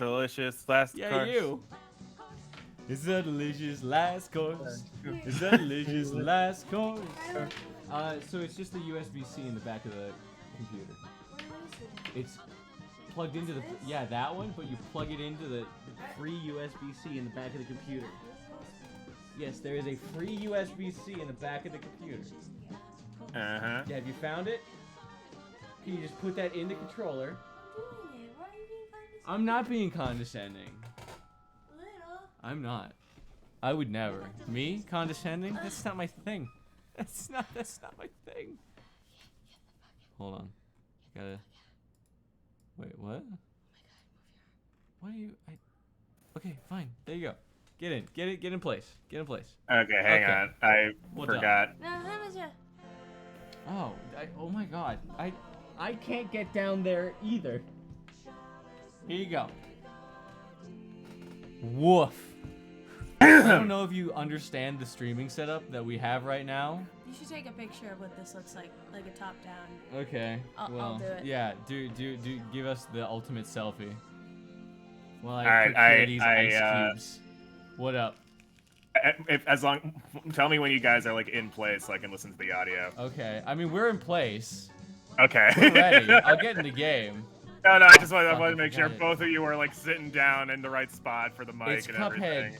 delicious last course. you. It's a delicious last course. It's a delicious last course. So it's just the USB-C in the back of the computer. It's plugged into the that one, but you plug it into the free USB-C in the back of the computer. Yes, there is a free USB-C in the back of the computer. Uh-huh. Yeah, have you found it? Can you just put that in the controller? I'm not being condescending. I'm not. I would never. Me? Condescending? That's not my thing. That's not my thing. Hold on. Gotta. Wait, what? What are you? Okay, fine. There you go. Get in place. Get in place. Okay, hang on. I forgot. Oh, oh my God. I can't get down there either. Here you go. Woof. I don't know if you understand the streaming setup that we have right now. You should take a picture of what this looks like a top down. Okay. I'll do it. Yeah, do give us the ultimate selfie. Well, these ice cubes. What up? Tell me when you guys are like in place so I can listen to the audio. Okay. I mean, we're in place. Okay. We're ready. I'll get in the game. No, I just wanted to make sure both of you were like sitting down in the right spot for the mic and Cuphead. everything.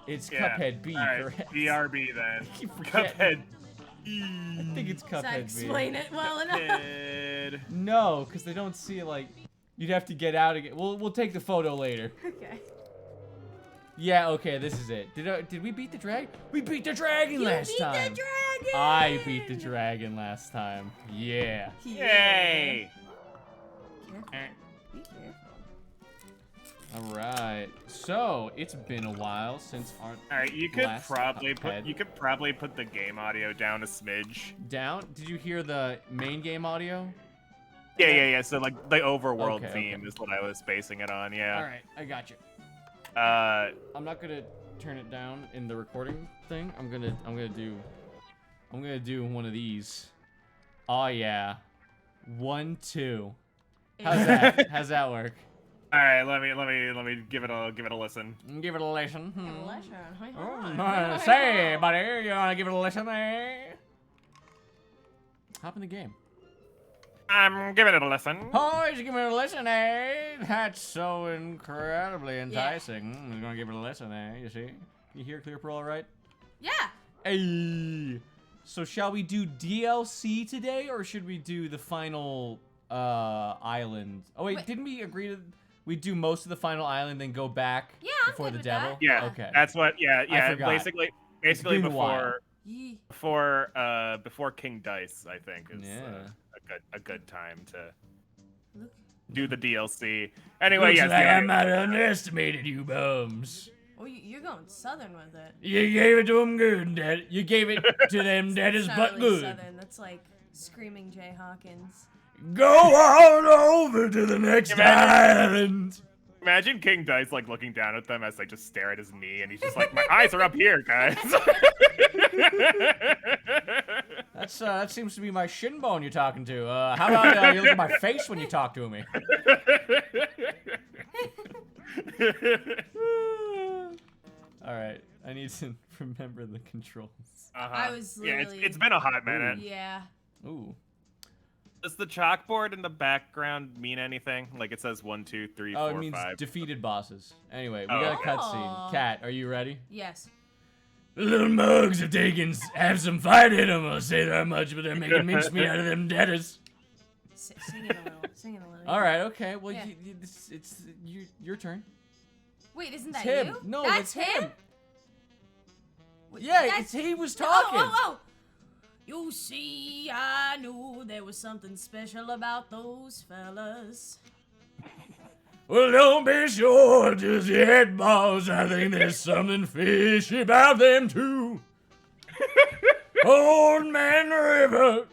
It's Cuphead B, correct? BRB then. Cuphead. I think it's Cuphead Does that explain it well enough? No, because they don't see it like. You'd have to get out again. We'll take the photo later. Okay. Yeah, okay, this is it. Did we beat the dragon? We beat the dragon last time. You beat the dragon! I beat the dragon last time. Yeah. Yay! Be careful. Alright. So, it's been a while since our Alright, you could last probably put the game audio down a smidge. Down? Did you hear the main game audio? Yeah. So like the overworld Okay, theme is what I was basing it on, yeah. Alright, I got you. I'm not gonna turn it down in the recording thing. I'm gonna do one of these. Oh yeah. 1, 2. How's that? How's that work? All right, let me give it a listen. Give it a listen. Oh, Say, buddy, you wanna give it a listen, eh? Hop in the game. I'm giving it a listen. Oh, he's giving it a listen, eh? That's so incredibly enticing. He's gonna give it a listen, eh? You see? You hear ClearPearl all right? Yeah. Hey. So shall we do DLC today, or should we do the final island? Oh wait, didn't we agree to? We do most of the final island, then go back before the devil. That. Yeah. Okay. That's what. Yeah. I forgot. Basically been before King Dice, I think is a good time to do the DLC. Anyway, Looks yes. like I might have underestimated you bums. Oh, you're going southern with it. You gave it to them good, Dad. You gave it to them, that is but good. Southern. That's like screaming Jay Hawkins. Go on over to the next island. Imagine King Dice like looking down at them as they just stare at his knee, and he's just like, "My eyes are up here, guys." That seems to be my shin bone you're talking to. How about you look at my face when you talk to me? All right, I need to remember the controls. I was literally... Yeah, it's been a hot minute. Yeah. Ooh. Does the chalkboard in the background mean anything? Like it says 1, 2, 3, 4, 5. Oh, it means defeated bosses. Anyway, we got a cutscene. Kat, are you ready? Yes. The little mugs if they can have some fight in them, I'll say that much, but they're making mincemeat out of them debtors. Sing it a little. Sing it a little. All right, okay. Well, Yeah. it's your turn. Wait, isn't It's that him. you? No, that's him. Wait, Yeah, he was talking. Oh. You see, I knew there was something special about those fellas. Well, don't be sure just yet, boss. I think there's something fishy about them too. Old Man River.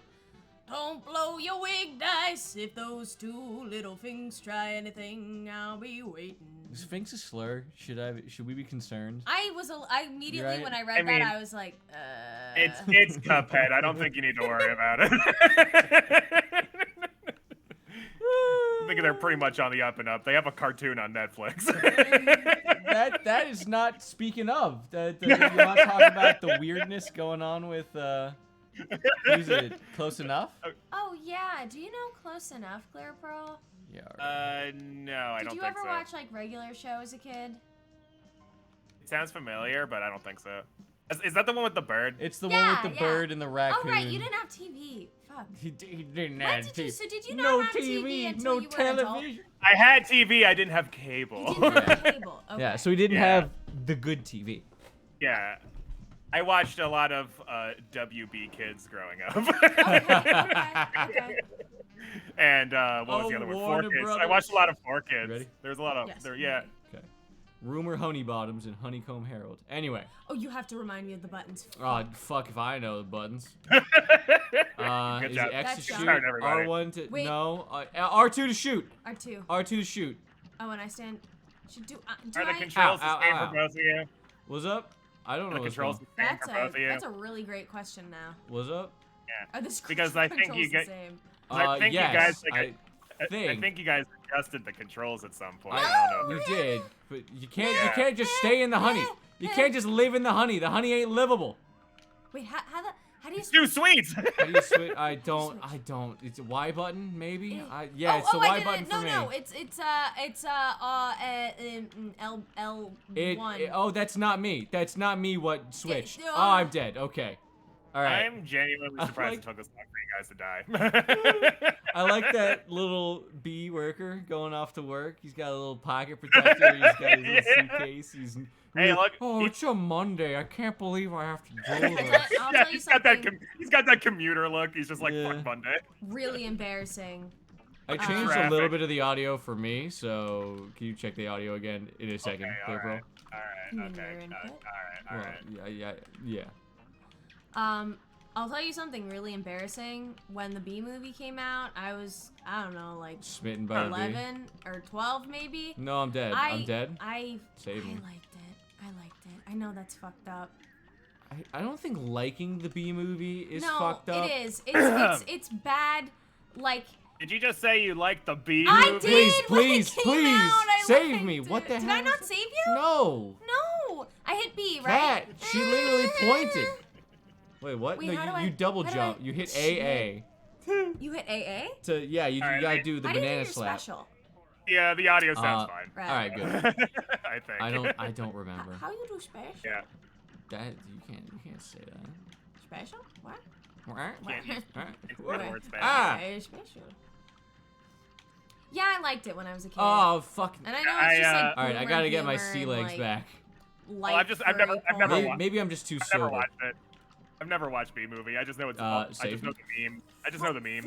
Don't blow your wig dice. If those two little things try anything, I'll be waiting. Is Sphinx a slur? Should we be concerned? I immediately Right? when I read that, I was like, It's Cuphead. I don't think you need to worry about it. think they're pretty much on the up and up. They have a cartoon on Netflix. That is not speaking of. You want to talk about the weirdness going on with who's it? Close Enough? Oh yeah, do you know Close Enough, ClearPearl? Yeah. No, I don't think so. Did you ever watch like regular show as a kid? It sounds familiar, but I don't think so. Is that the one with the bird? It's the one with the bird and the raccoon. Oh right, you didn't have TV. Fuck. He didn't When have did you? TV. So did you not have TV until no you were an adult? television. I had TV. I didn't have cable. You didn't have cable. Okay. Yeah, so he didn't have the good TV. Yeah. I watched a lot of WB Kids growing up. Okay. And what was the other one? Warner 4 Kids. Brothers. I watched a lot of 4 Kids. Ready? There's a lot of Yes. yeah. Okay. Rumor Honey Bottoms and Honeycomb Herald. Anyway. Oh, you have to remind me of the buttons. Oh, fuck if I know the buttons. Good Is job. it X to That's shoot? smart, everybody. R1 to... Wait. No. R2 to shoot. R2. R2 to shoot. Oh, and I stand. Should do Are the I? controls Ow, the same ow, for both of you? What's up? I don't know The what's controls going the same for both of you? That's a really great question now. What's up? Yeah. Are the Because I think you controls get- the same? I think yes, you guys I think. I think you guys adjusted the controls at some point. I I don't know. You did, but you can't. Yeah. You can't just stay in the honey. You can't just live in the honey. The honey ain't livable. Wait, how do you? It's too sweet. How do you switch? I don't. It's a Y button, maybe. Yeah, it's the I Y did button it. for me. No, it's L1. Oh, that's not me. That's not me. What switched? Yeah, Oh, I'm dead. Okay. All right. I'm genuinely I surprised like- it took us long for you guys to die. I like that little bee worker going off to work. He's got a little pocket protector. He's got his little suitcase. He's Hey, look. Oh, it's a Monday. I can't believe I have to do this. I'll Yeah, tell you he's got that. something. He's got that commuter look. He's just like Yeah. fuck Monday. Really embarrassing. I changed a Traffic. little bit of the audio for me, so can you check the audio again in a second, Okay, Clear Pro? All You right. mean Okay. your input? All right. Yeah. I'll tell you something really embarrassing. When the Bee movie came out, I was, I don't know, like Smitten by the bee. 11 or 12 maybe. No, I'm dead. I'm dead. I Save me. liked it. I know that's fucked up. I don't think liking the Bee movie is no, fucked up. it is. It's bad. Like Did you just say you like the bee I movie? did. Please, when it came out, I save liked me. it. What the Did hell? I not save you? No. No, I hit B, right? Cat, she literally pointed. Wait, what? Wait, no, how do you I- double how do jump. I- You hit Shit. AA. You hit AA? So yeah, you Alright, gotta wait. do the How do you do banana your slap. special? Yeah, the audio sounds fine. Right. All right, good. I think. I don't remember. How you do special? Yeah. That you can't say that. Special? What? Can't use the Wait. word special. Ah. Okay, special. Yeah, I liked it when I was a kid. Oh fuck. And I know it's just like All right, I boomer gotta get my humor sea and, legs like, back. light I've never furry watched- porn. Maybe I'm just too I've never sober. watched it. I've never watched Bee movie. I just know it's. I save just know me. the memes. I just know the memes.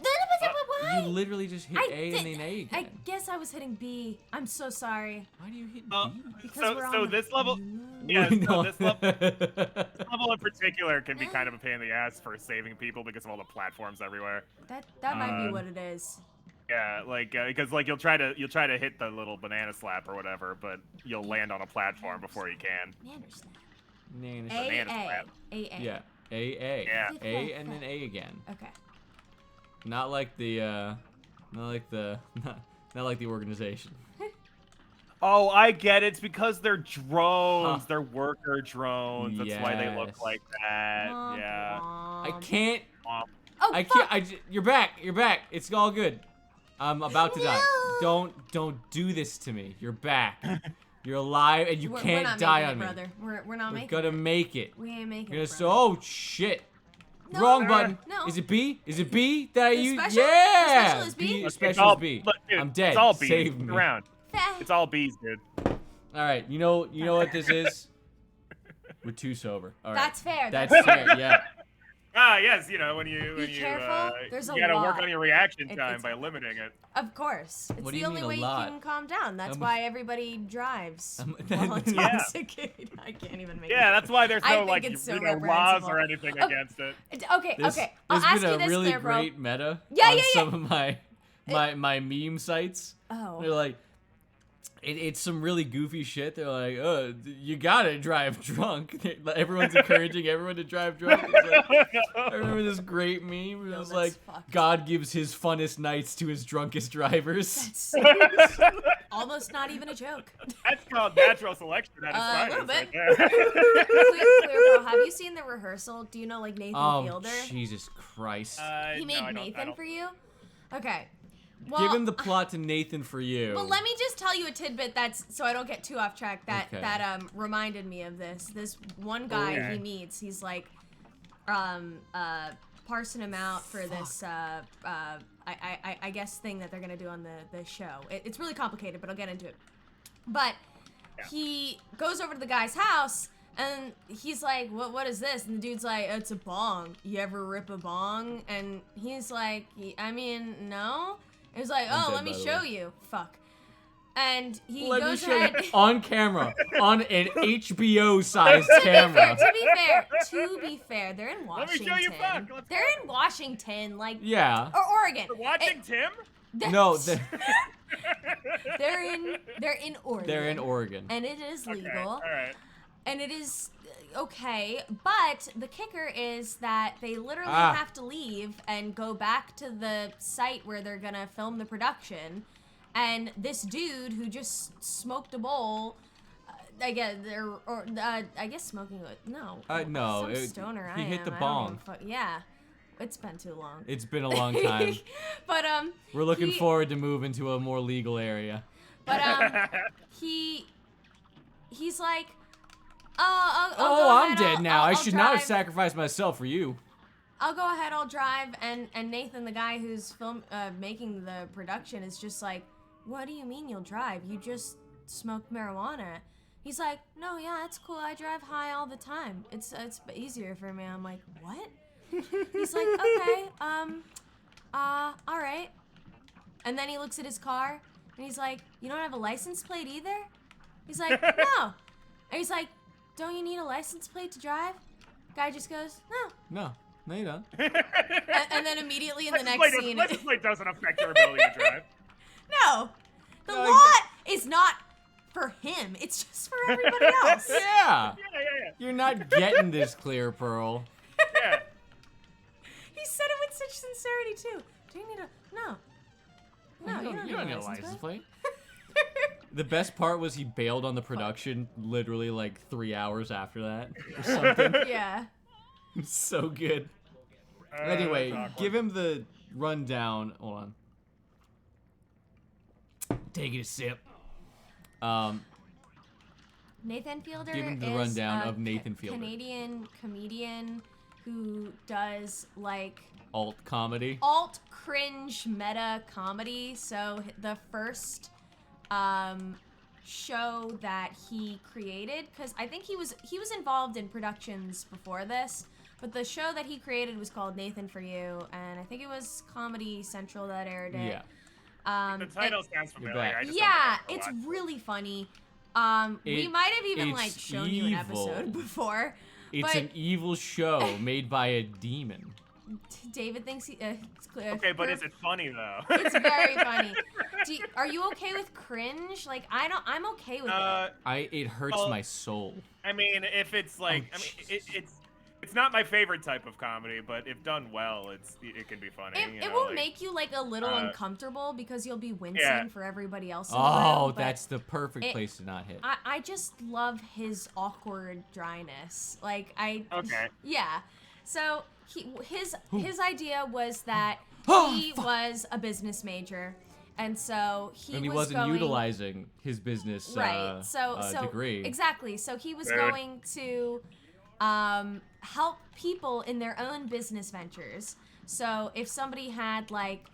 Why? You literally just hit I A did- and then A again. I guess I was hitting B. I'm so sorry. Why do you hit Oh, B? Because we're on so the- this level, yeah. Wait, So no. this level in particular can be kind of a pain in the ass for saving people because of all the platforms everywhere. That might be what it is. Yeah, like because like you'll try to hit the little banana slap or whatever, but you'll land on a platform before you can. Nana A Banana A slap. A A. Yeah. A. Yeah. A and then A again. Okay. Not like the not like the organization. Oh, I get it. It's because they're drones. Huh. They're worker drones. That's why they look Yes. like that. Womp Yeah. I womp. can't. Oh, I fuck. can't. You're back. You're back. It's all good. I'm about to die. No. Don't do this to me. You're back. You're alive and you We're can't not die making on it, me. brother. We're not We're making gonna it. make it. We ain't making You're it, gonna brother. oh shit. No. Wrong button. No. Is it B? Is it B that I The use? special? Yeah. The special is B? Look, Special it's all, is B. Look, dude, I'm dead. It's all bees. Save Look me. around. Feh. It's all bees, dude. All right. You know what this is? We're too sober. All right. That's fair. That's fair. Yeah. Ah, yes. You know when you careful, there's a you gotta work lot. on your reaction It- time it's- by limiting it. Of course. It's What do the you only mean a way lot? you can calm down. That's Um, why everybody drives Yeah. while intoxicated. I can't even make Yeah, it. that's why there's I no think like it's so laws reprehensible. or anything Oh. against it. Okay, okay. I'll There's ask been you a this, really Clear Bro. great meta Yeah, on yeah, yeah. some of my meme sites. Oh. They're like, it's some really goofy shit. They're like, oh, you gotta drive drunk. Everyone's encouraging everyone to drive drunk. Like, I remember this great meme. It was like, fucked. God gives his funnest nights to his drunkest drivers. That's almost not even a joke. That's called natural selection at its A little finest. bit. Right there. ClearPearl, have you seen the rehearsal? Do you know like Nathan Fielder? Jesus Christ. He made no, I Nathan don't. for you? Okay. Well, Give him the plot to Nathan for you. Well, let me just tell you a tidbit that's so I don't get too off track. That Okay. that reminded me of this. This one guy Okay. he meets, he's like, parsing him out for this I guess thing that they're gonna do on the show. It's really complicated, but I'll get into it. But he goes over to the guy's house. And he's like, what is this? And the dude's like, it's a bong. You ever rip a bong? And he's like, I mean, no. And he's like, oh, dead, let me by the show way. you. Fuck. And he Let me goes show you ahead. on camera, on an HBO-sized camera. To be fair, they're in Let me Washington. show you fuck. Let's They're in Washington, like, Yeah. or Oregon. We're watching Tim? No, they're in Oregon. they're in Oregon. And it is legal. Okay, all right. And it is okay, but the kicker is that they literally Ah. have to leave and go back to the site where they're gonna film the production. And this dude who just smoked a bowl, I guess smoking a no. No, some it- stoner. he I hit am. the I don't bong. give a fuck. Yeah, it's been too long. It's been a long time. But We're looking he- forward to moving to a more legal area. But he's like, I'll go Oh, I'm ahead, dead now. I I'll should not have drive. sacrificed myself for you. I'll go ahead, I'll drive, and Nathan, the guy who's making the production, is just like, what do you mean you'll drive? You just smoked marijuana. He's like, no, yeah, it's cool. I drive high all the time. It's easier for me. I'm like, what? He's like, okay, all right. And then he looks at his car, and he's like, you don't have a license plate either? He's like, no. And he's like, don't you need a license plate to drive? Guy just goes, no. No, you don't. And then immediately in the next scene, License plate doesn't affect your ability to drive. no, the No, law is not for him. It's just for everybody else. Yeah. Yeah. You're not getting this, ClearPearl. Yeah. He said it with such sincerity too. Do you need a no? No, you don't need a license plate. The best part was he bailed on the production literally like 3 hours after that or something. Yeah. So good. That's Anyway, awkward. give him the rundown. Hold on. Take it a sip. Nathan Fielder Give him the is rundown a of Nathan Fielder. Canadian comedian who does like Alt comedy. alt cringe meta comedy. So the first show that he created, because I think he was involved in productions before this, but the show that he created was called Nathan for You, and I think it was Comedy Central that aired it. Yeah. The title sounds familiar. back. I just don't Yeah, know it's what. really funny. We It- might have even it's like shown you an evil. episode before. It's but an evil show made by a demon. David thinks it's clear. Okay, but is it funny though? It's very funny. Are you okay with cringe? Like I'm okay with it. It hurts Well, my soul. I mean, if it's like, Oh, it's not my favorite type of comedy, but if done well, it can be funny. It will make you like a little uncomfortable because you'll be wincing yeah. for everybody else. In the Oh, room, but that's the perfect place to not hit. I just love his awkward dryness. Like Okay. Yeah. So his idea was that Oh, he was a business major, and so and he was wasn't going, utilizing his business right. So degree. exactly. So he was Dude. going to help people in their own business ventures. So if somebody had like,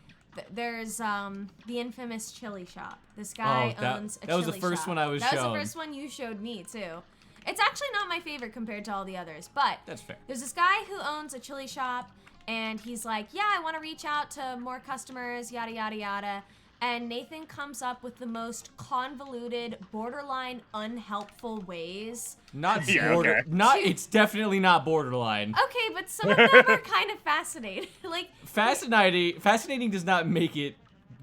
there's the infamous chili shop. This guy owns a chili shop. that was the first one I was That shown. was the first one you showed me too. It's actually not my favorite compared to all the others, but That's fair. there's this guy who owns a chili shop, and he's like, yeah, I want to reach out to more customers, yada, yada, yada. And Nathan comes up with the most convoluted, borderline unhelpful ways. Not Yeah, border. okay. Not. It's definitely not borderline. Okay, but some of them are kind of fascinating. Like, Fascinating does not make it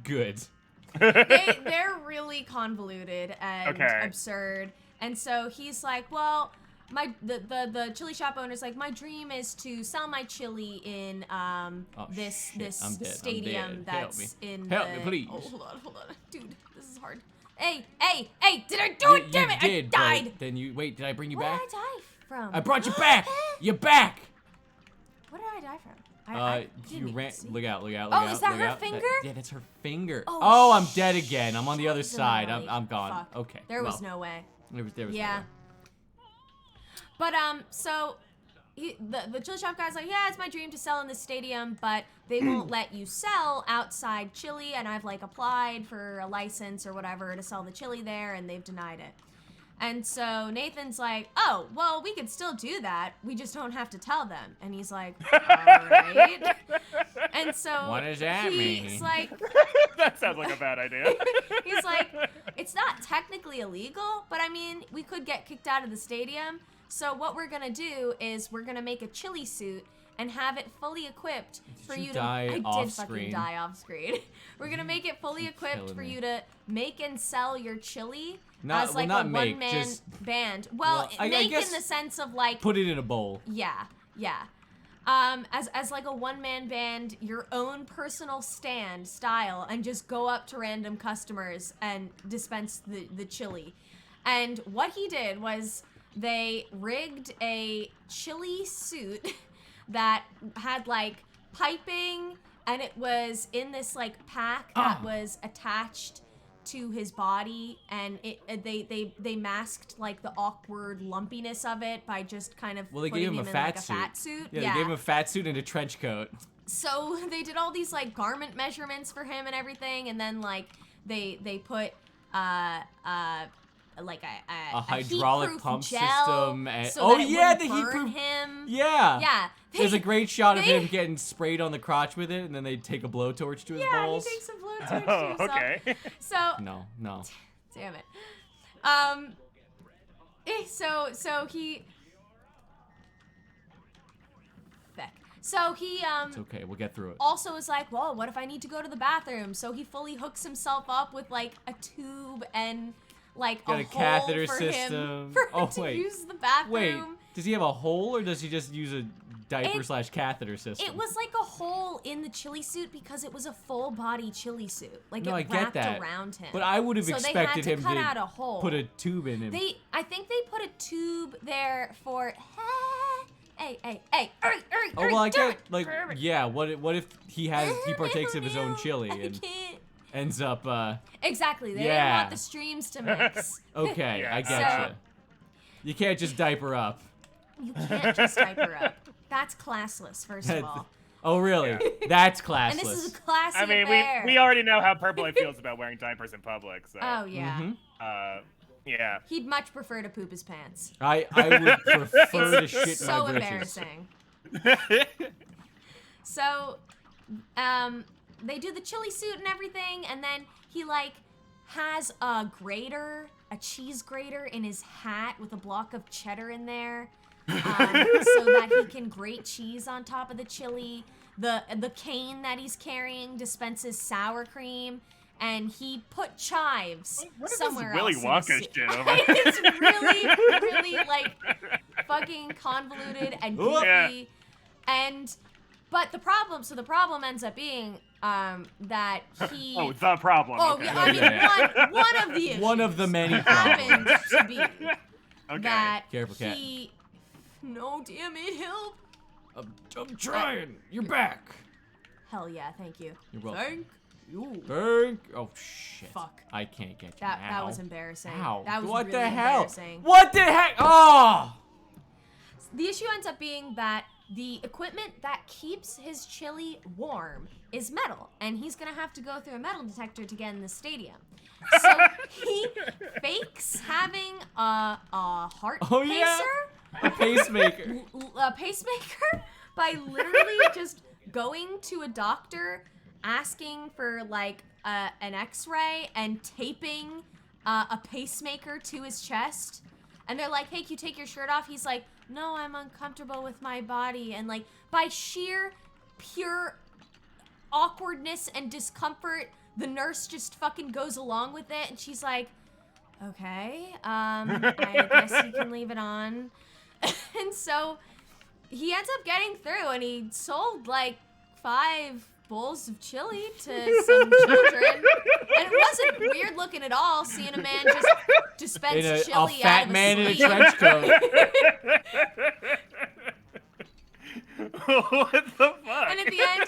good. They're really convoluted and absurd. And so he's like, well, the chili shop owner's like, my dream is to sell my chili in this stadium that's in Help me, please. Oh, hold on, dude, this is hard. Hey, did I do it? Damn it, I died. Then did I bring you Where back? did I die from? I brought you back. You're back. What did I die from? I you ran. see. Look out! Oh, is that her finger? Yeah, that's her finger. Oh, I'm dead again. I'm on the other side. I'm gone. Fuck. Okay. There was no way. There was no way. But so the chili shop guy's like, yeah, it's my dream to sell in this stadium, but they won't let you sell outside chili, and I've like applied for a license or whatever to sell the chili there, and they've denied it. And so Nathan's like, oh, well, we could still do that. We just don't have to tell them. And he's like, all right. And so what does that mean? He's like, that sounds like a bad idea. he's like, it's not technically illegal, but I mean, we could get kicked out of the stadium. So what we're gonna do is we're gonna make a chili suit and have it fully equipped for you to. I did fucking die off screen. We're gonna make it fully equipped for you to make and sell your chili as like a one-man band. Well, make in the sense of like put it in a bowl. Yeah. As like a one-man band, your own personal stand style, and just go up to random customers and dispense the chili. And what he did was they rigged a chili suit that had like piping, and it was in this like pack that was attached to his body, and they masked like the awkward lumpiness of it by just kind of they gave him a fat suit. Yeah, they gave him a fat suit and a trench coat. So they did all these like garment measurements for him and everything, and then like they put like a hydraulic pump gel system. And, so that the it heat burn proof him. Yeah. There's a great shot of him getting sprayed on the crotch with it, and then they take a blowtorch to his balls. Yeah, he takes a blowtorch to himself. Okay. So no. Damn it. So he. So he It's okay, we'll get through it. Also is like, well, what if I need to go to the bathroom? So he fully hooks himself up with like a tube and like got a catheter system. For him to use the bathroom. Wait, does he have a hole, or does he just use a diaper/catheter system? It was like a hole in the chili suit because it was a full body chili suit. Like no, it wrapped around him. But I would have expected him to cut out a hole. Put a tube in him. I think they put a tube there for hey, oh well, I get like what if he partakes of his own chili and ends up exactly. They didn't want the streams to mix. Okay, I getcha. You can't just diaper up. You can't just diaper up. That's classless, first of all. Oh really? Yeah. That's classless. And this is a classy I mean, affair. we already know how Purple feels about wearing diapers in public. So. Oh yeah. Yeah. He'd much prefer to poop his pants. I would prefer to shit so my britches. embarrassing. So, they do the chili suit and everything, and then he like has a cheese grater in his hat with a block of cheddar in there, so that he can grate cheese on top of the chili. The cane that he's carrying dispenses sour cream. And he put chives somewhere else. Willy Wonka shit over It's really like fucking convoluted and goofy. Yeah. But the problem ends up being that he. Oh, the problem. Oh, okay. I mean, one of the issues. One of the many happened to be that Careful, cat. No, damn it, help! I'm trying. You're back. Hell yeah, thank you. You're welcome. Thank you. Oh shit. Fuck. I can't get you That now. was embarrassing. How? That was what really the hell? embarrassing. What the heck? Oh! The issue ends up being that the equipment that keeps his chili warm is metal, and he's gonna have to go through a metal detector to get in the stadium. So he fakes having a heart pacer. Yeah? A pacemaker. A pacemaker by literally just going to a doctor, asking for like an x-ray and taping a pacemaker to his chest, and they're like, hey, can you take your shirt off? He's like, no, I'm uncomfortable with my body. And like by sheer pure awkwardness and discomfort, the nurse just fucking goes along with it, and she's like, okay, I guess you can leave it on. And so he ends up getting through, and he sold like 5 bowls of chili to some children. And it wasn't weird looking at all, seeing a man just dispense chili a fat out of man a in a sleeve. trench coat. What the fuck? And at the end,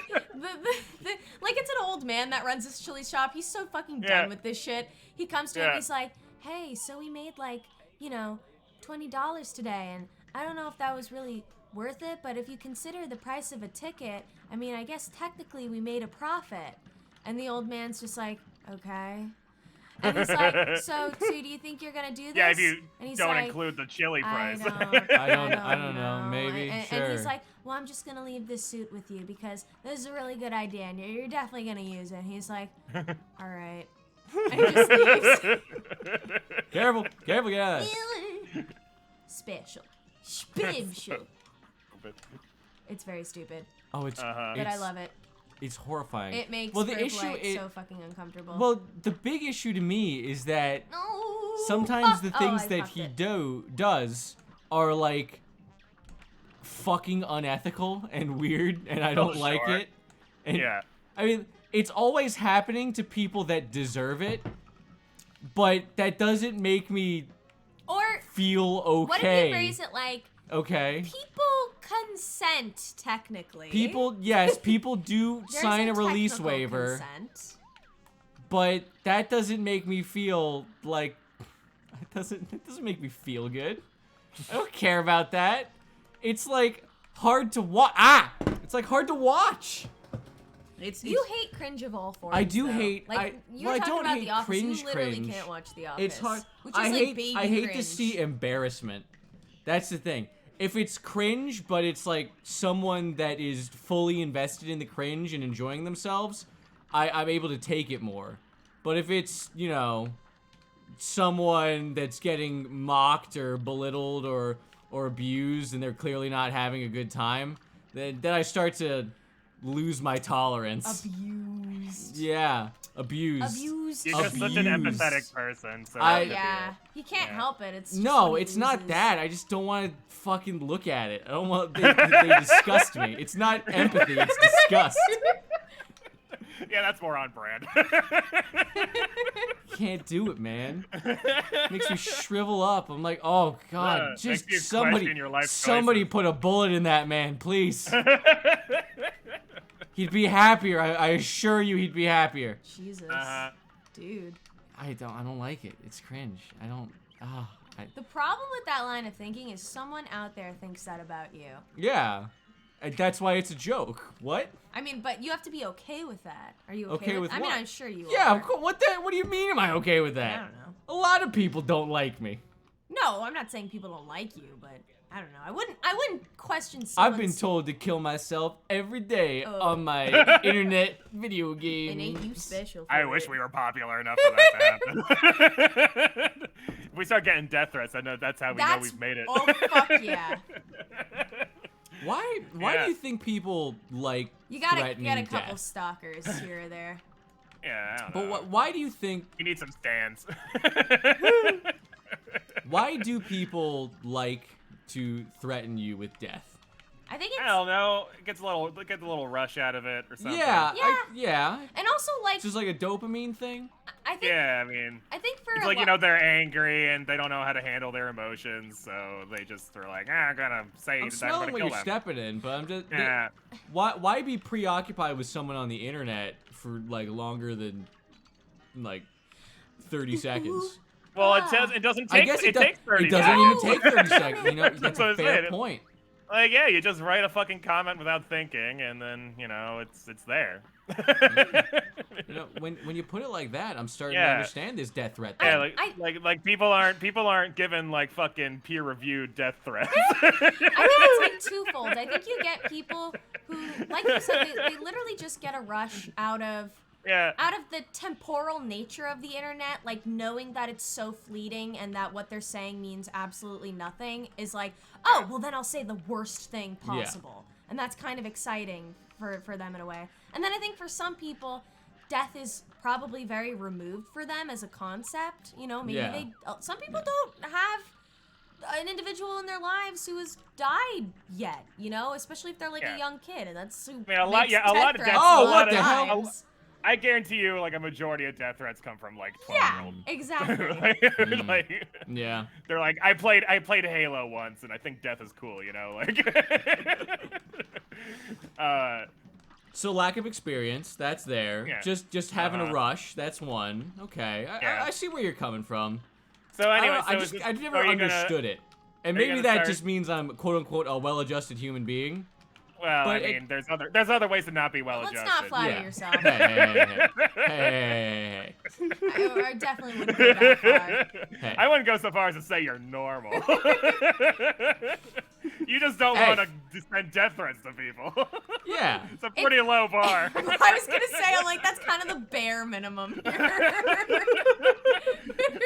like, it's an old man that runs this chili shop. He's so fucking done with this shit. He comes to him, he's like, hey, so we made like, $20 today, and I don't know if that was really worth it, but if you consider the price of a ticket, I mean, I guess technically we made a profit. And the old man's just like, okay. And he's like, so do you think you're gonna do this? Yeah, if you and he's don't like, include the chili price. I don't know. Maybe, sure. And he's like, well, I'm just gonna leave this suit with you because this is a really good idea, and you're definitely gonna use it. And he's like, all right. And he just leaves. Careful, get out of there. Special. It's very stupid. Oh, it's. But I love it. It's horrifying. It makes the issue so fucking uncomfortable. Well, the big issue to me is that sometimes the things that he does are like fucking unethical and weird, and I don't like it. And, yeah. I mean, it's always happening to people that deserve it, but that doesn't make me feel okay. What if you phrase it like, okay, people consent, technically. People do sign a release waiver. Consent. But that doesn't make me feel like it doesn't make me feel good. I don't care about that. It's like hard to watch. It's like hard to watch. You hate cringe of all forms. I do though. hate. Like, I don't about hate The Office. cringe. You literally can't watch The Office. It's hard. Which is I like hate. baby I hate to cringe. see embarrassment. That's the thing. If it's cringe, but it's like someone that is fully invested in the cringe and enjoying themselves, I'm able to take it more. But if it's, someone that's getting mocked or belittled or abused and they're clearly not having a good time, then I start to lose my tolerance. Abused. Yeah, abused. You're just such an empathetic person. So you can't help it. It's just no, it's not that. I just don't want to fucking look at it. I don't want. They disgust me. It's not empathy. It's disgust. Yeah, that's more on brand. Can't do it, man. Makes me shrivel up. I'm like, oh god, just somebody put a bullet in that man, please. He'd be happier. I assure you, he'd be happier. Jesus, dude. I don't like it. It's cringe. I don't. The problem with that line of thinking is someone out there thinks that about you. Yeah. That's why it's a joke. What? I mean, but you have to be okay with that. Are you okay with I what? mean, I'm sure you are. Yeah, of course. What do you mean am I okay with that? I don't know. A lot of people don't like me. No, I'm not saying people don't like you, but I don't know. I wouldn't question someone's... I've been told to kill myself every day on my internet video games. It ain't you special. I wish we were popular enough for that to happen. If we start getting death threats, I know that's how we know we've made it. Oh, fuck yeah. Why do you think people like threatening get a couple death? Stalkers here or there. Yeah, I don't know. But why do you think... You need some stands. Why do people like to threaten you with death? I think it's... I don't know. It gets a little rush out of it or something. Yeah. And also, like... It's just like a dopamine thing? I think... Yeah, I mean... I think for... It's like, they're angry and they don't know how to handle their emotions, so they just are like, I'm gonna say that I'm gonna kill what them. you're stepping in, but I'm just... Yeah. Why be preoccupied with someone on the internet for, like, longer than, like, 30 seconds? Well, it doesn't take... I guess it takes 30 It doesn't seconds. even take 30 seconds. That's a fair point. Like, yeah, you just write a fucking comment without thinking, and then, it's there. When you put it like that, I'm starting to understand this death threat thing. Yeah, like people aren't given like fucking peer-reviewed death threats. I think it's like twofold. I think you get people who, like you said, they literally just get a rush out of the temporal nature of the internet, like knowing that it's so fleeting and that what they're saying means absolutely nothing is like, oh, well then I'll say the worst thing possible. And that's kind of exciting for them in a way. And then I think for some people, death is probably very removed for them as a concept. You know, maybe Yeah. some people don't have an individual in their lives who has died yet, you know, especially if they're like a young kid, and that's who a lot makes of death deaths. threats Oh, a what lot the of hell? times. I guarantee you, like a majority of death threats come from like 12-year-old. Yeah, exactly. like, Yeah. they're like, I played Halo once, and I think death is cool, you know, like. So lack of experience, that's there. Yeah. Just having a rush, that's one. Okay, I see where you're coming from. So anyway, I never understood it, and maybe that just means I'm quote unquote a well-adjusted human being. Well, But I mean, there's other ways to not be well-adjusted. Let's not flatter yourself. Hey. I definitely wouldn't go that far. Hey. I wouldn't go so far as to say you're normal. You just don't want to send death threats to people. Yeah. It's a pretty low bar. I was gonna say, I'm like, that's kind of the bare minimum here.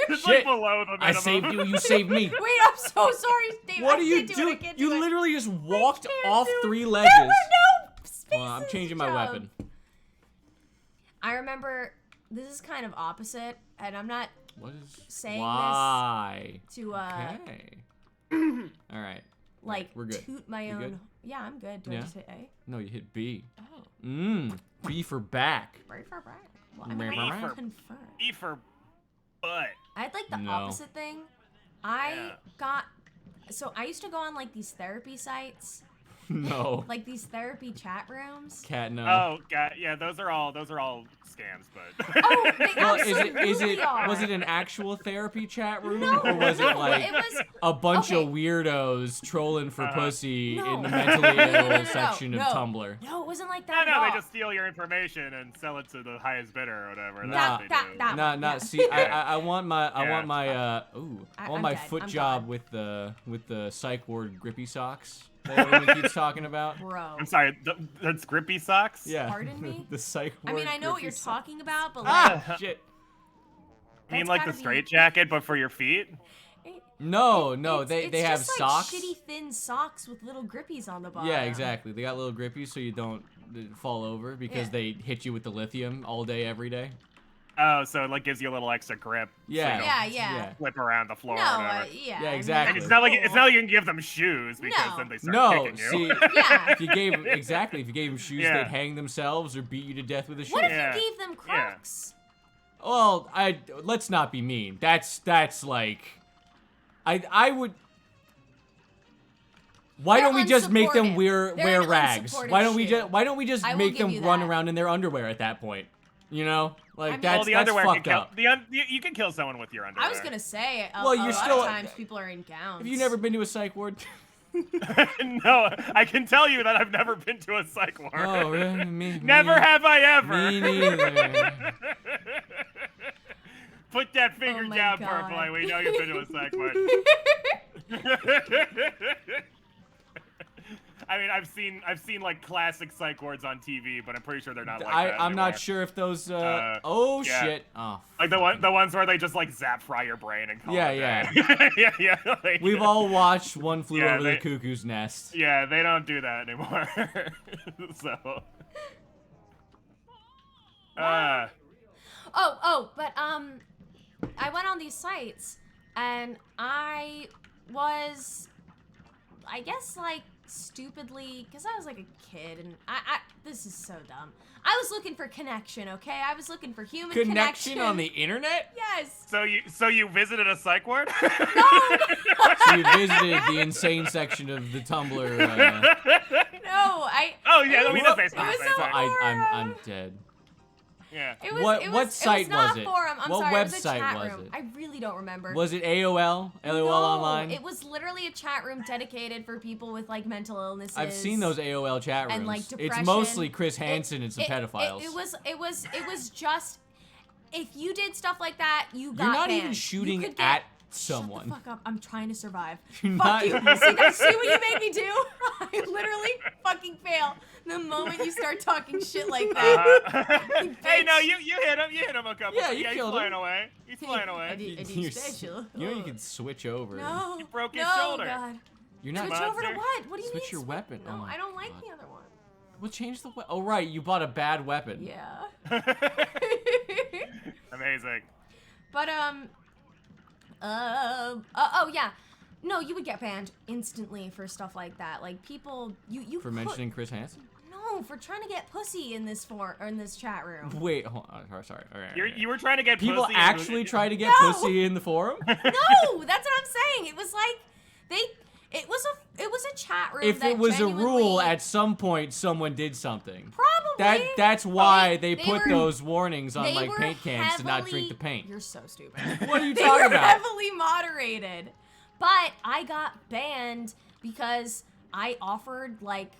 It's Shit. like below the minimum. I saved you. You saved me. Wait, I'm so sorry, Dave. What I are you can't do it, I doing? can't You do it. literally just walked can't off do it. 3 ledges. There were no spaces, Well, I'm changing my Joe. weapon. I remember, this is kind of opposite, and I'm not What is? saying Why? this to, Okay. All right. like, We're good. toot my You own. good? Yeah, I'm good. Do I Yeah. just hit A? No, you hit B. Oh. B for back. Right for right. Well, Meh, I'm meh, gonna meh. confirm. E for butt. I had like the No. opposite thing. So I used to go on like these therapy sites, No. like these therapy chat rooms. Cat, no. Oh, God, yeah, those are all scams, but. Oh, they Well, absolutely are. was it an actual therapy chat room, No, or was it no, like it was a bunch okay. of weirdos trolling for pussy No. in the mentally No, ill section of Tumblr? No, it wasn't like No, that. no, at they all. just steal your information and sell it to the highest bidder or whatever. Nah. That's what they do. That- Not yeah. see. I want my I want my I'm my dead. foot I'm job done. with the psych ward grippy socks that everyone keeps talking about. Bro. I'm sorry, that's grippy socks? Yeah. Pardon me? The psych I ward. mean, I know what grippy you're socks. talking about, but like, Ah, shit. You mean That's like the gotta be- straight jacket, but for your feet? No, it's they have just socks. like shitty thin socks with little grippies on the bottom. Yeah, exactly. They got little grippies so you don't fall over because Yeah. they hit you with the lithium all day, every day. Oh, so it like gives you a little extra grip. Yeah. So you Yeah. don't flip around the floor No, or whatever. yeah. Yeah, I mean, exactly. And it's not like you can give them shoes because No. then they start No, kicking you. see, Yeah. if you gave if you gave them shoes, Yeah. they'd hang themselves or beat you to death with a shoe. What if Yeah. you gave them Crocs? Well, let's not be mean. That's like, I would. Why They're don't we just make them unsupportive. wear They're rags? unsupportive Why don't we shoe. just I will make give them you run that. around in their underwear at that point? You know, like mean- that's Well, the that's underwear can fucked kill. up. You can kill someone with your underwear. I was gonna say, Well, a you're lot still- of times people are in gowns. Have you never been to a psych ward? No, I can tell you that I've never been to a psych ward. Oh, really? Never have I ever. Me neither. Put that finger Oh my down, God. Purple. We know you've been to a psych ward. I mean, I've seen like classic psych wards on TV, but I'm pretty sure they're not like that I'm not anymore. sure if those. Yeah. Shit! Oh, Like the ones where they just like zap fry your brain and call Yeah, it a yeah. day. yeah. Like, we've all watched One Flew Yeah, Over they- the Cuckoo's Nest. Yeah, they don't do that anymore. So. But I went on these sites, and I was, I guess, like, stupidly, because I was like a kid, and this is so dumb. I was looking for connection, okay? I was looking for human connection. On the internet? Yes. So you visited a psych ward? So you visited the insane section of the Tumblr. No, Oh yeah, I mean that's basically it was the same so thing. I'm dead. Yeah. It was, What- it what was, site it was not was it? Forum. I'm What sorry, it was a website chat was room. it? I really don't remember. Was it AOL? AOL no, Online? it was literally a chat room dedicated for people with like mental illnesses. I've seen those AOL chat rooms. And, like, It's depression. mostly Chris Hansen and some pedophiles. It was just, if you did stuff like that, you got You're not banned. even You shooting could get- at Shut someone. the fuck up! I'm trying to survive. You're Fuck not- you. See what you made me do? I literally fucking fail the moment you start talking shit like that. You Hey, no, bitch. you hit him a couple. Yeah, you he's killed flying him. away. He's flying I away. did, I did You're special. You know you can switch over. No. You broke his no, shoulder. God. You're not. Switch over to what? What do you Switch mean? your weapon. No, Oh my I don't like God. the other one. What changed the weapon? Oh, right, you bought a bad weapon. Yeah. Amazing. But, oh, yeah. No, you would get banned instantly for stuff like that. Like, people, you For mentioning Chris Hansen? No, for trying to get pussy in this in this chat room. Wait, hold on. Oh, sorry. Okay. You were trying to get people pussy actually try to get pussy in the forum? No, that's what I'm saying. It was like it was a chat room. If that it was a genuinely- rule, at some point someone did something. Probably. That's why they They put were- those warnings on they like were paint cans to not drink the heavily- paint. You're so stupid. What are you They talking were about? heavily moderated. But I got banned because I offered like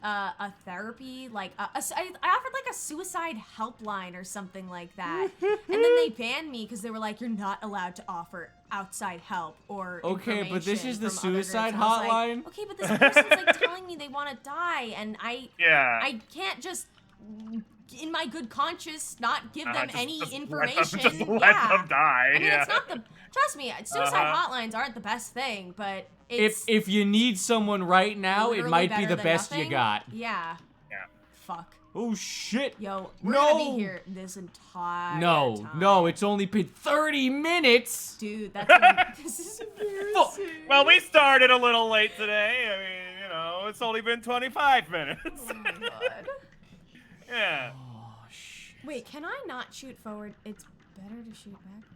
a therapy, like I offered like a suicide helpline or something like that. And then they banned me because they were like, you're not allowed to offer outside help or Okay, but this is the information from other suicide groups. And I was hotline? like, okay, but this person's like telling me they want to die, and I can't just in my good conscience not give them any information. Just let them die. I mean, it's not the. Trust me, suicide hotlines aren't the best thing, but it's If you need someone right now, it literally might be better the than best you nothing. got. Yeah. Yeah. Fuck. Oh shit. Yo, we're No. gonna be here this entire No, time. no, it's only been 30 minutes. Dude, this is Fuck. embarrassing. Well, we started a little late today. I mean, you know, it's only been 25 minutes. Oh my god. Yeah. Oh shit. Wait, can I not shoot forward? It's better to shoot backwards.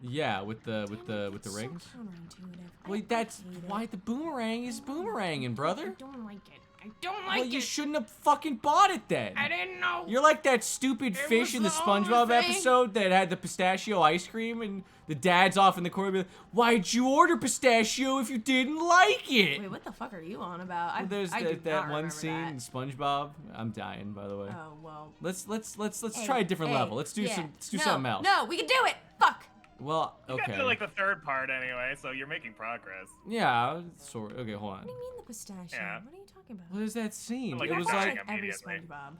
Yeah, with the rings. So counterintuitive. Wait, that's hate it. why the boomerang is boomeranging, I brother. don't like it. I don't like Well, you it. shouldn't have fucking bought it then. I didn't know. You're like that stupid It fish was in the the only SpongeBob thing. episode that had the pistachio ice cream, and the dad's off in the corner. Like, why'd you order pistachio if you didn't like it? Wait, what the fuck are you on about? Well, there's I do that not one remember scene in that. SpongeBob. I'm dying, by the way. Oh well. Let's Hey, try a different hey, level. Let's do yeah. something else. No, we can do it. Fuck. Well, You got okay. to like the third part anyway, so you're making progress. Yeah, sort. Okay, hold on. What do you mean the pistachio? Yeah. What are you talking about? What is that scene? Like It was dying like every immediately. SpongeBob.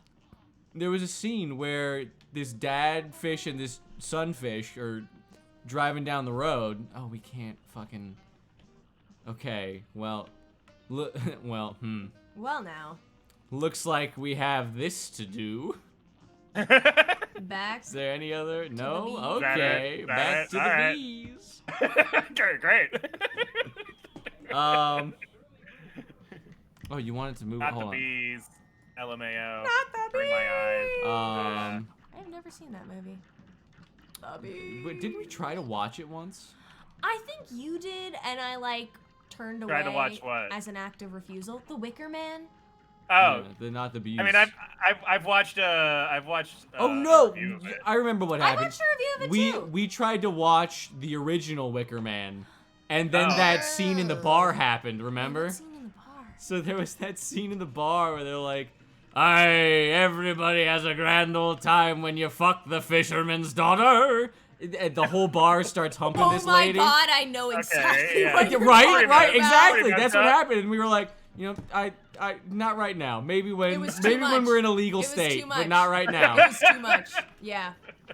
there was a scene where this dad fish and this sunfish are driving down the road. Oh, we can't fucking. Okay, well, well, Well, now looks like we have this to do. back. Is there any other? the No. bees. Okay, Is that back it? to the Alright. bees. Okay, great. Oh, you wanted to move? Not Hold the on. bees. LMAO. Not the Bring my eyes. I've never seen that movie. But didn't we try to watch it once? I think you did, and I like turned away Tried to watch what? as an act of refusal. The Wicker Man. Oh, Yeah, not the bees. I mean, I've watched Oh a no! review of it. I remember what I happened. watched a review of it too. We tried to watch the original Wicker Man, and then Oh. that scene in the bar happened. Remember? That scene in the bar. So there was that scene in the bar where they're like, "Aye, everybody has a grand old time when you fuck the fisherman's daughter." And the whole bar starts humping Oh this my lady. god, I know exactly yeah. what you're Right, talking right, about. exactly. Pretty That's messed what up. happened, and we were like, you know, I, not right now. Maybe It when, was too maybe when much. we're in a legal It was state, too but much. not right now. It was too much. Yeah,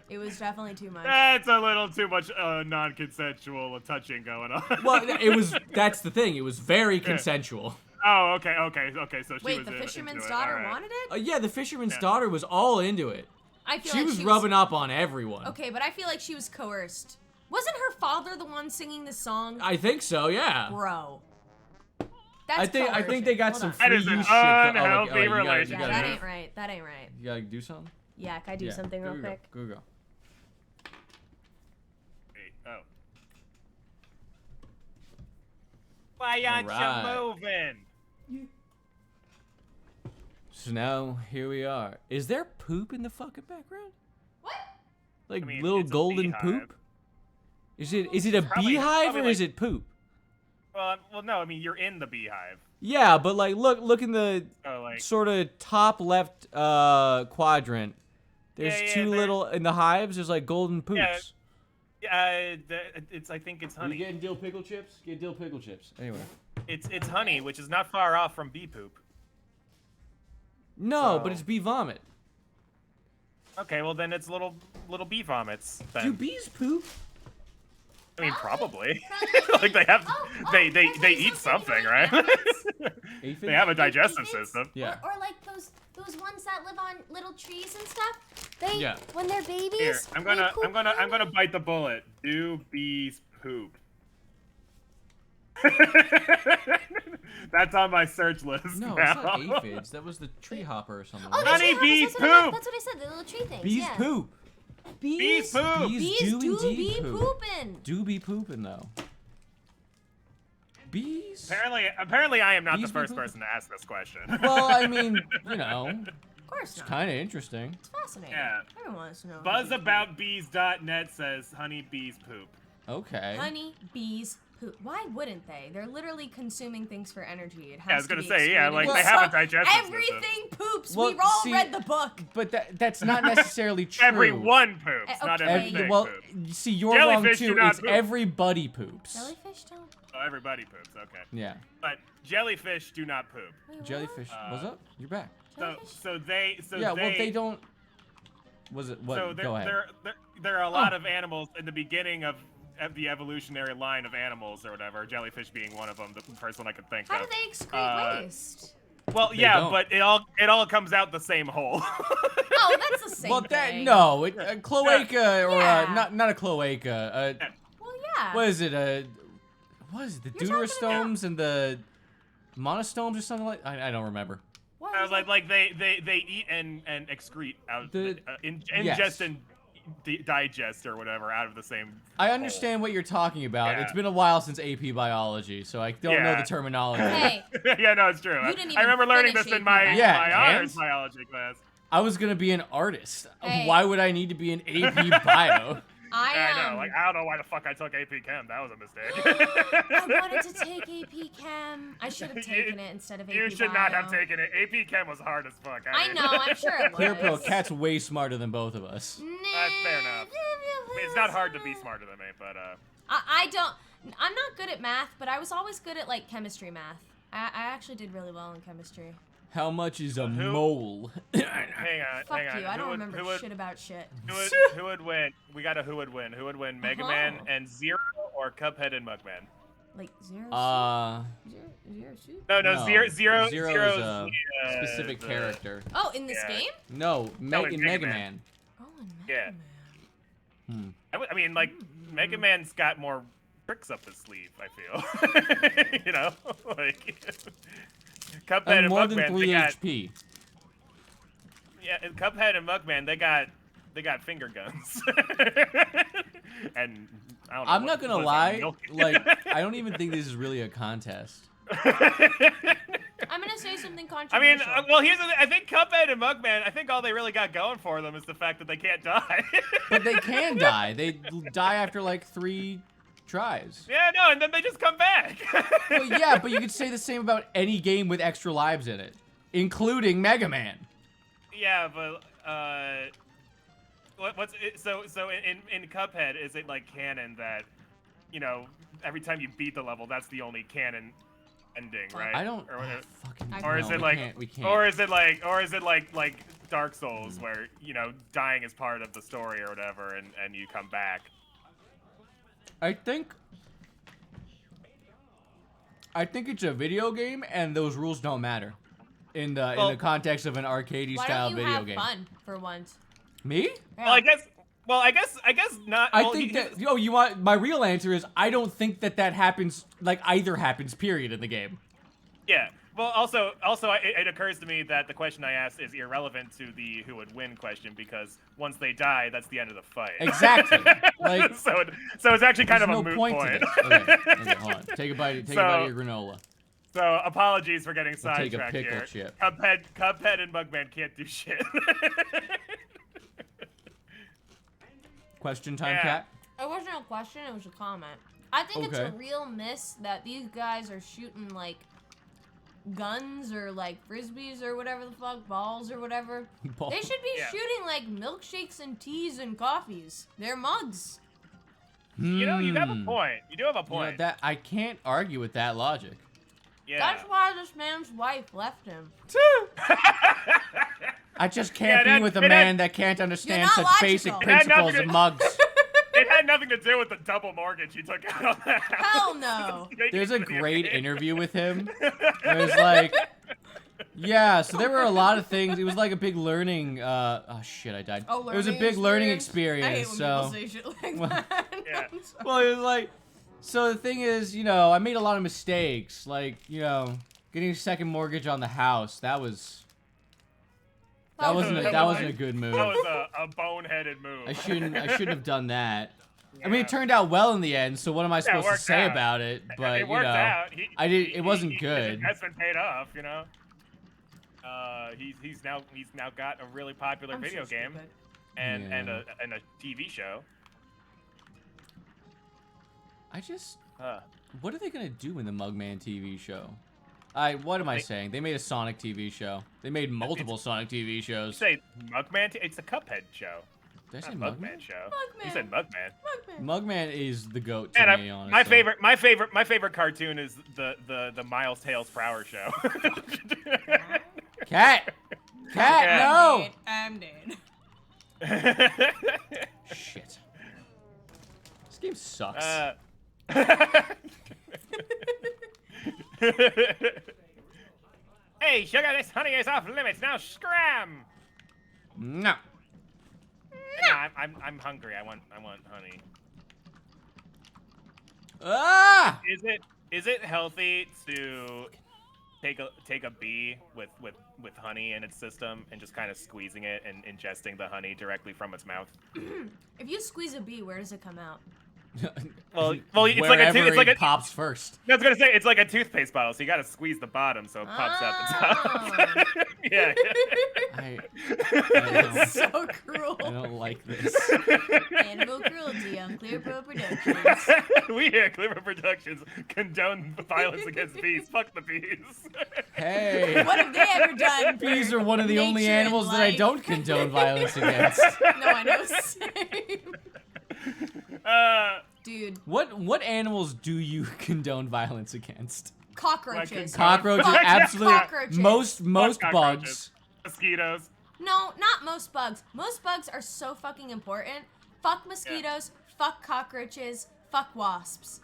it was definitely too much. That's a little too much non-consensual touching going on. Well, it was. That's the thing. It was very consensual. Oh, okay. So she Wait, was the into fisherman's it. daughter All right. wanted it? Yeah, the fisherman's Yeah. daughter was all into it. I feel She like was rubbing up on everyone. Okay, but I feel like she was coerced. Wasn't her father the one singing the song? I think so. Yeah. Bro. That's I think coercion. they got Hold some on. That free is an use shit. Oh, unhealthy you gotta- relationship. Yeah, You that gotta, ain't right. That ain't right. you gotta do something. Yeah, can I do something real quick? Go. Wait, oh. Why aren't Alright. you moving? So now here we are. Is there poop in the fucking background? What? Like I mean, little it's a golden beehive. poop? Is it a Probably- beehive probably or like- is it poop? Well, no. I mean, you're in the beehive. Yeah, but like look in the So like, sort of top left quadrant. There's Yeah, two there- little in the hives. There's like golden poops. it's. I think it's honey. getting dill pickle chips? Get dill pickle chips. Anyway. It's honey, which is not far off from bee poop. No, So- but it's bee vomit. Okay, well then it's little bee vomits. Then. Do bees poop? I mean, probably. Probably. Like they have, they there's eat something something, going right? on. Aphids? They have a digestive Aphids? system. Yeah. Or like those ones that live on little trees and stuff. They Yeah. when they're babies. Here, I'm gonna they poop bite the bullet. Do bees poop? That's on my search list No, now. it's not aphids. That was the tree hopper or something. Oh, right? that's Honeybees what I- poop! That's what I said. The little tree things. Bees yeah. poop. Bees poop! Bees do do indeed be poop. pooping. Do be pooping though. Bees? Apparently, I am not Bees the be first pooping? person to ask this question. Well, I mean, you know, Of course it's not. kind of interesting. It's fascinating. Yeah. Everyone wants to know. BuzzAboutBees.net says honeybees poop. Okay. Honey bees poop. Why wouldn't they? They're literally consuming things for energy. It has Yeah, I was to gonna be say, yeah, like excreted. they have a So digestive system. Everything poops. Well, We've all see- read the book. But that's not necessarily true. Everyone poops, not Okay. everything Well, poops. you see, you're Jellyfish wrong do too. not It's poop. everybody poops. Jellyfish don't. Oh, everybody poops, okay. Yeah. But jellyfish do not poop. Wait, what? Jellyfish. What's up? You're back. Jellyfish? Yeah. Well, they don't. Was it what? So Go ahead. there are a lot of animals in the beginning of the evolutionary line of animals or whatever. Jellyfish being one of them, the first one I could think How of. do they excrete waste? Well, They yeah, don't. but it all comes out the same hole. Oh, that's the same Well, thing. cloaca or Yeah. not a cloaca. Well, yeah. What is it? What is it? The You're talking deuterostomes and the monostomes or something like. I don't remember. What was it? like they eat and excrete out, ingest Yes. and digest or whatever out of the same. I understand what you're talking about. Yeah. It's been a while since AP biology, so I don't know Yeah. the terminology. Hey, Yeah, no, it's true. You didn't I even remember learning finish this in AP my, biology. Yeah, my and? honors biology class. I was gonna be an artist. Hey. Why would I need to be an AP bio? Yeah, I know. Like I don't know why the fuck I took AP Chem. That was a mistake. I wanted to take AP Chem. I should have taken it instead of AP You should not have Bio. taken it. AP Chem was hard as fuck. I mean. know, I'm sure it was. ClearPearl, Cat's way smarter than both of us. That's fair enough. I mean, it's not hard to be smarter than me, but I don't. I'm not good at math, but I was always good at like chemistry math. I actually did really well in chemistry. How much is a Who? mole? hang on, Fuck hang on. you. I don't remember who would, shit about shit. Who would win? We got a who would win. Who would win? Mega Man and Zero or Cuphead and Mugman? Like zero. Zero suit? No, No, Zero Zero is Zero's a the, specific the- character. Oh, in this Yeah. game? No, No, in in Mega Mega Man. Man. Oh, in Yeah. Mega Man. I mean, like Mega Man's got more tricks up his sleeve. I feel. You know, like Cuphead And and more Mugman. than 3 they got, HP. yeah, and Cuphead and Mugman. They got finger guns. And I don't know. I'm not gonna was it, lie, milk? like I don't even think this is really a contest. I'm gonna say something I controversial. mean, well, here's the thing. I think Cuphead and Mugman, I think all they really got going for them is the fact that they can't die. But they can die. They die after like 3 tries. Yeah, no, and then they just come back. Well, yeah, but you could say the same about any game with extra lives in it, including Mega Man. Yeah, but what's it, so in Cuphead, is it like canon that, you know, every time you beat the level, that's the only canon ending, right? I don't. Or, whatever. Fucking. I- Or no, is it we like, can't, we can't. or is it like Dark Souls, where, you know, dying is part of the story or whatever, and you come back. I think it's a video game, and those rules don't matter in the context of an arcadey Why style don't you video have game. fun for once? Me? Yeah. Well, I guess not. I well, think that. Oh, you want my real answer is I don't think that happens. Like either happens. Period in the game. Yeah. Well, also, it occurs to me that the question I asked is irrelevant to the who would win question, because once they die, that's the end of the fight. Exactly. Like so it's actually kind there's of a no moot point point. to this. Okay, hold on. Take a bite. Take a bite of your granola. So apologies for getting I'll take a sidetracked pickle here. chip. Cuphead and Mugman can't do shit. Question time, Yeah. Cat. It wasn't a question, it was a comment. I think it's a Okay. real miss that these guys are shooting like guns or like frisbees or whatever the fuck, balls or whatever. Ball. They should be Yeah. shooting like milkshakes and teas and coffees. They're mugs. You know, you have a Hmm. point. You do have a You know, point. that I can't argue with that logic. Yeah. That's why this man's wife left him. I just can't Yeah, be with a it had- man that can't understand not such logical. basic It had nothing principles to- of mugs. It had having to do with the double mortgage he took out on that house. Hell no. There's a great interview with him. Where it's like, yeah, so there were a lot of things. It was like a big learning. Oh shit, I died. Oh, it was a big learning experience. I hate when so, people say shit like that. Yeah. well, it was like, so the thing is, you know, I made a lot of mistakes. Like, you know, getting a second mortgage on the house. That wasn't a good move. That was a boneheaded move. I shouldn't have done that. Yeah. I mean, it turned out well in the end. So what am I supposed to say about it? But it worked out. It wasn't good. His investment paid off, you know. He's now got a really popular video game, and a TV show. What are they gonna do in the Mugman TV show? What am I saying? They made a Sonic TV show. They made multiple Sonic TV shows. You say Mugman? It's a Cuphead show. Did I say Mugman show? Mugman. You said Mugman. Mugman is the goat to me, honestly. My favorite cartoon is the Miles Tales per Hour show. Cat, no! I'm dead. Shit. This game sucks. Hey, sugar, this honey is off limits. Now scram! No. I'm hungry. I want honey. Ah! Is it healthy to take a bee with honey in its system and just kind of squeezing it and ingesting the honey directly from its mouth? If you squeeze a bee, where does it come out? well, it's like it pops first. I was gonna say it's like a toothpaste bottle, so you gotta squeeze the bottom so it pops out the top. Yeah. That's so cruel. I don't like this. Animal cruelty on ClearPearl Productions. We here at ClearPearl Productions condone violence against bees. Fuck the bees. Hey. What have they ever done? Bees are one of the only nature animals and that I life? don't condone violence against. No, I know. Same. Dude. What animals do you condone violence against? Cockroaches. Cockroaches, absolutely. Cockroaches. Most bugs. Mosquitoes. No, not most bugs. Most bugs are so fucking important. Fuck mosquitoes. Fuck cockroaches. Fuck wasps.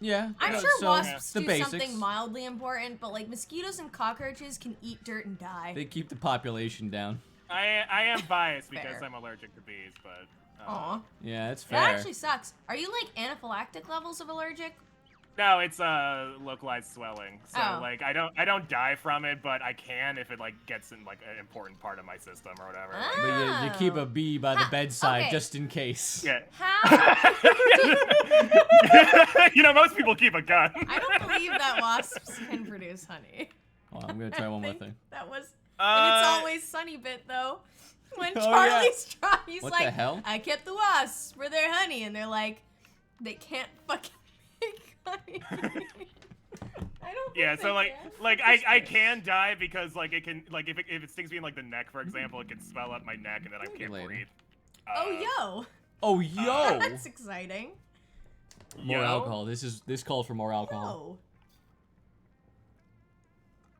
Yeah. I'm sure so, wasps the do basics. something mildly important, but like mosquitoes and cockroaches can eat dirt and die. They keep the population down. I am biased because Fair. I'm allergic to bees, but. Aw. Yeah, that's fair. That actually sucks. Are you like anaphylactic levels of allergic? No, it's localized swelling. So Oh. like I don't die from it, but I can if it like gets in like an important part of my system or whatever. Ah. But you keep a bee by the bedside okay. just in case. Yeah. How? You know, most people keep a gun. I don't believe that wasps can produce honey. Well, I'm gonna try one more I think thing. That was and it's always Sunny bit though. When Charlie's trying, he's What like, the hell? I kept the wasps for their honey, and they're like, they can't fucking make honey. I don't. Yeah, think so they like can. I can die because like it can like if it stings me in like the neck, for example, it can swell up my neck and then I can't Later. breathe. Oh Oh yo! that's exciting. More Yo? alcohol. This calls for more alcohol. Oh.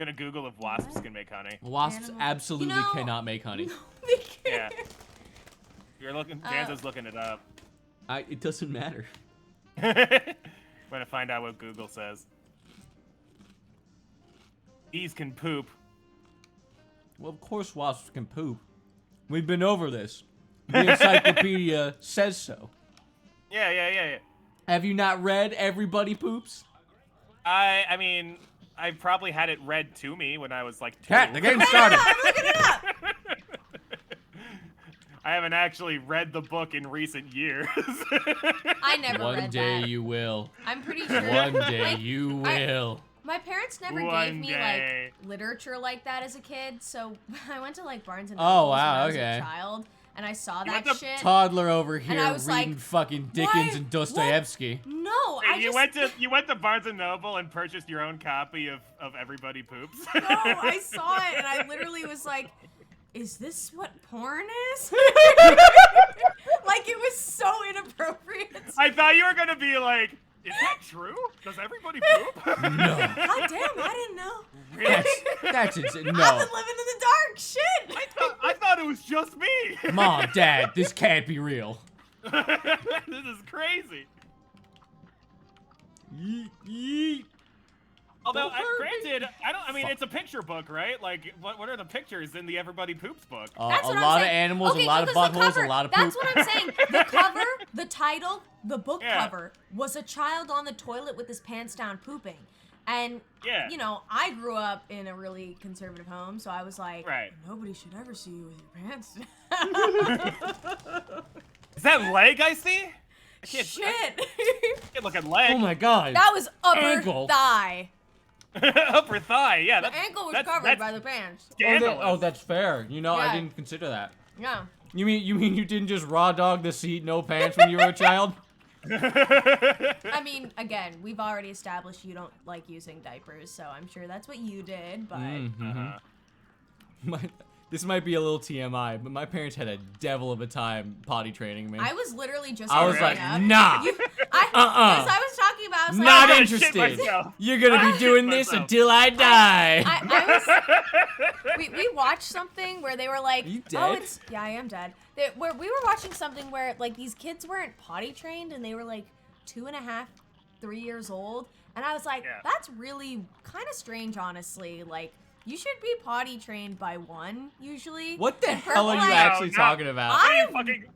I'm gonna Google if wasps can make honey. Wasps Animal- absolutely You know- cannot make honey. No, they can't. Yeah. You're looking. Danzo's looking it up. It doesn't matter. I'm gonna find out what Google says. Bees can poop. Well, of course wasps can poop. We've been over this. The encyclopedia says so. Yeah. Have you not read Everybody Poops? I mean, I probably had it read to me when I was like 2. Cat, the game started. I'm looking it up. I haven't actually read the book in recent years. I never One read day that. you will. I'm pretty sure. One day Like, you will. My parents never gave One me day. like literature like that as a kid, so I went to like Barnes and Oh, Nobles wow, when I was okay. a child, and I saw You that went to shit. Toddler over here I was reading like, fucking Dickens what? and Dostoevsky. No, Hey, I you just went to Barnes and Noble and purchased your own copy of Everybody Poops. no, I saw it, and I literally was like, "Is this what porn is?" Like it was so inappropriate. I thought you were gonna be like, "Is that true? Does everybody poop?" No. God damn, I didn't know. That's insane. I've No. been living in the dark. Shit. I thought it was just me. Mom, Dad, this can't be real. This is is crazy. Yeet, yeet. Although, Don't hurt me. granted, I mean, it's a picture book, right? Like, what are the pictures in the Everybody Poops book? That's A what I'm lot of saying. animals, Okay, a lot of because the buttholes, cover, a lot of poop. That's what I'm saying. The cover, the title, the book Yeah. cover was a child on the toilet with his pants down pooping. And, Yeah. you know, I grew up in a really conservative home, so I was like, Right. nobody should ever see you with your pants down. Is that leg I see? I can't, Shit. can't look at leg. Oh my god. That was upper Ankle. thigh. Upper thigh, yeah. The That's, ankle was that's, covered that's by the pants. scandalous. That's fair. You know, I Yeah. didn't consider that. Yeah. You mean you didn't just raw dog the seat, no pants when you were a child? I mean, again, we've already established you don't like using diapers, so I'm sure that's what you did, but... Mhm. This might be a little TMI, but my parents had a devil of a time potty training me. I was literally just I was bringing like, up. nah. As I was talking about, I was Not like, I'm gonna shit interested. myself. You're gonna I'm be doing shitting this myself. until I die. we watched something where they were like, Are you oh, dead? yeah, I am dead. Where we were watching something where like these kids weren't potty trained and they were like 2.5, 3 years old, and I was like, Yeah. that's really kind of strange, honestly. Like, you should be potty trained by 1 usually. What the And hell are you Purple actually No, talking about?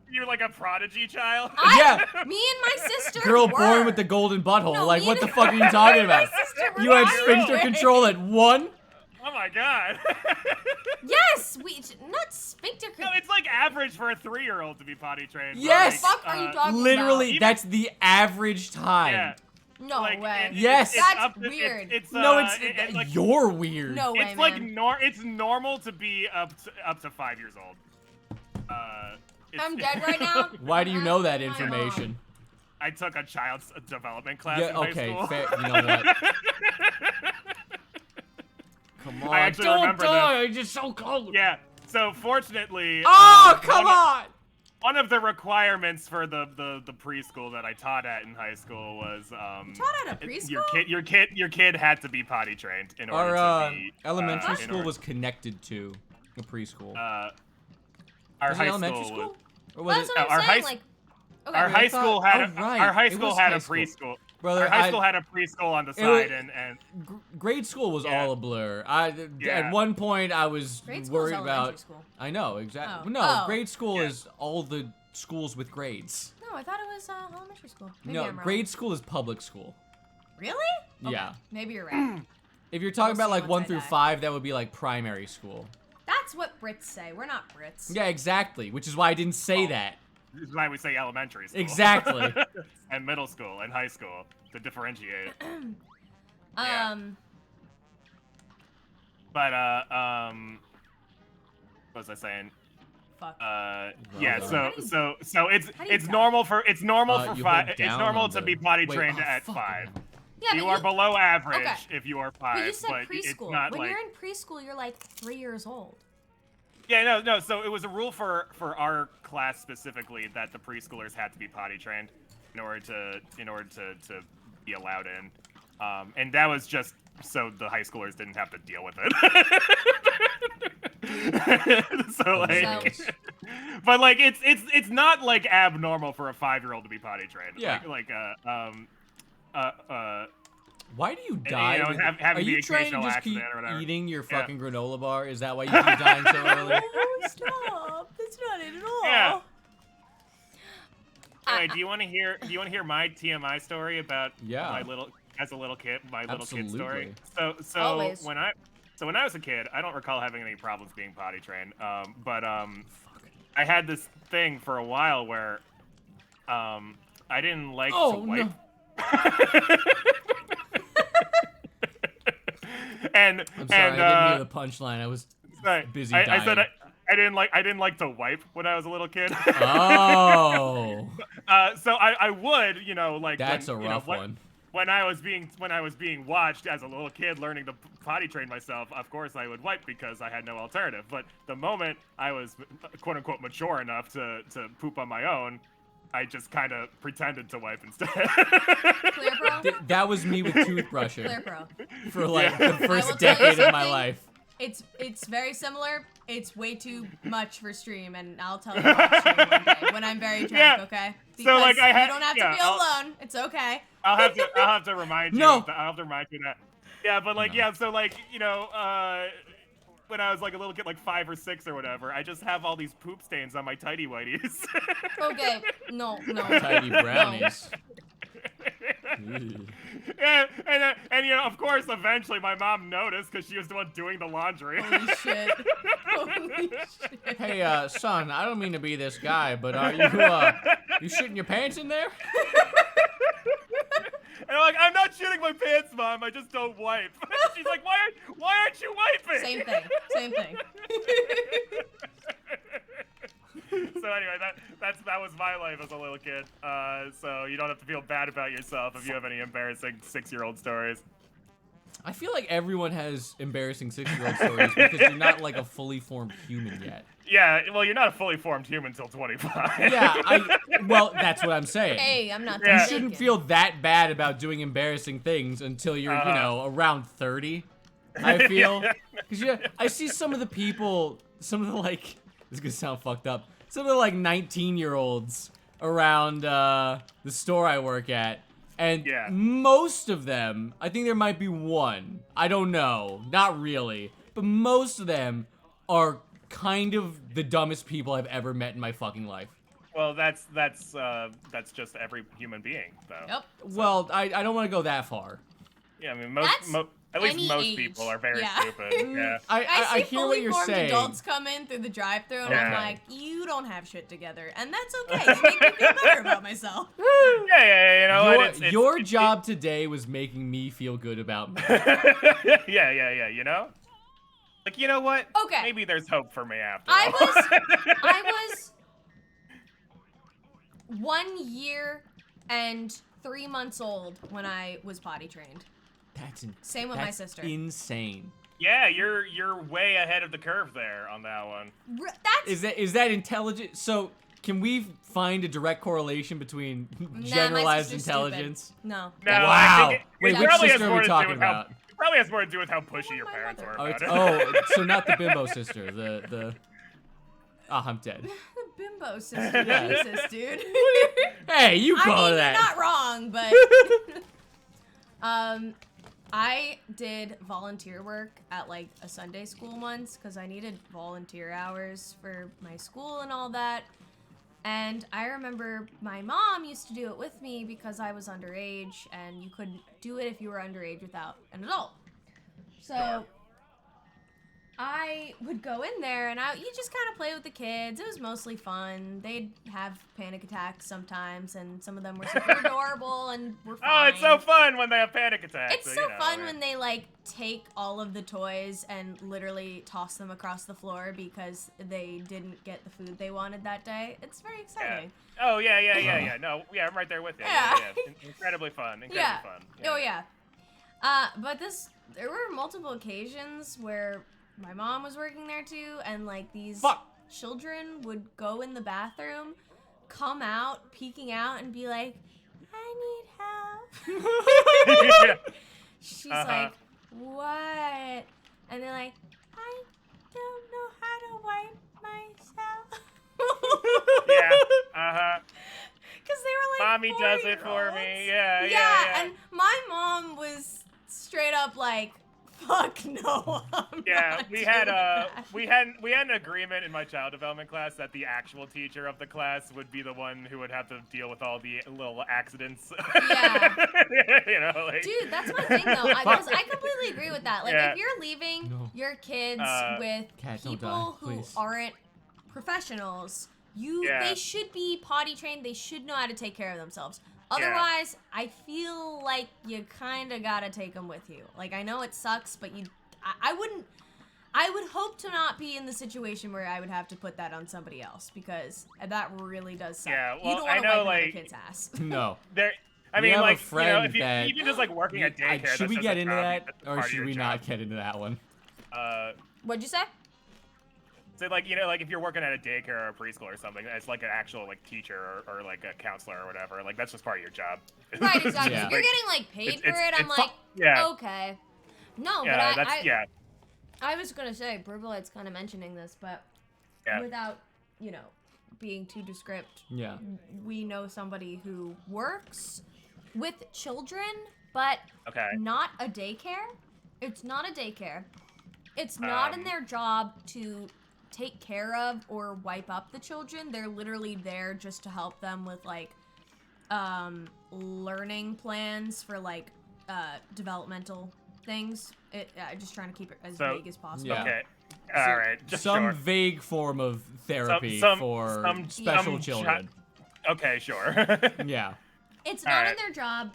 You're like a prodigy child? Yeah. Me and my sister Girl were. born with the golden butthole. No, like, me what the and- fuck are you talking about? My sister were You had not sphincter doing it. control at 1? Oh my god. Yes, not sphincter. No, it's like average for a 3-year-old to be potty trained. but, Yes! What the fuck are you talking Literally, Even- that's the average time. Yeah. No Like, way. Yes. That's up to- weird. It's, No, it's like, you're weird. No way, it's like man. it's normal to be up to 5 years old. I'm dead right now. Why do you know that I know. information? I took a child's development class Yeah, in high okay, school. fair. You know what? Come on. I actually Don't remember die, I'm just so cold. Yeah. So fortunately, Oh, come on! one of the requirements for the preschool that I taught at in high school was Taught at a preschool? your kid had to be potty trained in order Our to be elementary in school order- was connected to a preschool. our was it high elementary school. school? Or Well, was that's it? what I'm our saying. high Like, okay. Our high school had Oh, right. our high It school was had high a school. preschool. Brother, Our high school had a preschool on the It was- side, and Grade school was Yeah. all a blur. Yeah. At one point I was Grade school's worried elementary about. school. I know exactly. Oh. No, Oh. grade school Yeah. is all the schools with grades. No, I thought it was elementary school. Maybe No, I'm wrong. grade school is public school. Really? Okay, Yeah. Maybe you're right. If you're talking We'll about see like once 1 I through die. 5, that would be like primary school. That's what Brits say. We're not Brits. Yeah, exactly. Which is why I didn't say Oh. that. this is why we say elementary school. Exactly. And middle school and high school to differentiate. But what was I saying? Fuck. Yeah. How do So it's how do you die? normal for You five. hold It's down normal on to the- be potty Wait, trained oh, at fuck. 5. Yeah, You but are below average Okay. if you are 5. But you said It's preschool. not When like you're in preschool, you're like 3 years old. yeah, no. So it was a rule for our class specifically that the preschoolers had to be potty trained in order to be allowed in, and that was just so the high schoolers didn't have to deal with it. So like, but like it's not like abnormal for a 5-year-old to be potty trained. Yeah. Why do you die? you know, having Are the you trying to occasional just keep accident or whatever. eating your Yeah. fucking granola bar? Is that why you keep dying so early? Oh, stop. That's not it at all. Yeah. Anyway, do you want to hear my TMI story about Yeah. my little kid story? Absolutely. So Always. when I was a kid, I don't recall having any problems being potty trained. But I had this thing for a while where I didn't like to Oh, wipe. no. and I'm sorry, and I didn't hear the punchline. I was sorry, busy I said dying. I didn't like to wipe when I was a little kid. Oh, So I would, you know, like that's when, a you know, rough one. When I was being watched as a little kid learning to potty train myself, of course I would wipe because I had no alternative. But the moment I was quote unquote mature enough to poop on my own, I just kind of pretended to wipe instead. ClearPearl? That was me with toothbrushing ClearPearl. for like Yeah. the first will tell you decade of my something. life. It's very similar. it's way too much for stream, and I'll tell you off stream one day when I'm very drunk. Yeah. Okay? Because So, like, I you don't have to be alone. It's okay. I'll have to remind you. No. I'll have to remind you that. Yeah, but like, No. yeah. So like, you know, when I was like a little kid, like 5 or 6 or whatever, I just have all these poop stains on my tidy whities. Okay. No. Tidy brownies. Yeah, and you know, of course, eventually my mom noticed because she was the one doing the laundry. Holy shit. Holy shit. Hey, son, I don't mean to be this guy, but are you shitting your pants in there? And I'm like, I'm not shitting my pants, Mom. I just don't wipe. She's like, why aren't you wiping? Same thing. So anyway, that was my life as a little kid. So you don't have to feel bad about yourself if you have any embarrassing 6-year-old stories. I feel like everyone has embarrassing 6-year-old stories because you're not like a fully formed human yet. Yeah, well, you're not a fully formed human until 25. Yeah, well, that's what I'm saying. Hey, I'm not. Yeah. You shouldn't feel that bad about doing embarrassing things until you're, you know, around 30. I feel, because I see some of the people, some of the like, this is gonna sound fucked up. Some of the like 19-year-olds around the store I work at, and Yeah. most of them, I think there might be one, I don't know, not really, but most of them are kind of the dumbest people I've ever met in my fucking life. Well, that's just every human being, though. Yep. Well, I don't want to go that far. Yeah, I mean, That's at least any most age. people are very Yeah. stupid. Yeah. I see hear what fully you're formed saying. adults come in through the drive-thru, and I'm Yeah. like, you don't have shit together, and that's okay. You make me feel better about myself. Yeah, you know what? Your job today was making me feel good about me. yeah, you know? Like, you know what? Okay. Maybe there's hope for me after I all. was 1 year and 3 months old when I was potty trained. Same with my sister. Insane. Yeah, you're way ahead of the curve there on that one. That's Is that intelligent? So can we find a direct correlation between my generalized sister's intelligence? stupid. No. No, Wow. I think Wait, it which probably sister has are more we to do talking with about? it probably has more to do with how pushy your my parents mother. were Oh, about it. so not the bimbo sister. The I'm dead. The bimbo sister. Yeah. Jesus, dude. Hey, you I call mean, that? you're not wrong, but I did volunteer work at like a Sunday school once because I needed volunteer hours for my school and all that. And I remember my mom used to do it with me because I was underage, and you couldn't do it if you were underage without an adult. So I would go in there, and you just kind of play with the kids. It was mostly fun. They'd have panic attacks sometimes, and some of them were super adorable and were fine. Oh, it's so fun when they have panic attacks. It's so fun when they like take all of the toys and literally toss them across the floor because they didn't get the food they wanted that day. It's very exciting. Oh, yeah. No, yeah, I'm right there with you. Yeah. Incredibly fun. Incredibly Yeah. fun. Oh yeah. But there were multiple occasions where my mom was working there too, and like these children would go in the bathroom, come out, peeking out, and be like, "I need help." Yeah. She's like, "What?" And they're like, "I don't know how to wipe myself." Yeah. Uh-huh. Because they were like, Mommy does it for 4-year-olds. me. Yeah. And my mom was straight up like, "Fuck no." I'm Yeah, not we doing had that." we had an agreement in my child development class that the actual teacher of the class would be the one who would have to deal with all the little accidents. Yeah. You know, like. Dude, that's my thing though. I completely agree with that. Like, Yeah. if you're leaving your kids with Cat, don't people die, who please. aren't professionals, Yeah. they should be potty trained. They should know how to take care of themselves. Otherwise, I feel like you kind of gotta take them with you. Like, I know it sucks, but I would hope to not be in the situation where I would have to put that on somebody else, because that really does suck. Yeah, You well, don't want I to know, wipe another like- kid's ass. No. I We mean, have a like, friend if you that- even just like working at daycare. Should that's we just get a into job, that, that's or part of should your we job. not get into that one? What'd you say? So like, you know, like if you're working at a daycare or a preschool or something, it's like an actual like teacher or like a counselor or whatever. Like that's just part of your job. Right, exactly. Yeah. If you're getting like paid for It's- it, I'm it's like, yeah. okay. No, Yeah, but that's yeah. I was gonna say, Purple-Light's kind of mentioning this, but without, being too descript, we know somebody who works with children, but not a daycare. It's not a daycare. It's not in their job to take care of or wipe up the children. They're literally there just to help them with, like, learning plans for, like, developmental things. Just trying to keep it as vague as possible. Yeah. Okay. All right. Just some vague form of therapy for special children. Okay, sure. Yeah. It's not in their job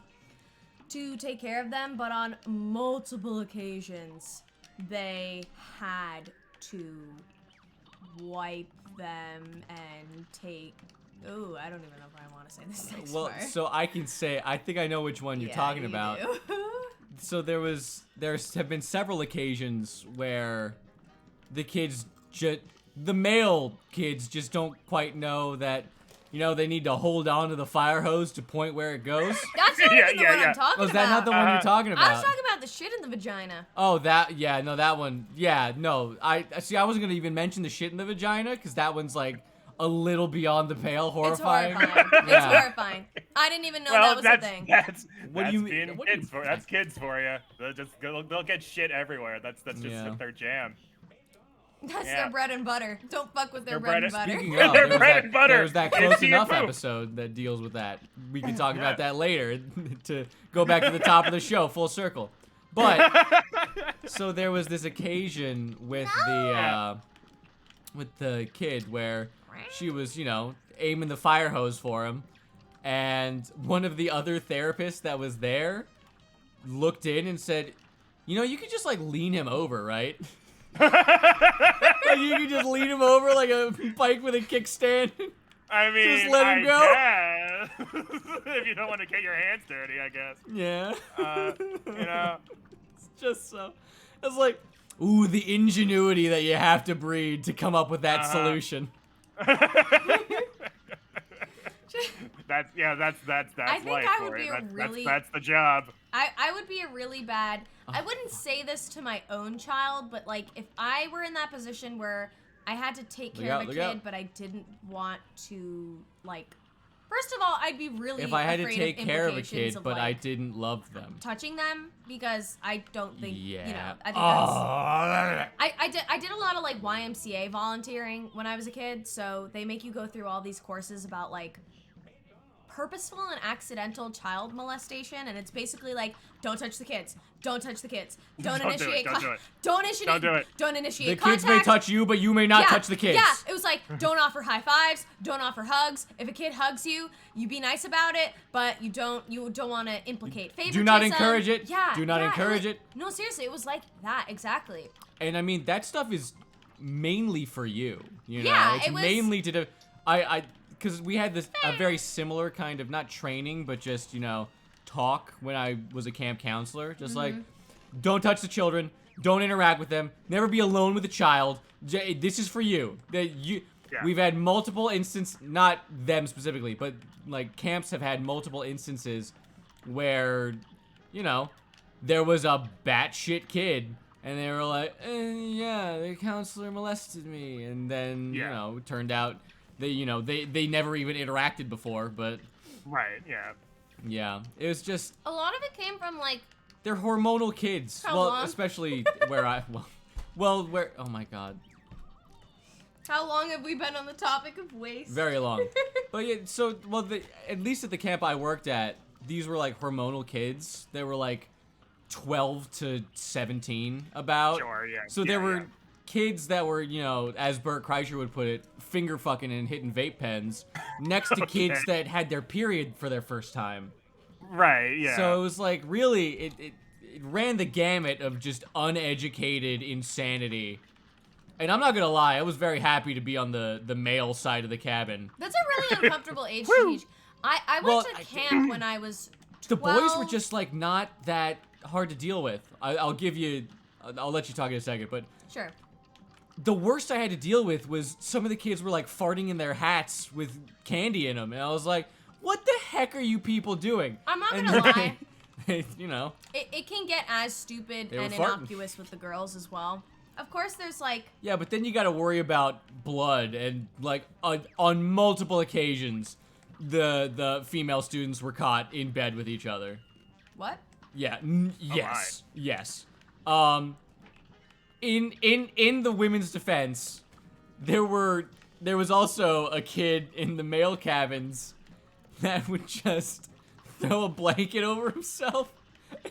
to take care of them, but on multiple occasions, they had to wipe them and take... Ooh, I don't even know if I want to say this next part. So I can say, I think I know which one you're talking about. So there have been several occasions where the male kids just don't quite know that, they need to hold on to the fire hose to point where it goes. That's not even the one I'm talking about. Was that not the one you're talking about? I was talking about the shit in the vagina. Oh, that one. Yeah, no. I wasn't gonna even mention the shit in the vagina, because that one's like a little beyond the pale, horrifying. It's horrifying. It's horrifying. I didn't even know that was a thing. That's kids for you. They'll get shit everywhere. That's just their jam. That's their bread and butter. Don't fuck with their bread and butter. Speaking of, there's that Close Enough episode that deals with that. We can talk about that later to go back to the top of the show, full circle. But so there was this occasion with the kid where she was, aiming the fire hose for him, and one of the other therapists that was there looked in and said, you could just like lean him over, right? Like you could just lean him over like a bike with a kickstand. I mean, just let him go. If you don't want to get your hands dirty, I guess. Yeah. It's just so. It's like, ooh, the ingenuity that you have to breed to come up with that solution. That's I think life I for would be it. a really... That's the job. I would be a really bad... I wouldn't say this to my own child, but, like, if I were in that position where I had to take care of a kid, but I didn't want to, like... First of all, I'd be really if I had to afraid take of care of a implications kid, but I didn't love them. touching them, because I don't think, Yeah. I think that's... I did a lot of, like, YMCA volunteering when I was a kid, so they make you go through all these courses about, like, purposeful and accidental child molestation, and it's basically like, don't touch the kids, don't touch the kids, don't initiate contact. The kids may touch you, but you may not touch the kids. Yeah, it was like, don't offer high fives, don't offer hugs. If a kid hugs you, you be nice about it, but you don't want to implicate favoritism. Do not encourage it. Yeah. Do not encourage it. No, seriously, it was like that, exactly. And I mean, that stuff is mainly for you. Yeah, it's mainly to do. Because we had a very similar kind of, not training, but just, talk when I was a camp counselor. Just like, don't touch the children, don't interact with them, never be alone with a child. This is for you. We've had multiple instances, not them specifically, but like camps have had multiple instances where, there was a batshit kid, and they were like, the counselor molested me, and then, it turned out they never even interacted before, but... Right, yeah. Yeah, it was just... A lot of it came from, like... They're hormonal kids. How long? Especially where I... where... Oh my god. How long have we been on the topic of waste? Very long. But yeah, so, at least at the camp I worked at, these were, like, hormonal kids. They were, like, 12 to 17, about. Sure, yeah. So there were... kids that were, as Bert Kreischer would put it, finger fucking and hitting vape pens next to kids that had their period for their first time. Right, yeah. So it was like, really, it ran the gamut of just uneducated insanity. And I'm not gonna lie, I was very happy to be on the male side of the cabin. That's a really uncomfortable age to teach. I went to camp when I was 12. The boys were just, like, not that hard to deal with. I'll let you talk in a second, but... Sure. The worst I had to deal with was some of the kids were like farting in their hats with candy in them, and I was like, "What the heck are you people doing?" I'm not gonna lie. It can get as stupid and innocuous with the girls as well. Of course, there's like. Yeah, but then you got to worry about blood and like on multiple occasions, the female students were caught in bed with each other. What? Yeah. Yes. Yes. In the women's defense, there was also a kid in the male cabins that would just throw a blanket over himself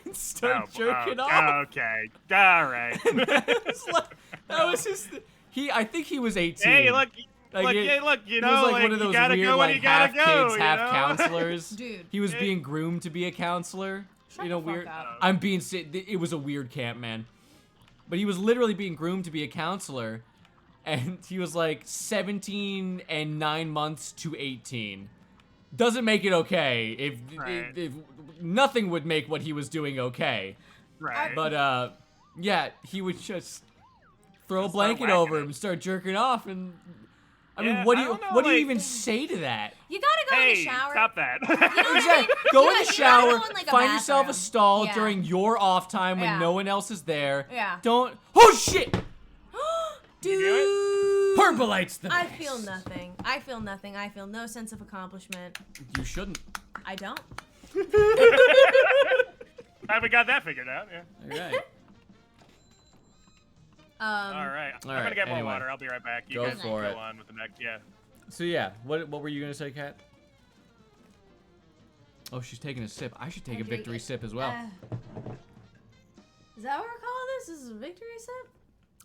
and start jerking off. Okay, all right. that was his. I think he was 18. Hey, look, Like, look, you he know, was like like, one of those you gotta weird, go when like you gotta half go, kids, you half know? counselors. Dude. He was being groomed to be a counselor. Shut you know, the fuck weird. up. I'm being. It was a weird camp, man. But he was literally being groomed to be a counselor, and he was like 17 and 9 months to 18. Doesn't make it okay. If nothing would make what he was doing okay. Right. But yeah, he would just throw a Start blanket whacking over him. him and start jerking off, and I mean, Yeah, what do I you don't know, what do you like- even say to that? You gotta go in the Hey, shower. stop that. Exactly. Go in the You gotta shower, go in, like, a find yourself a bathroom. stall Yeah. during your off time when Yeah. no one else is there. Yeah. Don't. Oh shit! Dude. Purple lights the I best. feel nothing. I feel nothing. I feel no sense of accomplishment. You shouldn't. I don't. We got that figured out. Yeah. All right. All right. I'm right, gonna get more anyway. water. I'll be right back. You Go guys for go it. on with the next. Yeah. So yeah, what were you gonna say, Kat? Oh, she's taking a sip. I should take a victory sip as well. Is that what we're calling this? This is a victory sip?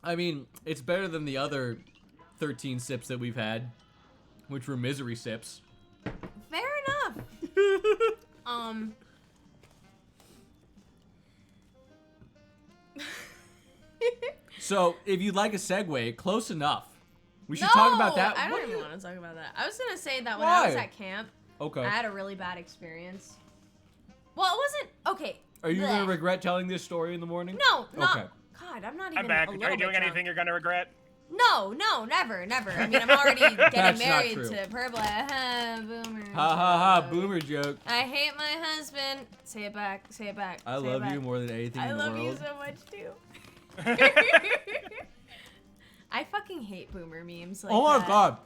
I mean, it's better than the other 13 sips that we've had, which were misery sips. Fair enough. So, if you'd like a segue, close enough. We should talk about that. I What don't do even you- want to talk about that. I was gonna say that when I was Why? at camp, Okay. I had a really bad experience. Well, it wasn't okay. Are you bleh. gonna regret telling this story in the morning? No, not. Okay. God, I'm not even. I'm back. A Are little you doing bit drunk. anything you're gonna regret? No, never. I mean, I'm already getting That's not married true. to Purple. Boomer. Ha ha ha! Boomer joke. I hate my husband. Say it back. Say it back. I say it love back. you more than anything I in the love you world. so much too. I fucking hate boomer memes like Oh my that. god!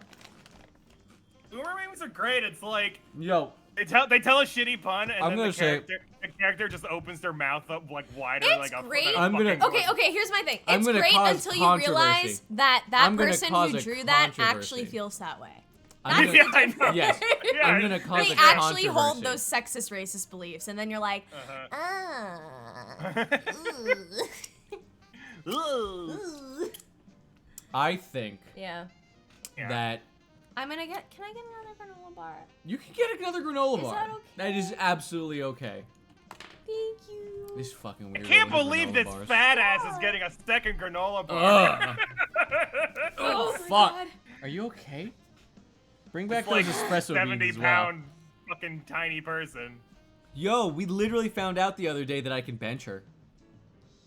Boomer memes are great. It's like Yo, they tell a shitty pun and I'm then gonna say- the character just opens their mouth up like wider, It's like a. great. like a I'm gonna- fucking- Okay, here's my thing. I'm It's gonna great cause until you realize controversy. that I'm gonna person cause who a drew that controversy. actually feels that way. I'm That's gonna, Yeah, I know. yes, Yeah, I'm gonna cause They a actually hold controversy. those sexist, racist beliefs, and then you're like, Ooh. ooh. I think Yeah. Yeah. that Can I get another granola bar? you can get another granola Is bar. that okay? That is absolutely okay. Thank you. This fucking weird. Can't believe this fat ass is getting a second granola bar. Ugh. Oh, my fuck. God. Are you okay? Bring back It's like those espresso 70 beans as well. pound fucking tiny person. Yo, we literally found out the other day that I can bench her.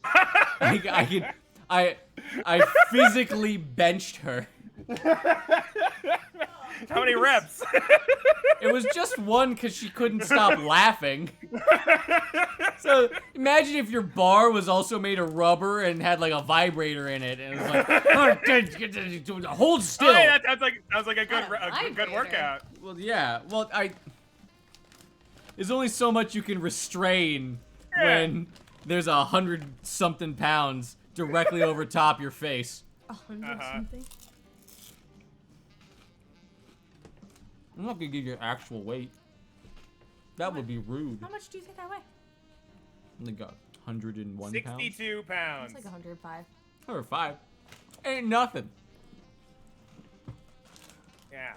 I physically benched her. How many reps? It was just one because she couldn't stop laughing. So imagine if your bar was also made of rubber and had like a vibrator in it, and it was like, hold still. Oh, yeah, that sounds like a good Not a good vibrator. workout. Well, yeah. Well, there's only so much you can restrain Yeah. when there's 100-something pounds directly over top your face. 100 something. I'm not gonna give you actual weight. That would be rude. How much do you think I weigh? I think 101 pounds. 62 pounds. It's like 105. Or 5. Ain't nothing. Yeah.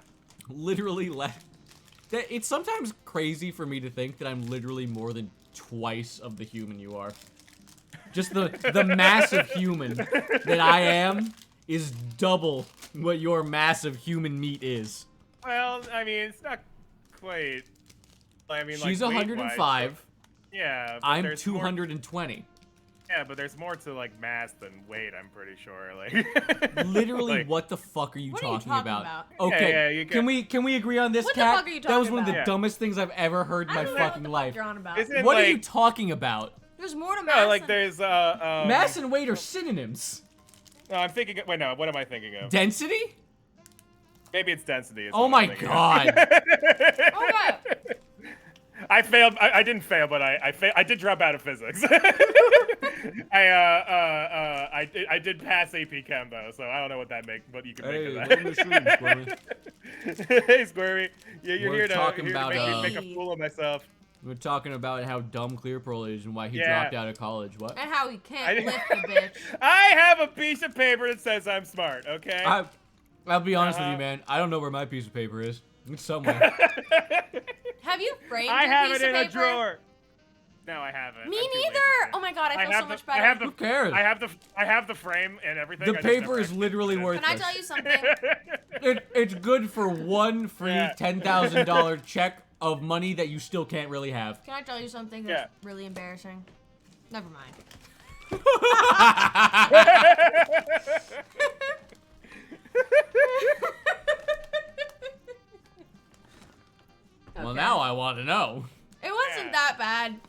Literally it's sometimes crazy for me to think that I'm literally more than twice of the human you are. Just the massive human that I am is double what your massive human meat is. Well, I mean, it's not quite. I mean, She's like, 105. weight-wise, yeah. But I'm there's 220. More, yeah, but there's more to like mass than weight. I'm pretty sure. Like. Literally, like, what the fuck are you What are you talking talking about? about? Okay, Yeah, you can we agree on this, What the Kat? fuck are you That was talking one of the about? dumbest things I've ever heard in I my don't know fucking what the life. fuck you're on about. Isn't it What are like, you talking about? There's more to mass. No, like than- there's Mass and weight are synonyms. No, I'm thinking. Wait, no. What am I thinking of? Density? Maybe it's density. Oh my god. Okay. I failed. I didn't fail, but I did drop out of physics. I did pass AP Chem though, so I don't know what you can make of that. welcome to stream, Squirmy. Hey, Squirmy. You're We're here to talking about, make a fool of myself. We're talking about how dumb ClearPearl is and why he Yeah. dropped out of college. What? And how he can't lift the bitch. I have a piece of paper that says I'm smart. Okay. I'll be honest with you, man. I don't know where my piece of paper is. It's somewhere. Have you framed I your have piece it of in a paper? drawer. No, I haven't. Me I'm too lazy neither. for it. Oh my god, I feel so much better. Who cares? I have the frame and everything. The I just never paper is actually literally used it. worthless. Can I tell you something? It's good for one free Yeah. $10,000 check of money that you still can't really have. Can I tell you something Yeah. that's really embarrassing? Never mind. Well, Okay. now I want to know. It wasn't Yeah. that bad.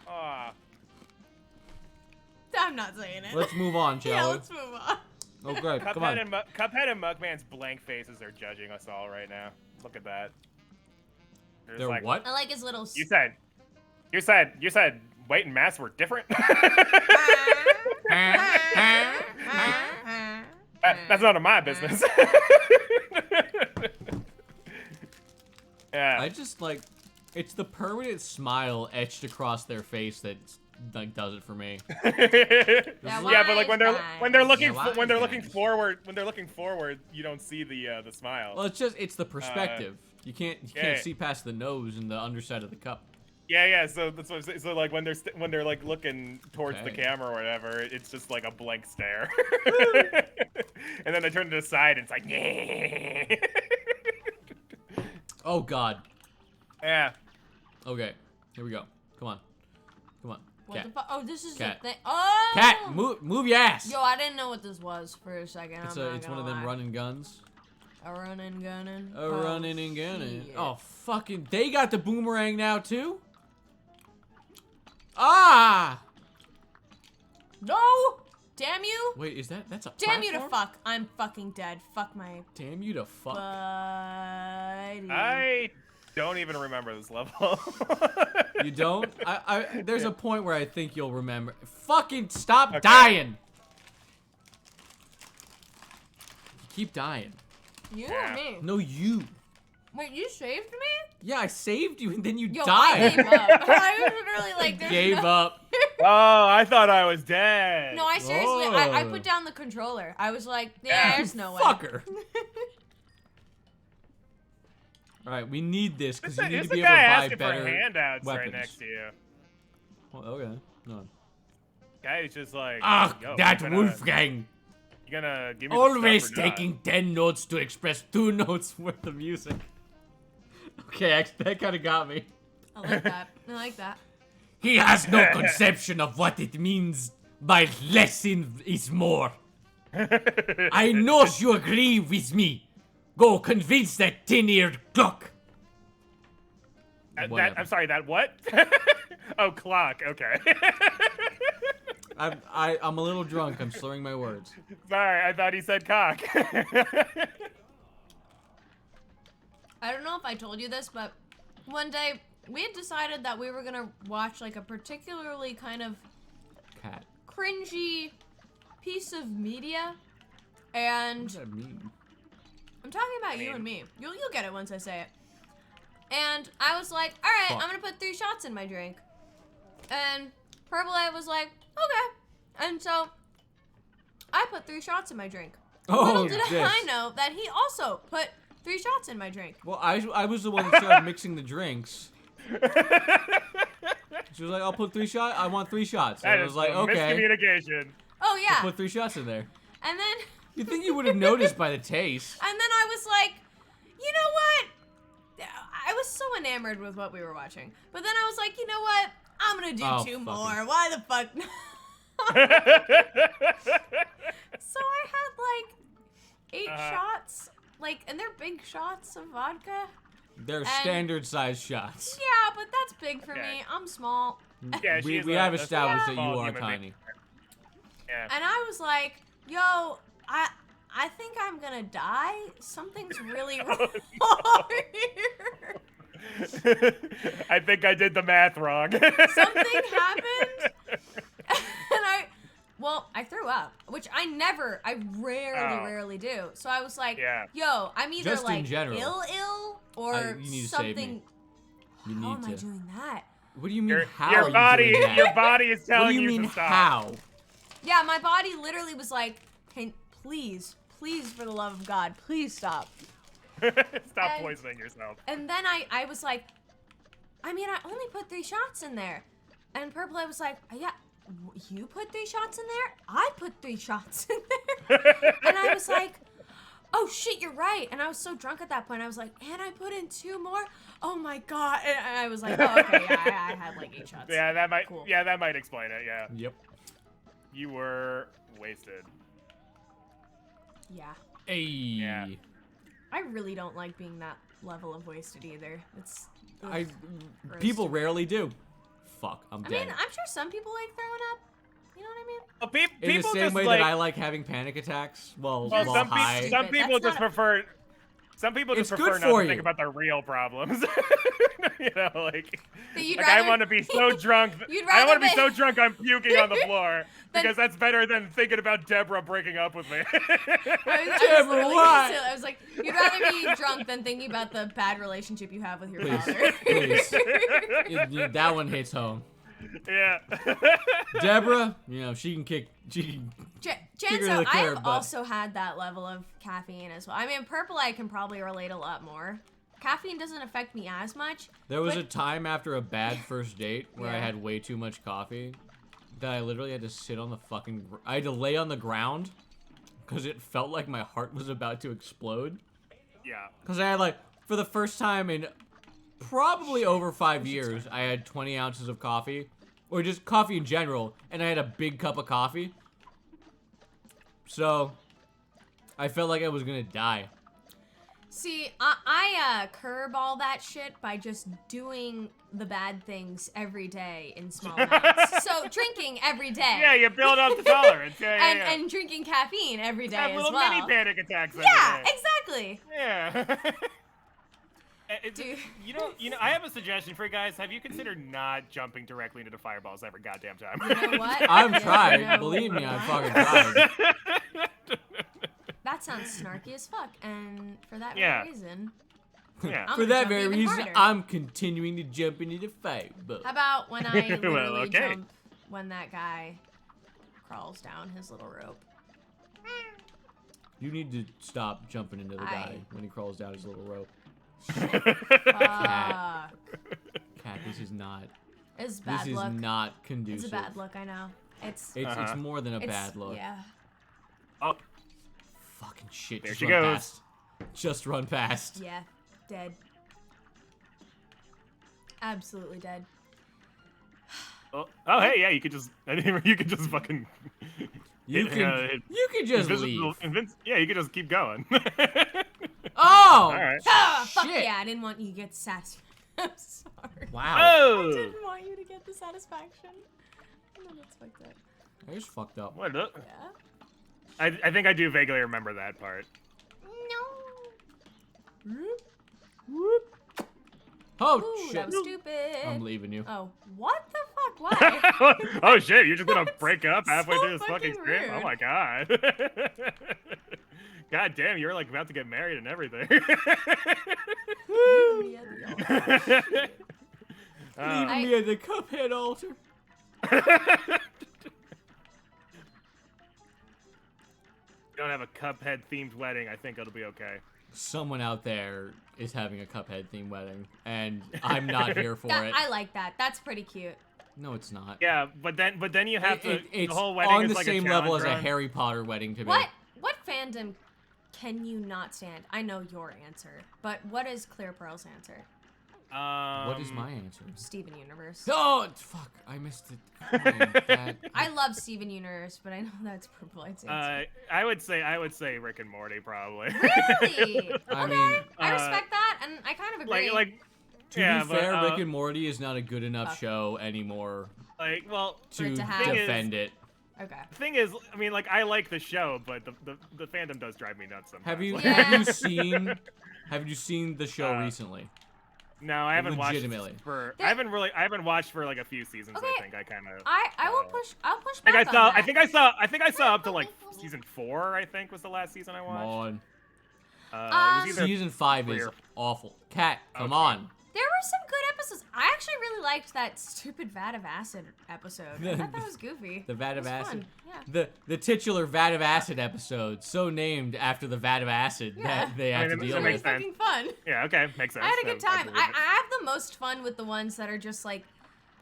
Aw. I'm not saying it. Let's move on, Yeah, shall we? let's move on. Okay, come on. Cuphead and Mugman's blank faces are judging us all right now. Look at that. There's They're like, what? I like his little. You said weight and mass were different. That's none of my business. Yeah. I just like, it's the permanent smile etched across their face that like does it for me. Yeah, but like when they're looking Yeah, when they're looking wise. forward, you don't see the smile. Well, it's the perspective. You can't yeah. see past the nose and the underside of the cup. Yeah. So that's what I'm saying. So like when they're like looking towards the Okay. camera or whatever, it's just like a blank stare. And then they turn to the side and it's like, yeah. Oh God. Yeah. Okay, here we go. Come on. What Cat. the fuck? Oh, this is Cat. the thing. Oh! Cat, move your ass. Yo, I didn't know what this was for a second. It's I'm not it's one of gonna them lie. running guns. A running gunning. A running and gunning. shit. Oh fucking! They got the boomerang now too. Ah! No! Damn you! Wait, is that's a Damn you to platform? fuck! I'm fucking dead. Fuck my Damn you to fuck. buddy. I don't even remember this level. You don't? There's a point where I think you'll remember. Fucking stop Okay. dying! You keep dying. You Yeah. or me? No, you. Wait, you saved me? Yeah, I saved you and then you Yo, I died. gave up. I was literally like, there's Gave no... up. Oh, I thought I was dead. No, I seriously, I Whoa. put down the controller. I was like, yeah, there's no way. Fucker. Alright, we need this because you need It's to the be able guy to buy asking better for handouts right weapons. next to you. Oh, okay. No. Guy's just like, Ah, yo, that you gonna- Wolfgang. You gonna give me the Always stuff or not? taking 10 notes to express 2 notes worth of music. Okay, that kind of got me. I like that. I like that. He has no conception of what it means by less is more. I know you agree with me. Go convince that tin-eared clock. That, Whatever. I'm sorry, that what? Oh, clock, okay. I'm a little drunk. I'm slurring my words. Sorry, I thought he said cock. I don't know if I told you this, but one day we had decided that we were gonna watch like a particularly kind of Cat. cringy piece of media, What and does that mean? I'm talking about you mean- and me. You'll get it once I say it. And I was like, all right, Fuck. I'm gonna put 3 shots in my drink. And Purple Eye was like, okay. And so I put 3 shots in my drink. Little did this. I know that he also put 3 shots in my drink. Well, I was the one that started mixing the drinks. She was like, I'll put 3 shots. I want 3 shots. And That I is was like, some okay. miscommunication. Oh yeah. Put 3 shots in there. And then You think you would have noticed by the taste? and then I was like, you know what? I was so enamored with what we were watching. But then I was like, you know what? I'm gonna do Oh, 2 fucking- more. Why the fuck not? So I had like 8 shots, like, and they're big shots of vodka. They're And- standard size shots. Yeah, but that's big for Okay. me. I'm small. Yeah, we she's have a established that you small are human tiny. being. Yeah. And I was like, yo, I think I'm gonna die. Something's really wrong here. I think I did the math wrong. Something happened. And I threw up, which I rarely do. So I was like, Yeah. yo, I'm either Just in like general. ill or you need to save something. me. You How am need I to. doing that? What do you mean? How are Your you body, doing that? your body is telling What do you mean to stop. how? Yeah, my body literally was like, hey, please, for the love of God, please stop. Stop And- poisoning yourself. And then I was like, I mean, I only put 3 shots in there. And Purple I was like, yeah, you put 3 shots in there? I put 3 shots in there. And I was like, oh shit, you're right. And I was so drunk at that point. I was like, and I put in 2 more? Oh my God. And I was like, oh, okay, yeah, I had like 8 shots. Yeah, that might. Cool. Yeah, that might explain it. Yeah. Yep. You were wasted. Yeah. Hey. Yeah. I really don't like being that level of wasted either. It's. ugh, gross People to me. rarely do. Fuck, I'm I dead. mean, I'm sure some people like throwing up. You know what I mean? Well, In the people same just way like. that I like having panic attacks while Well, some, high. some But people that's just not a- prefer. Some people just It's prefer good not for to think you. about their real problems. You know, like You'd I rather- want to be so drunk. You'd I want to rather be be- so drunk I'm puking on the floor Then- because that's better than thinking about Deborah breaking up with me. Deborah, literally why? gonna say- I was like, you'd rather be drunk than thinking about the bad relationship you have with your Please. father. Please. That one hits home. Yeah. Deborah, you know, she can kick. She can. Kick her to Janso, the curb, I've bud. also had that level of caffeine as well. I mean, Purple I can probably relate a lot more. Caffeine doesn't affect me as much. There was but- a time after a bad first date where I Yeah. had way too much coffee that I literally had to sit on the fucking. I had to lay on the ground because it felt like my heart was about to explode. Yeah. Because I had like, for the first time in probably over 5 years, I had 20 ounces of coffee, or just coffee in general, and I had a big cup of coffee. So, I felt like I was gonna die. See, I curb all that shit by just doing the bad things every day in small amounts. So drinking every day. Yeah, you build up the tolerance. Yeah, yeah. And drinking caffeine every day Have as little well. mini panic attacks. every Yeah, day. exactly. Yeah. Dude. You know, I have a suggestion for you guys. Have you considered not jumping directly into the fireballs every goddamn time? You know what? I've You tried. know Believe me, I've what? fucking tried. That sounds snarky as fuck, and for that Yeah. very reason, Yeah. I'm For gonna that jump very even reason, harder. I'm continuing to jump into the fight. But How about when I literally Well, okay. jump when that guy crawls down his little rope? you need to stop jumping into the guy I- when he crawls down his little rope. Fuck. Cat, this is not. It's a bad This is look. not conducive. It's a bad look, I know. It's It's more than a it's- bad look. Yeah. Oh, Fucking shit. There Just she run goes. past. Just run past. Yeah. Dead. Absolutely dead. oh, hey, yeah. You could just, you could just fucking. You can just invisible- leave. yeah, you could just keep going. Oh! right. Ah, fuck Shit. yeah, I didn't want you to get satisfaction. I'm sorry. Wow. I Oh. didn't want you to get the satisfaction. No, that's fucked up. I just fucked up. What? the- Yeah? I think I do vaguely remember that part. No. Oh, Ooh, shit. that was stupid. I'm leaving you. Oh, what the fuck? Why? Oh shit! You're just gonna break up halfway So through this fucking fucking stream? Oh rude. my god! God damn! You're like about to get married and everything. Leave me at the altar. Leaving me at the Cuphead altar. You don't have a Cuphead themed wedding. I think it'll be okay. Someone out there is having a Cuphead themed wedding, and I'm not here for it. I like that. That's pretty cute. No, it's not. Yeah, but then you have to. It's the whole wedding on is the like same a level as a challenge run. Harry Potter wedding to me. What fandom can you not stand? I know your answer, but what is ClearPearl's answer? What is my answer? Steven Universe. Oh, fuck. I missed it. Fine, that- I love Steven Universe, but I know that's Purple Light's answer. I would say Rick and Morty probably. Really? I Okay, mean, I respect that, and I kind of agree. To Yeah, be but, fair, Rick and Morty is not a good enough show anymore like, well, For to it to have- defend it. Okay. the thing is, I mean, like, I like the show, but the fandom does drive me nuts sometimes. Have you Like, Yeah. have you seen the show recently? No, I haven't Legitimately. watched for. There- I haven't watched for like a few seasons. Okay. I think I kind of. I will push. I'll push I back think I saw. on that. I think I saw up to like season 4. I think was the last season I Come watched. on. It was either Season 5 3 is or- awful. Cat, come Okay. on. There were some good episodes. I actually really liked that stupid vat of acid episode. I thought that was goofy. The vat It of was acid. fun. Yeah. The titular vat of acid episode, so named after the vat of acid Yeah. that they I had mean, to it deal Really makes with. sense. fucking fun. Yeah. Okay. Makes sense. I had a good time. believe I it. have the most fun with the ones that are just like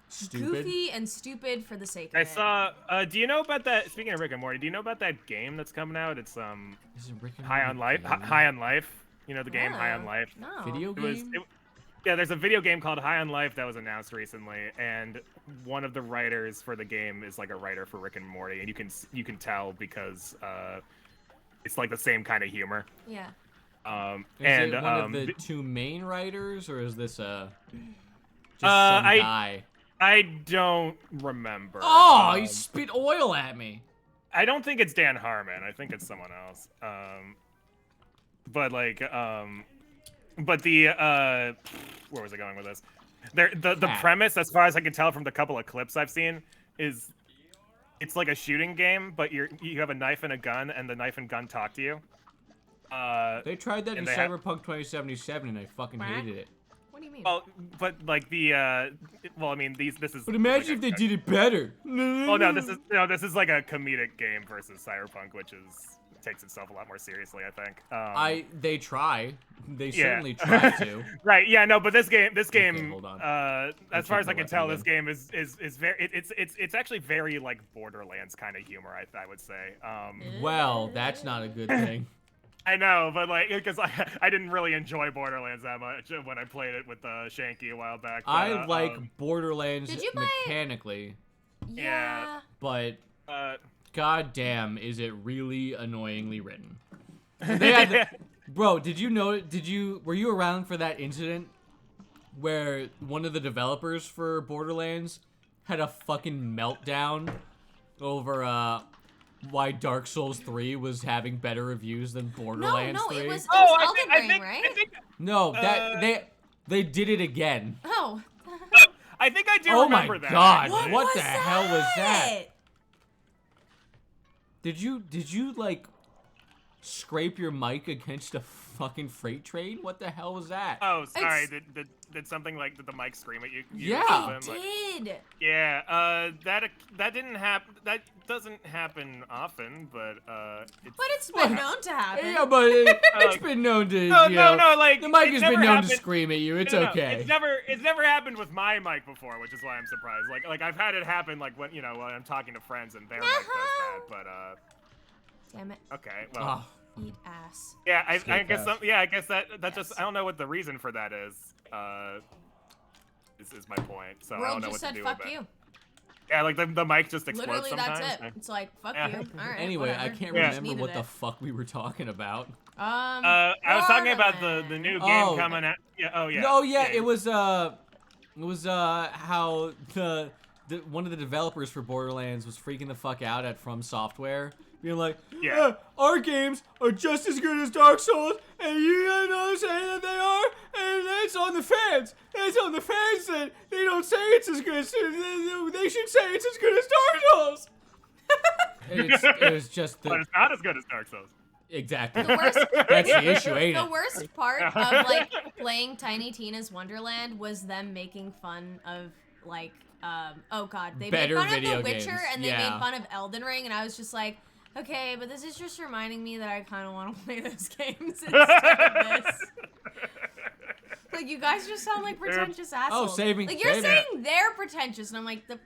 Stupid. goofy and stupid for the sake of I it. saw. Do you know about that? Speaking of Rick and Morty, do you know about that game that's coming out? It's Is it Rick and High Morty on Life. game? High on Life. You know the game High on No. Life. No. Video It was. game? Yeah, there's a video game called High on Life that was announced recently, and one of the writers for the game is like a writer for Rick and Morty, and you can tell because it's like the same kind of humor. Yeah. Is and it one of the two main writers, or is this just some I- guy? I don't remember. Oh, he spit oil at me. I don't think it's Dan Harmon. I think it's someone else. But like, but the where was I going with this? The premise, as far as I can tell from the couple of clips I've seen, is it's like a shooting game, but you have a knife and a gun, and the knife and gun talk to you. They tried that in and they have- Cyberpunk 2077, and I fucking What? hated it. What do you mean? Well, but like well, I mean this is. But imagine if they did it better. Oh no, this is like a comedic game versus Cyberpunk, which takes itself a lot more seriously, I think. They try. They Yeah. certainly try to. Right, yeah, no, but this game, hold on. as far as check I my can tell, weapon this game is very, it's actually very like Borderlands kind of humor, I would say. Well, that's not a good thing. I know, but like, because I didn't really enjoy Borderlands that much when I played it with Shanky a while back. But, I like Borderlands Did you play- mechanically, yeah. but uh, goddamn, is it really annoyingly written? They had bro, were you around for that incident where one of the developers for Borderlands had a fucking meltdown over why Dark Souls 3 was having better reviews than Borderlands no, 3? it was oh, Elden Ring, right? I think No, they did it again. Oh. I think I do Oh my remember that. God. actually. What was the hell was that? Did you like scrape your mic against a fucking freight train? What the hell was that? Oh, sorry. It's- Did something like did the mic scream at you? Yeah. or It something? Like- did. Yeah. That didn't happen. That doesn't happen often, but it's. But it's been known to happen. Yeah, but it's been known to. No, you know, no, like the mic it's has never been known to happened- scream at you. It's No, no, okay. It's never happened with my mic before, which is why I'm surprised. Like I've had it happen like when when I'm talking to friends and their mic does that, but Damn it. okay, well. Oh, Eat ass. Yeah, I Skip guess that. I guess that Yes. just I don't know what the reason for that is. This is my point. So I World don't know just what to said do fuck with it. you. Yeah, like the mic just explodes Literally, sometimes. that's it. It's like, fuck Yeah. you. All right. anyway, I whatever. can't Yeah. Just remember needed what the it. fuck we were talking about. I was talking about the new game Oh. coming out. Yeah. Oh yeah. Oh yeah, it was how the one of the developers for Borderlands was freaking the fuck out at From Software, being like, Yeah. our games are just as good as Dark Souls, and you know saying that they are, and that's on the fans. That's on the fans that they don't say it's as good as they should say it's as good as Dark Souls. It was just But the it's not as good as Dark Souls. exactly. The worst, That's the issue, ain't the it? worst part of like playing Tiny Tina's Wonderland was them making fun of like oh god, they Better made fun video of The Witcher games, and they yeah. made fun of Elden Ring, and I was just like, okay, but this is just reminding me that I kind of want to play those games instead of this. Like, you guys just sound like pretentious assholes. save me, Like, you're save me. saying they're pretentious, and I'm like, the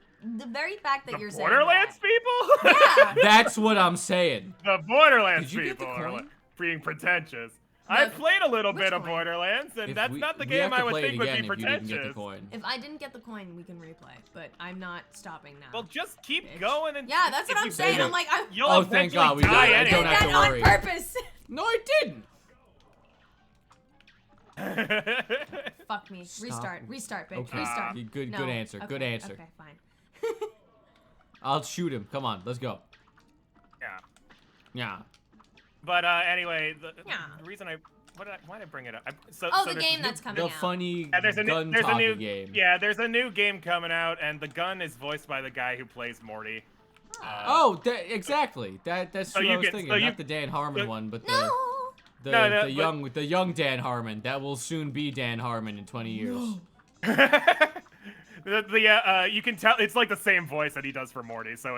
very fact that The you're Borderlands saying people. that. Yeah. That's what I'm saying. The Borderlands Did you get the people are coin? like, being pretentious. I played a little Which bit of coin? Borderlands, and If that's we- not the we game have to I would play it think would again be if you didn't get the pretentious. coin. If I didn't get the coin, we can replay, but I'm not stopping now. Well, just keep Bitch. going and. Yeah, that's what if I'm you saying. do, I'm like, I'm You'll Oh, thank God we eventually did. die I don't did have to that worry. on purpose. No, I didn't. anyway. fuck me. Stop. Restart, bitch. Okay. Restart. Good No. answer. Okay, Good answer. Okay, fine. I'll shoot him. Come on, let's go. Yeah. Yeah. But anyway, the Yeah. reason why did I bring it up? The there's game new- that's coming The out. funny there's a gun new talking game. Yeah, there's a new game coming out, and the gun is voiced by the guy who plays Morty. Exactly. That's So what you I was get- thinking. so you- Not the Dan Harmon one, but No. the young Dan Harmon. That will soon be Dan Harmon in 20 years. You can tell it's like the same voice that he does for Morty, so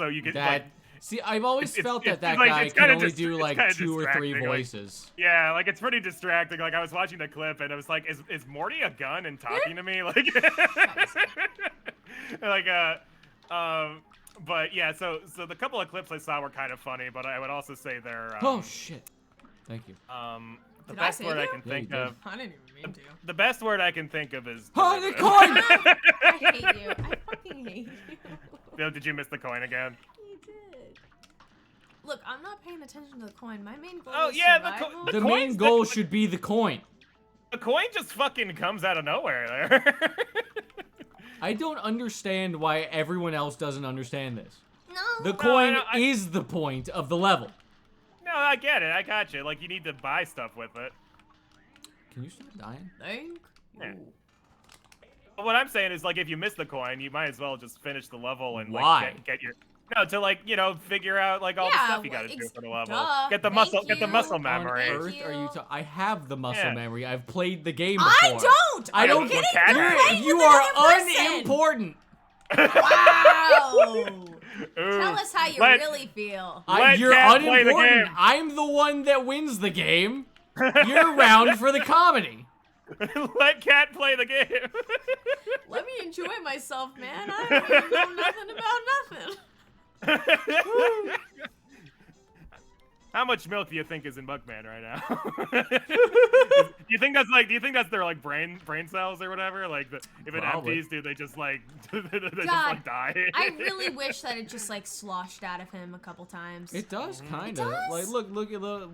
you get That like. see, I've always felt that like, guy it's can kinda only dis- do it's like kinda 2 or 3 distracting, like- voices. Yeah, like it's pretty distracting. Like I was watching the clip and it was like, is Morty a gun and talking to me? Like, but yeah. So the couple of clips I saw were kind of funny, but I would also say they're. Oh shit! Thank you. The Did I best say word I that? can Yeah, you think did. of. I didn't even mean to. The best word I can think of is. Oh, the coin! I hate you. I fucking hate you. Did you miss the coin again? You did. Look, I'm not paying attention to the coin. My main goal Oh, is yeah, survival. The coin's main goal should be the coin. The coin just fucking comes out of nowhere there. I don't understand why everyone else doesn't understand this. No. The coin I- is the point of the level. No, I get it. I got you. Like you need to buy stuff with it. Can you stop dying? Thank Yeah. you. But what I'm saying is, like, if you miss the coin, you might as well just finish the level and like Why? get your to like figure out like all the Yeah, stuff you gotta do for the level. duh, Get the thank muscle you. memory. On Earth, Thank are you? you. I have the muscle Yeah. memory. I've played the game before. I don't. I Are don't you kidding? Cat You're Cat. playing You with are another person. unimportant. Wow. Ooh. Tell us how you Let- really feel. Let You're Cat play the unimportant. game. I'm the one that wins the game. You're around for the comedy. Let Cat play the game. Let me enjoy myself, man. I don't even know nothing about nothing. How much milk do you think is in Mugman right now? Do you think that's their like brain cells or whatever? Like if it Probably. empties, do they just like they just God, like die? I really wish that it just like sloshed out of him a couple times. It does kind It of. does? Like look at the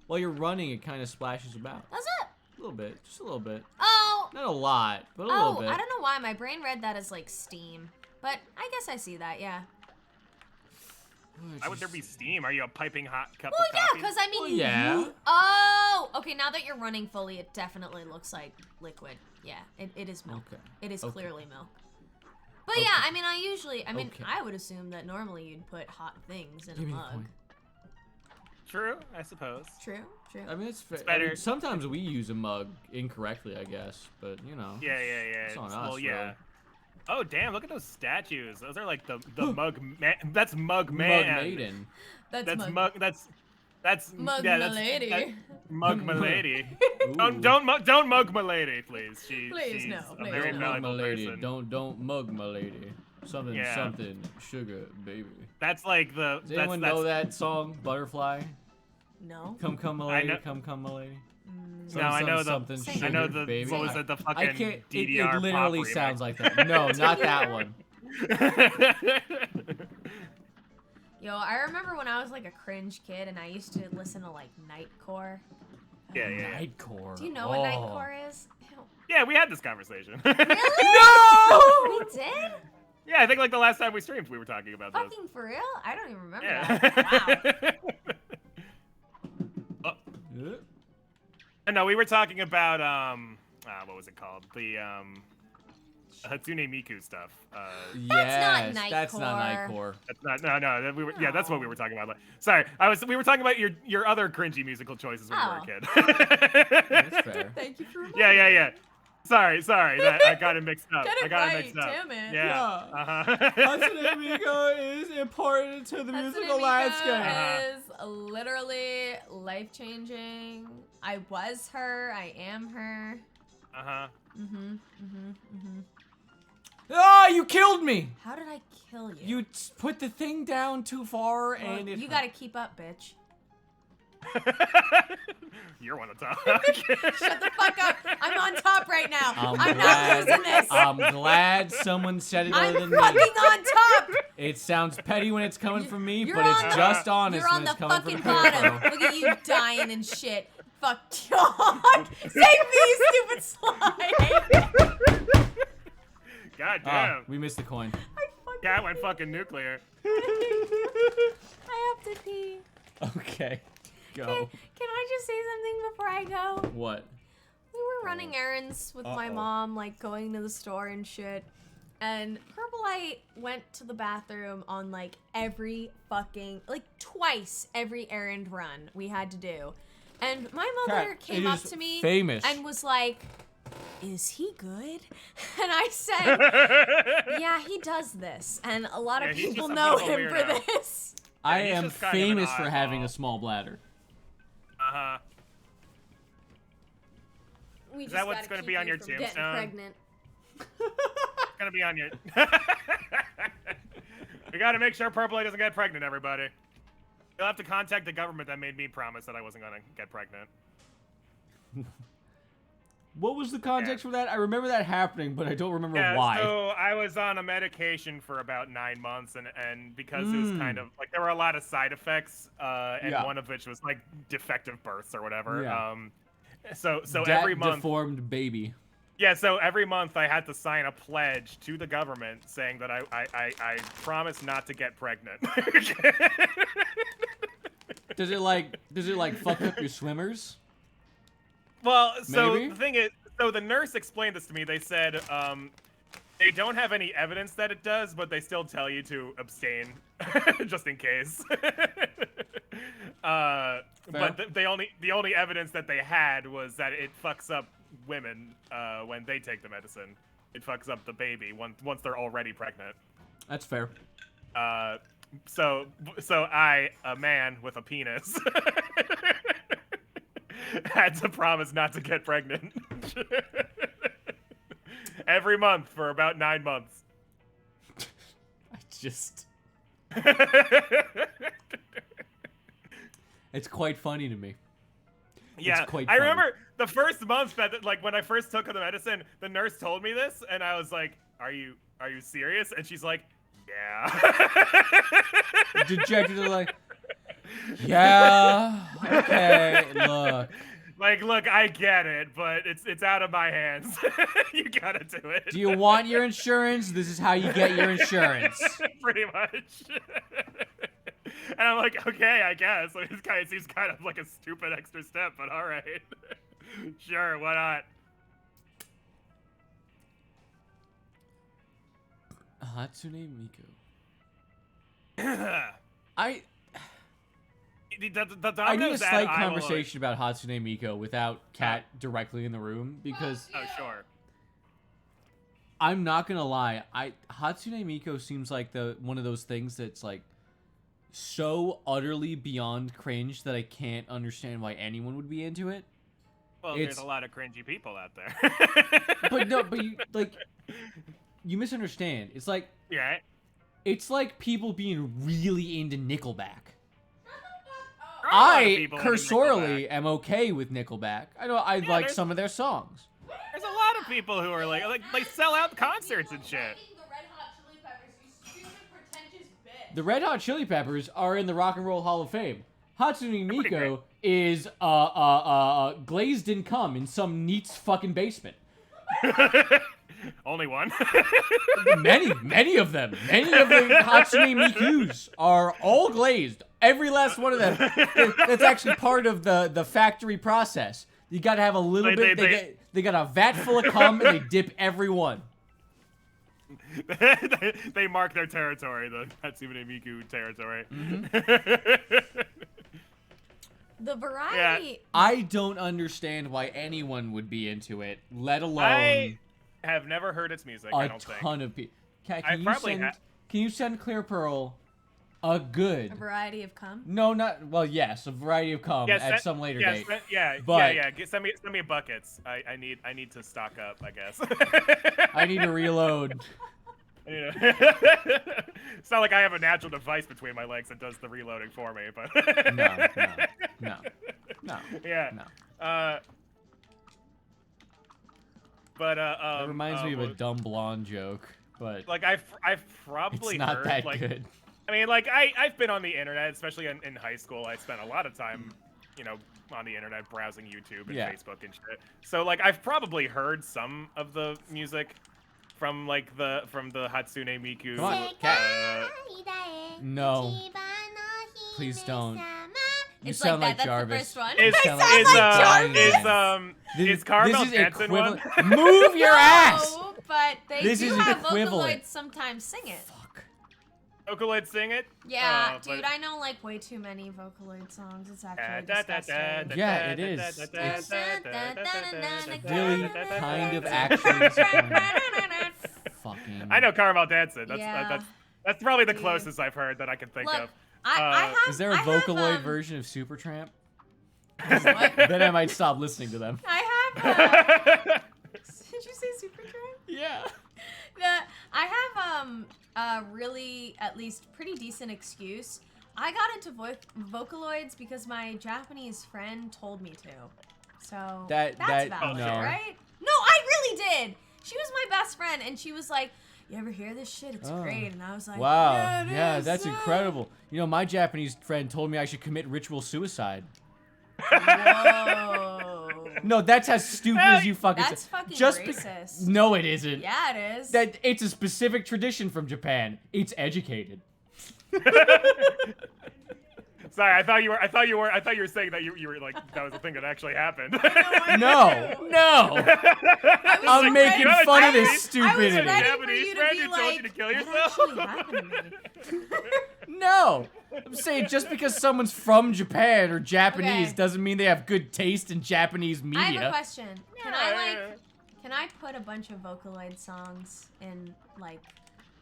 while you're running, it kind of splashes about. Does it? A little bit, just a little bit. Oh. Not a lot, but a little Oh, bit. I don't know why my brain read that as like steam, but I guess I see that. Yeah. Why would there be steam? Are you a piping hot cup Well, of yeah, coffee? because I mean, Well, yeah. Oh, okay. Now that you're running fully, it definitely looks like liquid. Yeah, it is milk. Okay. It is Okay. clearly milk. But yeah, I mean, Okay. I would assume that normally you'd put hot things in Give a me the mug. coin. True, I suppose. True, true. I mean, it's fair. better. Sometimes we use a mug incorrectly, I guess, but you know. Yeah. It's on Well, us, yeah. really. Oh damn! Look at those statues. Those are like the mug man. That's mug man. Mug maiden. That's mug. That's Mug yeah, that's, milady. that- Mug milady. Ooh. don't mug milady, please. She's Please, no, a please very Don't no. mug my valuable lady. person. Don't mug my lady. Something Yeah. something sugar baby. That's like the. Does anyone know that song, Butterfly? No. Come my I lady, know- come my lady. No, I know the. something Sing. sugar I know the. baby. What was it? The I fucking can't. It DDR literally pop sounds remix. like that. No, not that one. Yo, I remember when I was like a cringe kid and I used to listen to like Nightcore. Yeah. Nightcore. Do you know what Oh. Nightcore is? Ew. Yeah, we had this conversation. Really? We did? Yeah, I think like the last time we streamed, we were talking about this. Fucking for real? I don't even remember Yeah. that. Wow. No, we were talking about what was it called? The Hatsune Miku stuff. Yes, not that's not Nightcore. Nightcore. That's not we were yeah, that's what we were talking about. Sorry, we were talking about your other cringy musical choices when you were a kid. That's fair. Thank you for reminding yeah. Sorry, I got it mixed up. Get it I got right, it mixed up. damn it. Yeah. Hatsune Miku is important to the musical Hatsune Miku landscape. is literally life-changing. I was her. I am her. Ah, you killed me! How did I kill you? You put the thing down too far, Well, and it you gotta keep up, bitch. You're one to talk. Shut the fuck up. I'm on top right now. I'm not glad, losing this. I'm glad someone said it other I'm than fucking me. on top. It sounds petty when it's coming from me, You're but on it's the- just honest You're on when the it's coming fucking from bottom. ClearPearl. Look at you dying and shit. fuck John. Save me, you stupid slime. God damn. We missed the coin. Cat went fucking nuclear. I have to pee. Okay. Go. Can I just say something before I go? What? We were running errands with my mom, like going to the store and shit. And Purplelight went to the bathroom on like every fucking, like twice every errand run we had to do. And my mother Cat, came it up is to me famous. and was like, is he good? And I said, yeah, he does this. And a lot of Yeah, he's people just a know bit of a him for weirdo. this. I he's am just kind of an famous for having oddball. a small bladder. Uh-huh. We Is just that what's gotta gonna keep be on you your from getting tombstone? pregnant. It's gonna be on your... We gotta make sure Purple doesn't get pregnant, everybody. You'll have to contact the government that made me promise that I wasn't gonna get pregnant. What was the context for that? I remember that happening, but I don't remember why. So I was on a medication for about 9 months, and because it was kind of like there were a lot of side effects, and Yeah. one of which was like defective births or whatever. Yeah. So That every month, deformed baby. yeah. So every month I had to sign a pledge to the government saying that I promise not to get pregnant. Does it like fuck up your swimmers? Well, so Maybe? the thing is, so the nurse explained this to me. They said they don't have any evidence that it does, but they still tell you to abstain just in case. But the only evidence that they had was that it fucks up women when they take the medicine. It fucks up the baby once they're already pregnant. That's fair. So I, a man with a penis, had to promise not to get pregnant every month for about 9 months. I just... It's quite funny to me. Yeah, It's quite I funny. remember the first month that, like, when I first took the medicine, the nurse told me this, and I was like, "Are you serious?" And she's like, "Yeah." Dejected, like, yeah, okay, look. Like, look, I get it, but it's out of my hands. You gotta do it. Do you want your insurance? This is how you get your insurance. Pretty much. And I'm like, okay, I guess. Like, it seems kind of like a stupid extra step, but all right. Sure, why not? Hatsune Miku. The I need a domino's ad slight I will- conversation about Hatsune Miku without Kat directly in the room, because Oh, sure. I'm not gonna lie, Hatsune Miku seems like one of those things that's like so utterly beyond cringe that I can't understand why anyone would be into it. Well, It's- there's a lot of cringy people out there. But no, but you misunderstand. It's like Yeah. people being really into Nickelback. There are a lot of I people into cursorily Nickelback. am okay with Nickelback. I know I like there's- some of their songs. There's a lot of people who are like they sell out concerts and shit. The Red Hot Chili Peppers are in the Rock and Roll Hall of Fame. Hatsune pretty Miku is glazed in cum in some neat's fucking basement. Only one. Many of them. Many of the Hatsune Mikus are all glazed. Every last one of them. That's actually part of the factory process. You gotta have a little bit. They got a vat full of cum and they dip every one. They mark their territory, the Hatsune Miku territory. The variety. I don't understand why anyone would be into it, let alone I have never heard its music. I a don't think. ton of people. I Can probably you send ClearPearl a good? A variety of cum. No, not well. Yes, a variety of cum at some later date. But- Send me buckets. I need to stock up, I guess. I need to reload. It's not like I have a natural device between my legs that does the reloading for me, but No. yeah. No. That reminds me of a dumb blonde joke, but like I've probably it's not heard that good. I mean, like I've been on the internet, especially in high school. I spent a lot of time on the internet browsing YouTube and Yeah. Facebook and shit. So like I've probably heard some of the music from the Hatsune Miku. Come on, cat. No. Please don't. You It's sound like like that. Jarvis. That's the first one. Is sound like Jarvis. is Caramel This is Dancing one? equivalent. Move your ass. No, but they This do is have equivalent. Vocaloids sometimes sing it. Fuck. Vocaloid sing it? Yeah, But- dude, I know like way too many Vocaloid songs. It's actually Da, da, da, disgusting. da, Yeah, da, it da, is. da, It's da, da, da, da, really da, da, kind da, of da. actually disappointing. Fucking. I know Caramel Dancing. Yeah. That's probably the Dude. closest I've heard that I can think Look, of. I have. Is there a I have, Vocaloid version of Supertramp? What? Then I might stop listening to them. I have. Did you say Supertramp? Yeah. I have a really at least pretty decent excuse. I got into Vocaloids because my Japanese friend told me to. So that's valid, no. right? No, I really did. She was my best friend, and she was like, "You ever hear this shit? It's great." And I was like, Wow. "Yeah, it Yeah, is, that's incredible. You know, my Japanese friend told me I should commit ritual suicide. Whoa. No, that's as stupid as you fucking That's say. fucking Just racist. no, it isn't. Yeah, it is. That it's a specific tradition from Japan. It's educated. Sorry, I thought you were saying that you were like that was a thing that actually happened. No. I'm making you had a fun of this Japanese- stupidity. ready for Japanese you to friend be who told you like, to kill "That yourself? actually happened to me." No. I'm saying just because someone's from Japan or Japanese Okay. doesn't mean they have good taste in Japanese I have a media. question. Can I put a bunch of Vocaloid songs in like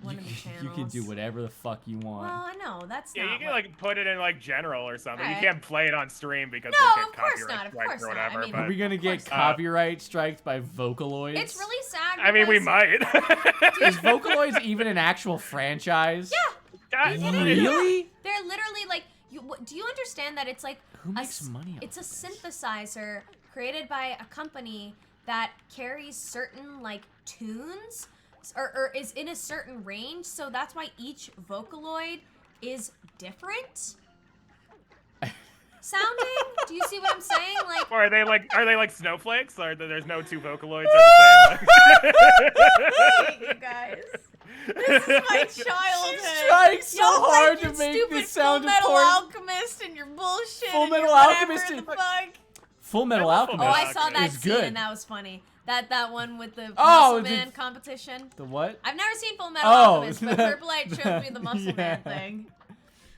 one of the channels? You can do whatever the fuck you want. Well, I know that's Yeah, not. you can what- like put it in like general or something. Alright. You can't play it on stream because No, we'll of get course copyright not, of strikes course or not. whatever. I mean, Are but we gonna get course not. copyright striked by Vocaloids? It's really sad. I mean, we because- might. Is Vocaloids even an actual franchise? Yeah, God, Really? they're literally like. Do you understand that it's like Who makes money off It's a this? synthesizer created by a company that carries certain like tunes or is in a certain range, so that's why each Vocaloid is different sounding. Do you see what I'm saying? Like, Or are they like snowflakes? Or there's no two Vocaloids are the same? you guys. This is my childhood. She's trying so Y'all hard like to your make stupid this sound Full Metal important. Alchemist and your bullshit. Full and Metal your whatever Alchemist the is- fuck. Full Metal I love Full Alchemist. Oh, I saw that is scene good. and that was funny. That one with the Oh, Muscle Man the- competition. The what? I've never seen Full Metal Oh, Alchemist, but Purple Light showed me the Muscle Man yeah. thing.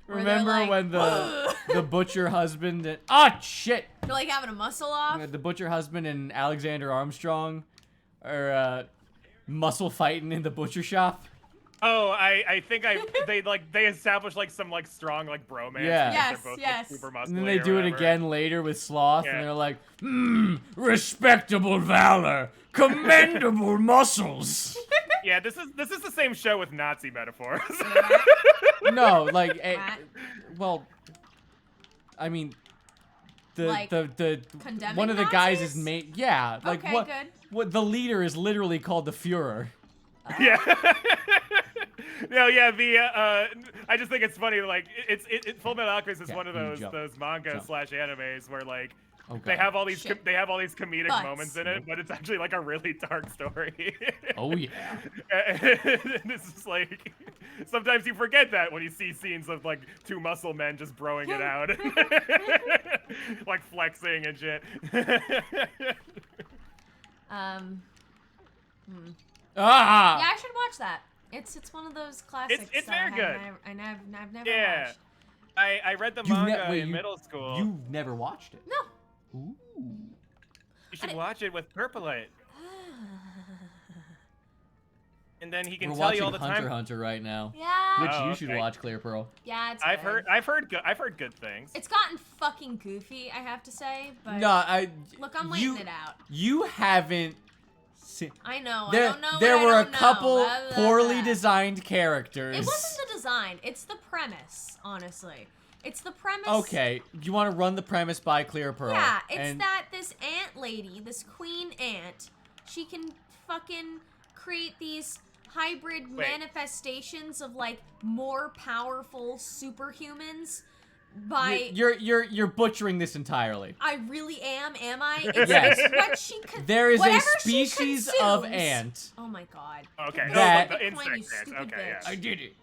Where they're Remember like, when the "Ugh." the butcher husband and shit, They're like having a muscle off. the butcher husband and Alexander Armstrong are muscle fighting in the butcher shop. Oh, I think they established like some like strong like bromance. Yeah. because Yes, they're both, yes. Like, super muscly And then they or do it whatever. again later with Sloth, Yeah. and they're like, respectable valor, commendable muscles. Yeah, this is the same show with Nazi metaphors. No, like, What? well, I mean, Like, the condemning one of the guys Nazis? is made, yeah, like Okay, what? good. What the leader is literally called the Führer. Yeah. No, yeah. I just think it's funny. Like, Full Metal Alchemist is Yeah, one of you jump. those manga Jump. / animes where like Oh, they God. have all these Shit. comedic Butts. moments in it, but it's actually like a really dark story. Oh yeah. And it's just like sometimes you forget that when you see scenes of like two muscle men just broing it out, like flexing and shit. Ah. Yeah, I should watch that. It's one of those classics. It's that very good. I've never Yeah. watched. I read the You've ne- manga wait, in you- middle school. You've never watched it. No. Ooh. You should watch it with Purplite, and then he can We're tell watching you all the Hunter time. Hunter right now, Yeah. which Oh, you should okay. watch, ClearPearl. Yeah, it's I've good. heard good things. It's gotten fucking goofy, I have to say, but No, look, I'm you, waiting it out. You haven't seen. I know. There, I don't know. there what I were a don't know. couple Blah, blah, poorly blah. designed characters. It wasn't the design. It's the premise, honestly. It's the premise. Okay, you want to run the premise by ClearPearl? Yeah, it's and that this ant lady, this queen ant, she can fucking create these hybrid Wait. manifestations of like more powerful superhumans by. You're butchering this entirely. I really am I? It's Yes. what she There is a whatever she species of consumes- ant. Oh my god. Okay. That- Oh, like the Bitcoin, you insect ants. stupid Okay. bitch. Yeah. I did it.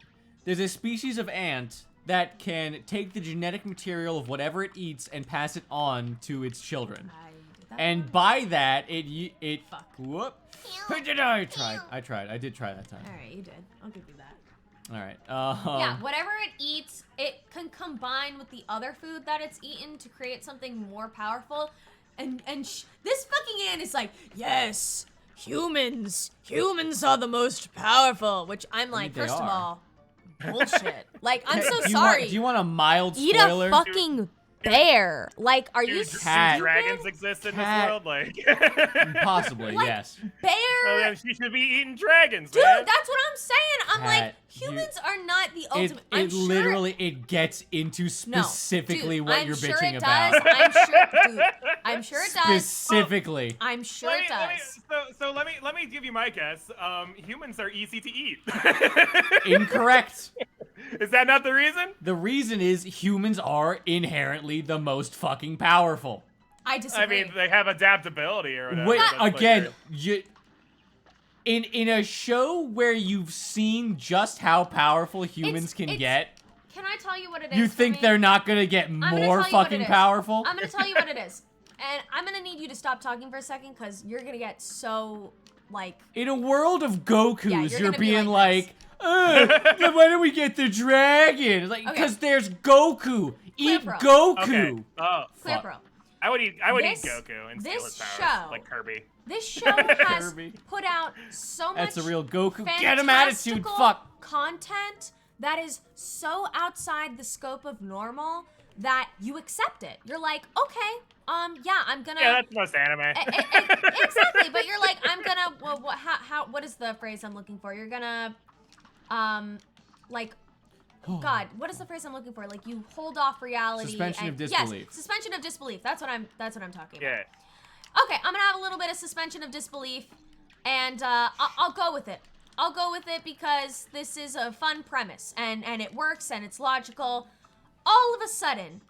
There's a species of ant that can take the genetic material of whatever it eats and pass it on to its children. I did that And one? by that, it Fuck. whoop. I tried. I did try that time. All right, you did. I'll give you that. All right. Yeah, whatever it eats, it can combine with the other food that it's eaten to create something more powerful. And this fucking ant is like, yes, humans are the most powerful. Which I'm like, they first of are. all, bullshit. Like, I'm so do you sorry. Want, do you want a mild Eat spoiler? a fucking bear. Like, are you Do Cat. dragons exist in this Cat. world? Like, Possibly, Like, yes. bear? well, then she should be eating dragons, Dude, man. that's what I'm saying. I'm like, Cat, humans are not the It, ultimate. I'm it sure literally it gets into No, specifically dude, what I'm you're sure bitching it about. Does. I'm sure, dude. I'm sure it does. Specifically. I'm sure it does. Let me give you my guess. Humans are easy to eat. Incorrect. Is that not the reason? The reason is humans are inherently the most fucking powerful. I disagree. I mean, they have adaptability or whatever. Wait, that's like again, their- in a show where you've seen just how powerful humans can get, Can I tell you what it is? you for think me? they're not gonna get gonna more tell you what it fucking is. powerful? I'm gonna tell you what it is, and I'm gonna need you to stop talking for a second because you're gonna get so like. In a world of Gokus, Yeah, you're you're gonna be being like then why don't we get the dragon? Like, Okay. because there's Goku. Eat ClearPearl. Goku. Okay. Oh, ClearPearl. I would eat This- Goku and steal his this powers, show- like Kirby. This show has Kirby. put out so much. That's a real Goku. Get him attitude. fantastical Fuck. content that is so outside the scope of normal that you accept it. You're like, okay, yeah, I'm gonna. Yeah, that's most anime. Exactly, but you're like, I'm gonna. Well, what is the phrase I'm looking for? You're gonna, like. God, what is the phrase I'm looking for? Like you hold off reality. Suspension and, of disbelief. Yes, suspension of disbelief. That's what I'm talking about. Yeah. Okay, I'm gonna have a little bit of suspension of disbelief, and I'll go with it. I'll go with it because this is a fun premise, and it works, and it's logical. All of a sudden,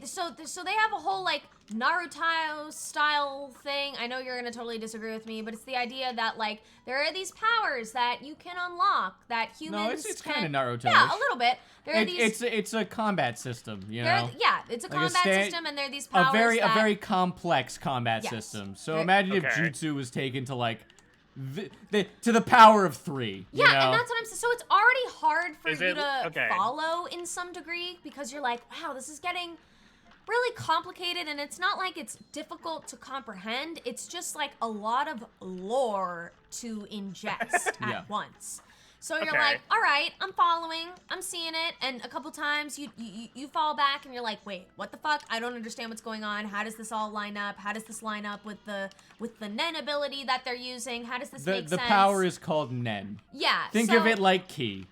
so they have a whole like Naruto style thing. I know you're gonna totally disagree with me, but it's the idea that like there are these powers that you can unlock that humans it's can. kind of Naruto. Yeah, a little bit. There are these. It's a combat system, you there know. are- yeah, it's a Like a combat sta- system, and there are these powers A that, very complex combat Yes. system. So Very- imagine if Okay. Jutsu was taken to like to the power of 3. Yeah, you know? and that's what I'm saying. So it's already hard for Is you it- to okay. follow in some degree because you're like, wow, this is getting really complicated, and it's not like it's difficult to comprehend. It's just like a lot of lore to ingest Yeah. at once. So you're Okay. like, all right, I'm following, I'm seeing it, and a couple times you fall back and you're like, wait, what the fuck? I don't understand what's going on. How does this all line up? How does this line up with the Nen ability that they're using? How does this make The sense? power is called Nen. Yeah. Think so, of it like Ki.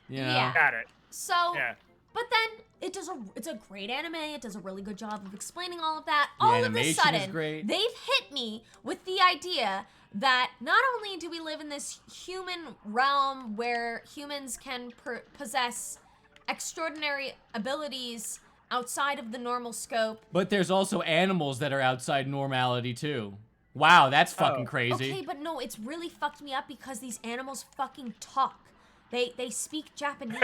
You know? Yeah. Got it. So, Yeah. but then it's a great anime. It does a really good job of explaining all of that. The All of a animation is sudden, great. they've hit me with the idea that not only do we live in this human realm where humans can possess extraordinary abilities outside of the normal scope. But there's also animals that are outside normality too. Wow, that's fucking crazy. Okay, but no, it's really fucked me up because these animals fucking talk. They speak Japanese.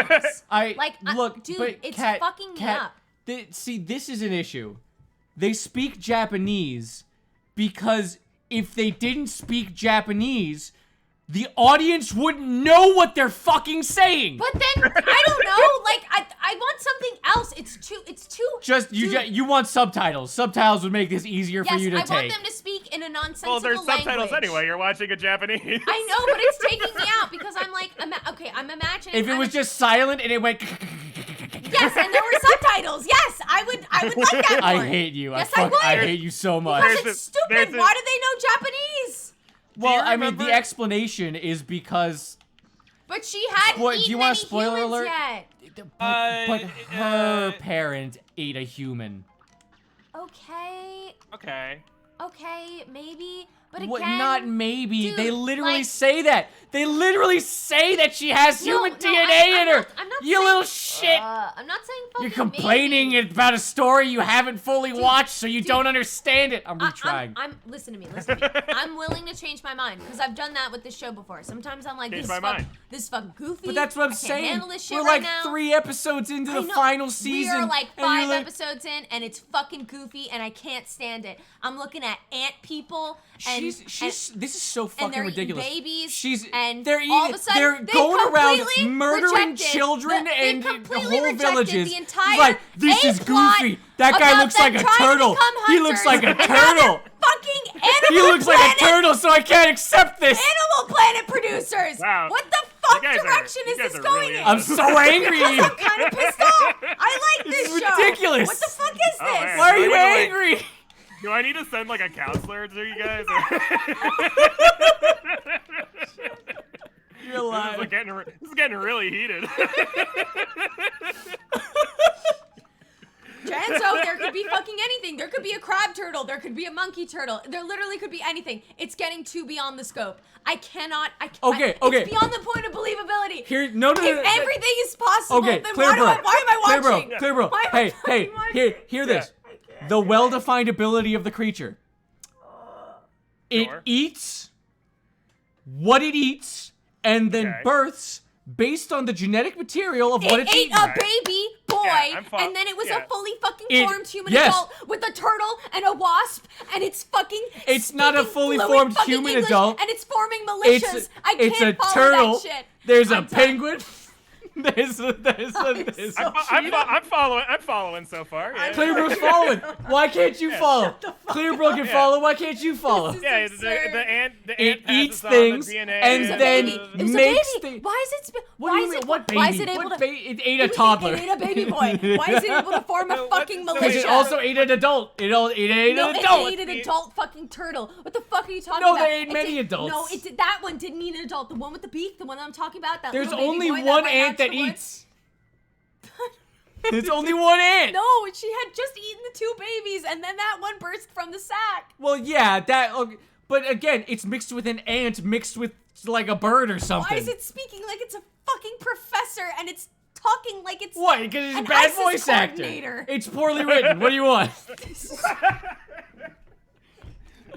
Look, dude, but it's Kat, fucking me Kat, up. See, this is an issue. They speak Japanese because if they didn't speak Japanese, the audience wouldn't know what they're fucking saying. But then I don't know. Like I want something else. It's too. Just you want subtitles. Subtitles would make this easier for Yes, you to I take. want them to speak in a nonsensical Well, there's subtitles language. anyway. You're watching a Japanese. I know, but it's taking me out because I'm like, I'm imagining. If it was just silent and it went. yes, and there were subtitles. Yes, I would like that. I more. hate you. Yes, I I would. hate you so much. Because There's it's a- there's stupid. a- Why do they know Japanese? Well, you I mean, remember- the explanation is because. But she hadn't What, do eaten you want a any spoiler humans alert? yet. But her parent ate a human. Okay, Okay. maybe. But again, What? Not maybe. dude, They literally like- say that. They literally say that she has human DNA in her. I'm not you saying, little shit. I'm not saying fucking You're complaining maybe. about a story you haven't fully watched, so you don't understand it. I'm retrying. Listen to me. I'm willing to change my mind because I've done that with this show before. Sometimes I'm like, this is fucking goofy. But that's what I'm I can't saying. handle this shit We're right like now. 3 episodes into the final season. We are like and you're 5 episodes in, and it's fucking goofy, and I can't stand it. I'm looking at ant people, and this is so fucking and they're ridiculous. Eating babies, She's and they're all of a sudden they're going around completely murdering rejected children and completely whole rejected villages. The entire Like this is plot goofy. That guy about looks like them a trying to turtle. become He looks like a hunters, and now they're turtle. Fucking Animal He looks like a Planet- turtle, so I can't accept this. Animal Planet producers. Wow. What the fuck You guys direction you is guys this are going really in? I'm so angry. I'm kind of pissed off. I like This this is show. ridiculous. What the fuck is Oh, this? man. Why are you Why are you, angry? Do I need to send like a counselor to you guys? You're alive. This is getting really heated. Janzo, there could be fucking anything. There could be a crab turtle. There could be a monkey turtle. There literally could be anything. It's getting too beyond the scope. I cannot. Okay. It's beyond the point of believability. Here, no. If everything is possible, Okay, then ClearPearl. why am I watching? ClearPearl. Why am I Hey, fucking watching? hear this. The well-defined ability of the creature. It Sure. eats what it eats, and then Okay. births based on the genetic material of what It it's ate eaten. a baby boy, Yeah, and then it was a fully fucking It- formed human yes. adult with a turtle and a wasp, and it's fucking. It's not a speaking fully fluent formed fucking human English, adult. and it's forming militias. I can't It's a follow turtle. that shit. There's I'm a done. penguin. There's a I'm following so far. Yeah. ClearPearl's following. Why can't you follow? ClearPearl can follow. Why can't you follow? This is Yeah, absurd. the ant It passes eats on things the DNA and It was a then baby. It was makes a baby. things. Why is it? What why do you is mean? it? What baby? Why is it able to? It ate a toddler. It ate a baby boy. Why is it able to form a fucking what's- militia? Because it also ate an adult. It ate No, an it adult. ate an adult fucking turtle. What the fuck are you talking No, about? they ate many adults. No, it did, that one didn't eat an adult. The one with the beak, the one that I'm talking about. That There's little baby only boy that one ran ant out to that the woods. eats. There's only one ant. No, she had just eaten the 2 babies, and then that one burst from the sack. Well, yeah, that. Okay, but again, it's mixed with an ant mixed with like a bird or something. Why is it speaking like it's a fucking professor, and it's talking like it's What? Because it's a an bad ISIS voice actor. coordinator. It's poorly written. What do you want?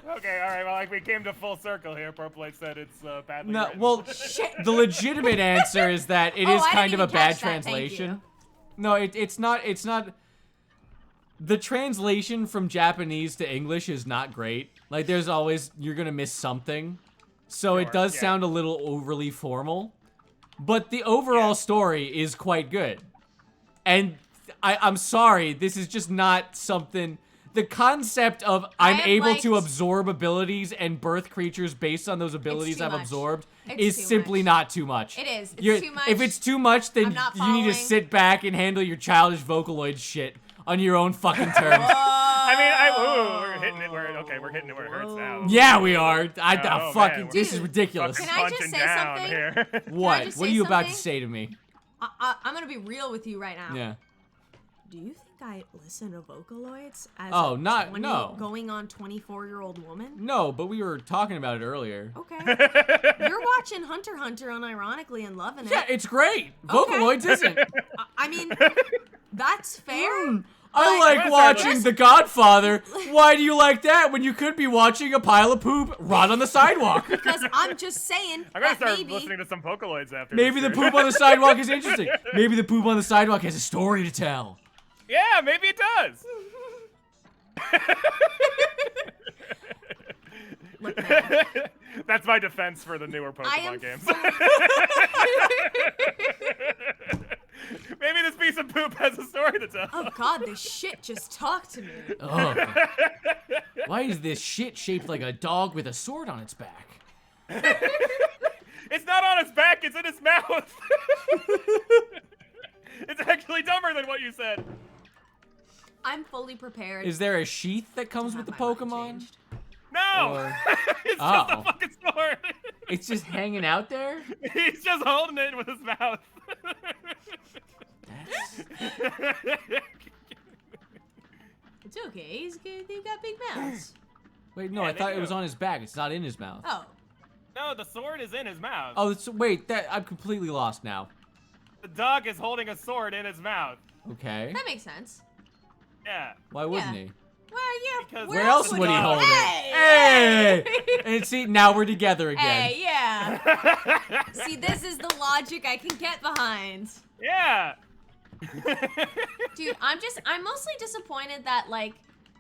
Okay, all right. Well, like we came to full circle here. Purple said it's badly No, written. well, the legitimate answer is that it Oh, is I kind of didn't a even bad catch that, thank translation. you. No, it's not. It's not. The translation from Japanese to English is not great. Like, there's always you're gonna miss something, so it Sure, does yeah. sound a little overly formal. But the overall story is quite good, and I'm sorry, this is just not something. The concept of I'm have able to liked- absorb abilities and birth creatures based on those abilities too I've much. absorbed It's is too simply much. not too much. It is. It's You're- too much. If it's too much, then I'm not you need to following. sit back and handle your childish Vocaloid shit on your own fucking terms. I mean, we're hitting it where we're hitting it where it hurts now. Yeah, we are. Oh, Fucking. man, this is Dude, ridiculous. Can I just Punching say down something? here. What? just What are say you about to something? say to me? I'm gonna be real with you right now. Yeah. Do you think I listen to Vocaloids as Oh, a not- no. going on 24-year-old woman? No, but we were talking about it earlier. Okay. You're watching Hunter x Hunter unironically and loving it. Yeah, it's great. Okay. Vocaloids isn't. I mean, that's fair. I like Let's- watching The Godfather. Why do you like that when you could be watching a pile of poop rot on the sidewalk? Because I'm just saying I'm gonna that start maybe listening to some Vocaloids after. Maybe the this poop on the sidewalk is interesting. Maybe the poop on the sidewalk has a story to tell. Yeah, maybe it does. Look, man, That's my defense for the newer I am Pokemon games. Maybe this piece of poop has a story to tell. oh god, this shit just talked to me. Oh. Why is this shit shaped like a dog with a sword on its back? It's not on its back, it's in its mouth. It's actually dumber than what you said. I'm fully prepared. Is there a sheath that comes to with the have my mind Pokemon? changed. No! Or- It's just Oh. a fucking sword. It's just hanging out there? He's just holding it with his mouth. That's... It's okay. He's got big mouths. Wait, no, I thought it was on his back. It's not in his mouth. Oh. No, the sword is in his mouth. Oh, wait, I'm completely lost now. The dog is holding a sword in his mouth. Okay. That makes sense. Yeah. Why wouldn't Yeah. he? Well, yeah. Because Where else would he hold it? Hey! Hey! And see, now we're together again. Hey, yeah. See, this is the logic I can get behind. Yeah. Dude, I'm mostly disappointed that, like,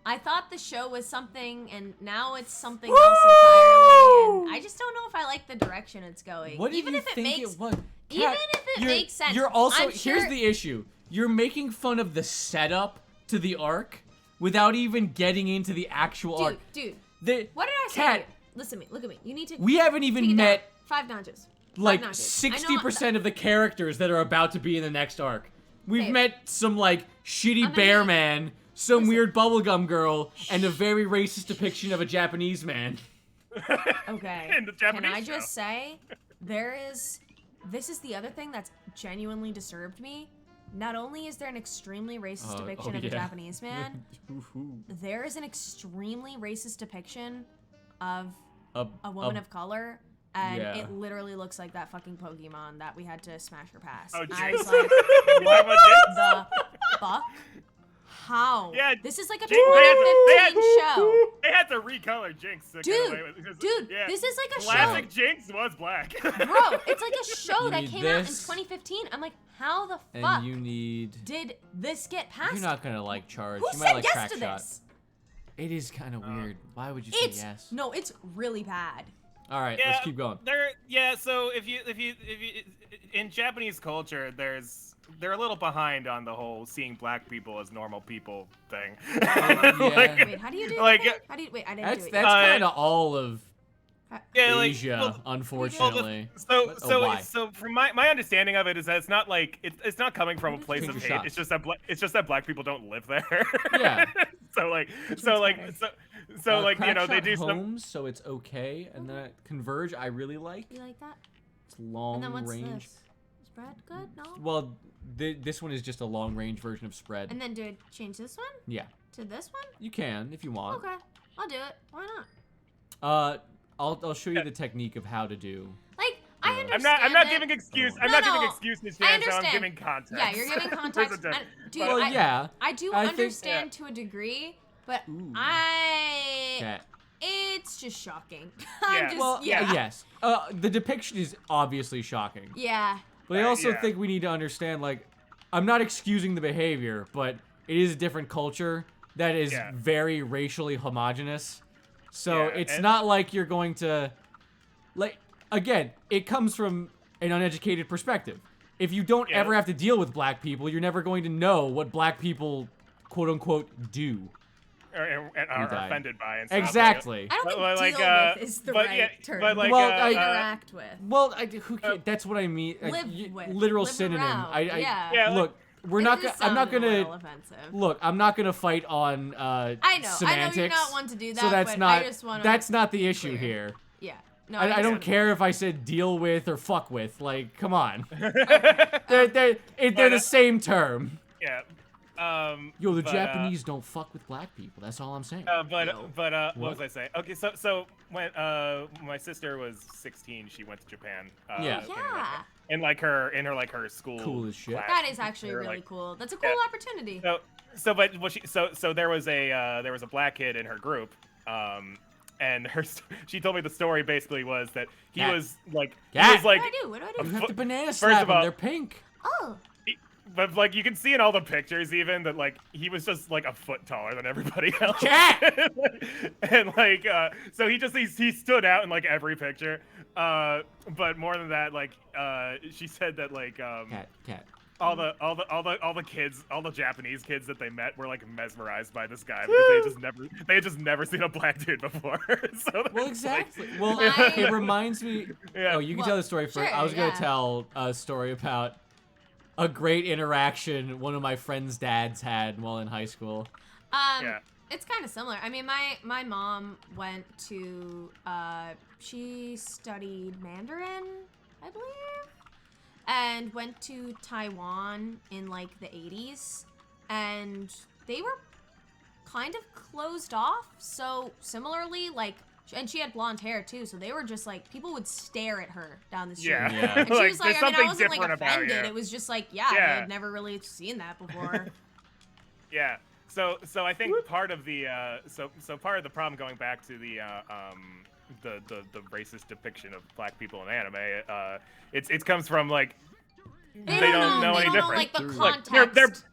I thought the show was something, and now it's something else entirely, and I just don't know if I like the direction it's going. What do even you if it think makes, it was? even if it makes sense. You're also, I'm sure, here's the issue. You're making fun of the setup to the arc without even getting into the actual arc. Dude, The, what did I say? Kat, Here? Listen to me, look at me. You need to. we haven't take even it met down. 5 notches. like 5 notches. 60% of the characters that are about to be in the next arc. We've Babe. met some like shitty I'm gonna bear be- man, some Listen. weird bubblegum girl, and a very racist depiction of a Japanese man. Okay. In the Japanese Can I show. just say, this is the other thing that's genuinely disturbed me. Not only is there an extremely racist depiction of a yeah. Japanese man, there is an extremely racist depiction of a woman of color, and yeah. it literally looks like that fucking Pokemon that we had to smash her past. Oh, I Jinx. was like, Why what would Jinx? the fuck? How? Yeah, This is like a Jinx, they had- 2015 show. They had to recolor Jinx to get away with it. because- Dude, yeah, this is like a classic show. Jinx was black. Bro, it's like a show You that need came out in this. 2015. I'm like, how the And fuck you need. did this get past? You're not gonna like charge. Who you might said like yes crack to shot. this? It is kind of weird. Why would you say It's yes? no, it's really bad. All right, Yeah, let's keep going. So if you in Japanese culture, they're a little behind on the whole seeing black people as normal people thing. yeah. Wait, how do you do Like, that? How do you? Wait, I didn't That's do it. that's yet. kind of all of Yeah, like, Asia, well, unfortunately. So why? so from my understanding of it is that it's not like it's not coming from a place Take of your hate. shot. It's just that black people don't live there. Yeah. so like one's so like better? so like Crack they Shot do some. homes, so it's okay, and then Converge I really like. You like that? It's long And then what's range. this? Spread good? No. Well, this one is just a long range version of Spread. And then do I change this one Yeah, to this one? you can if you want. Okay, I'll do it. Why not? I'll show you the technique of how to do. Like, I Yeah. understand. I'm not that- giving excuse. I'm No, not giving no, excuses, I Jan, so understand. I'm giving context. Yeah, you're giving There's a context. difference. And, dude, Well, yeah. I do I think- understand to a degree, but Ooh. I. Cat. It's just shocking. Yeah. I'm just. Well, yeah. yes. The depiction is obviously shocking. Yeah. But I also Yeah. think we need to understand, like, I'm not excusing the behavior, but it is a different culture that is Yeah. very racially homogenous. So Yeah, it's and- not like you're going to, like, again, it comes from an uneducated perspective. If you don't Yeah. ever have to deal with black people, you're never going to know what black people, quote unquote, do. And are died. offended by and stuff. Exactly. I don't think Like, deal with is the but right yeah, term. but like, Well, Interact with. Well, who cares? That's what I mean. Live with. Literal Live synonym. around. Yeah. Yeah, like- look, we're It not. does I'm not sound a little gonna. offensive. Look, I'm not gonna fight on I know semantics. you're not one to do that, so that's but not. I just want to. That's not the issue clear. here. Yeah. No, I don't understand. care if I said deal with or fuck with. Like, come on. they're the same term. Yeah. Yo, the but, Japanese don't fuck with black people. That's all I'm saying. No. What What? was I saying? Okay, so when my sister was 16, she went to Japan. Yeah. Yeah. In her school. Cool as shit. class. That is actually They're really like- cool. That's a cool Yeah. opportunity. So there was a black kid in her group, and she told me the story basically was that he Cat. was like Cat. he was like What do I do? What do I do? You have to banana First slap of them. all- They're pink. Oh. but like you can see in all the pictures even that like he was just like a foot taller than everybody else. Cat. and like so he stood out in like every picture. But more than that, like she said that like Cat. all the kids, all the Japanese kids that they met were like mesmerized by this guy because they had just never seen a black dude before. So Well, it's like- exactly. Well, My- it reminds me. Yeah. Oh, you can Well, tell the story first. sure, I was gonna yeah. tell a story about a great interaction one of my friends' dads had while in high school. Yeah. It's kind of similar. I mean, my mom went to she studied Mandarin, I believe, and went to Taiwan in like the 80s, and they were kind of closed off. So similarly, like And she had blonde hair too, so they were just like people would stare at her down the street. Yeah. Yeah. And she Like, was like, there's I mean, I something wasn't like different about offended. you. It was just like, yeah, I Yeah. had never really seen that before. Yeah. So I think part of the part of the problem, going back to the racist depiction of black people in anime, it comes from like they don't know any different. Like the Like, context.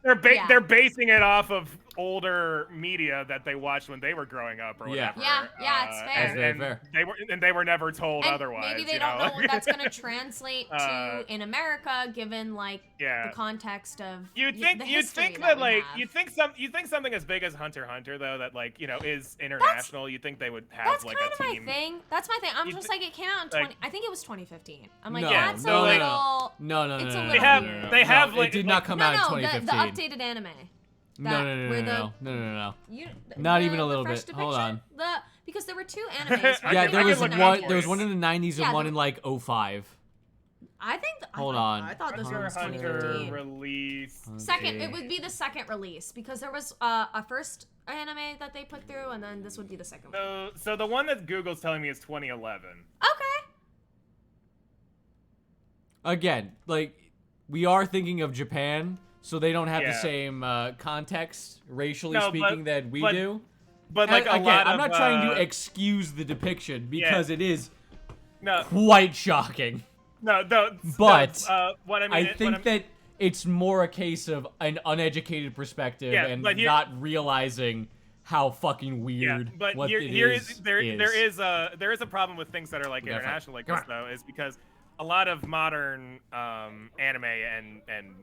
they're basing it off of older media that they watched when they were growing up or Yeah. whatever. Yeah, it's fair. That's very fair. They were never told And otherwise. maybe they you don't know know what that's gonna translate to in America, given like Yeah. the context of You'd the think history that we like have. you think something as big as Hunter x Hunter though, that like, you know, is international. You think they would have That's like kind a of team. my thing. That's my thing. I'm You just thi- like it came out in like- I think it was 2015. I'm like No, that's no, a like- little. No. It's a no, little They have- weird. they have, no, like- it did not come out in No, the 2015. updated anime. No. You, Not the- even a the little fresh bit. Hold on. depiction? Because there were two animes. I Yeah, can- there I was can look one. into There was it. one in the 90s Yeah, and one the- in like 05. I think. Hold on. I thought this one Hunter was x Hunter 2015. release. Second, it would be the second release because there was a first anime that they put through, and then this would be the second one. So the one that Google's telling me is 2011. Okay. Again, like we are thinking of Japan, so they don't have the Yeah. same context, racially No, speaking, that we but- do. But like Again, a lot I'm of, not trying to excuse the depiction because it is no, quite shocking. no, But what I mean, I what think I'm- that it's more a case of an uneducated perspective Yeah, and but here- not realizing how fucking weird but what here it is there is. there is a problem with things that are like We gotta fight. international like Come this on. though, is because a lot of modern anime and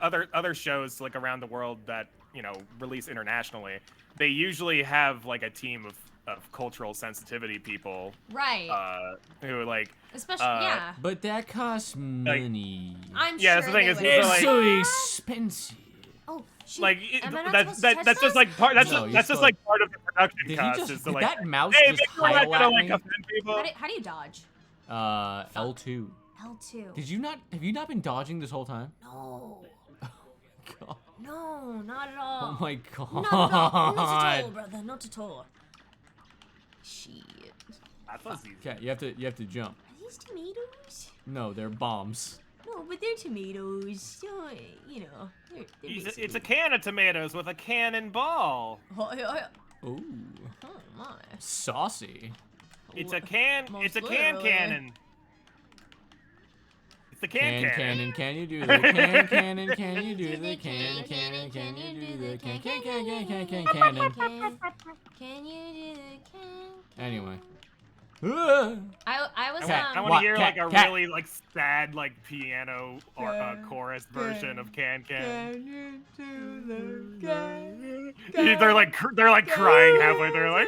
other shows like around the world that, you know, release internationally, they usually have like a team of cultural sensitivity people Right. who like Especially, yeah. But that costs money. I'm yeah, sure that's the thing they is, would it's have- like- so expensive. Oh, shoot. like Am I not that's supposed to touch that's just this? like part that's No, just, you're that's just supposed- like part of the production Did cost, he is just? to Did like, that mouse hey, just maybe we're not howl gonna at like me? offend people. How do you dodge? L2. L2. Did you not? Have you not been dodging this whole time? No. God. No, not at all. Oh my god. Not at all. Not at all, brother. Not at all. Shit. That was easy. Okay, you have to jump. Are these tomatoes? No, they're bombs. No, but they're tomatoes. So, you know, they're It's a can of tomatoes with a cannonball. Ooh, Oh my. saucy. It's a can. Most It's a literally. cannon. It's the cannon. Cannon, can you do the cannon? Can you do the cannon? Can you do the cannon? Cannon. Can you do the can? Anyway. I was I want What? to hear like a Cat. really like sad like piano or chorus version of Can. They're like crying halfway. They're like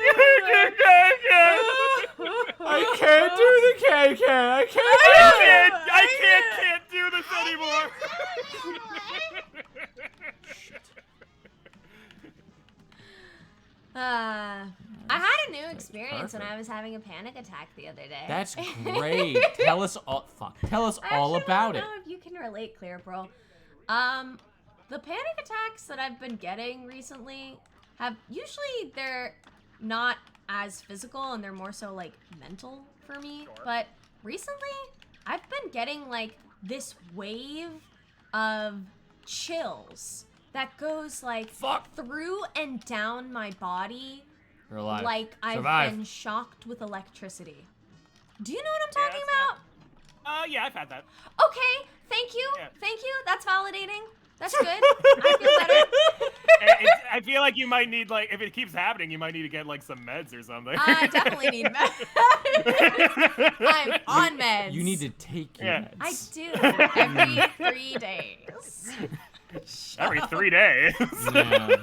I can't do the can. I can't do this anymore. I had a new experience when I was having a panic attack the other day. That's great. Tell us all. Fuck. Tell us all about I it. don't know if you can relate, ClearPearl. The panic attacks that I've been getting recently have usually they're not as physical and they're more so like mental for me. Sure. But recently, I've been getting like this wave of chills that goes like through and down my body. You're alive. Like I've Survive. been shocked with electricity. Do you know what I'm talking about? Yeah, I've had that. Okay, thank you. Yeah. Thank you. That's validating. That's good. I feel better. I feel like you might need like, if it keeps happening, you might need to get like some meds or something. I definitely need meds. I'm on meds. You need to take your Yeah. meds. I do every 3 days. Every 3 days. Yeah.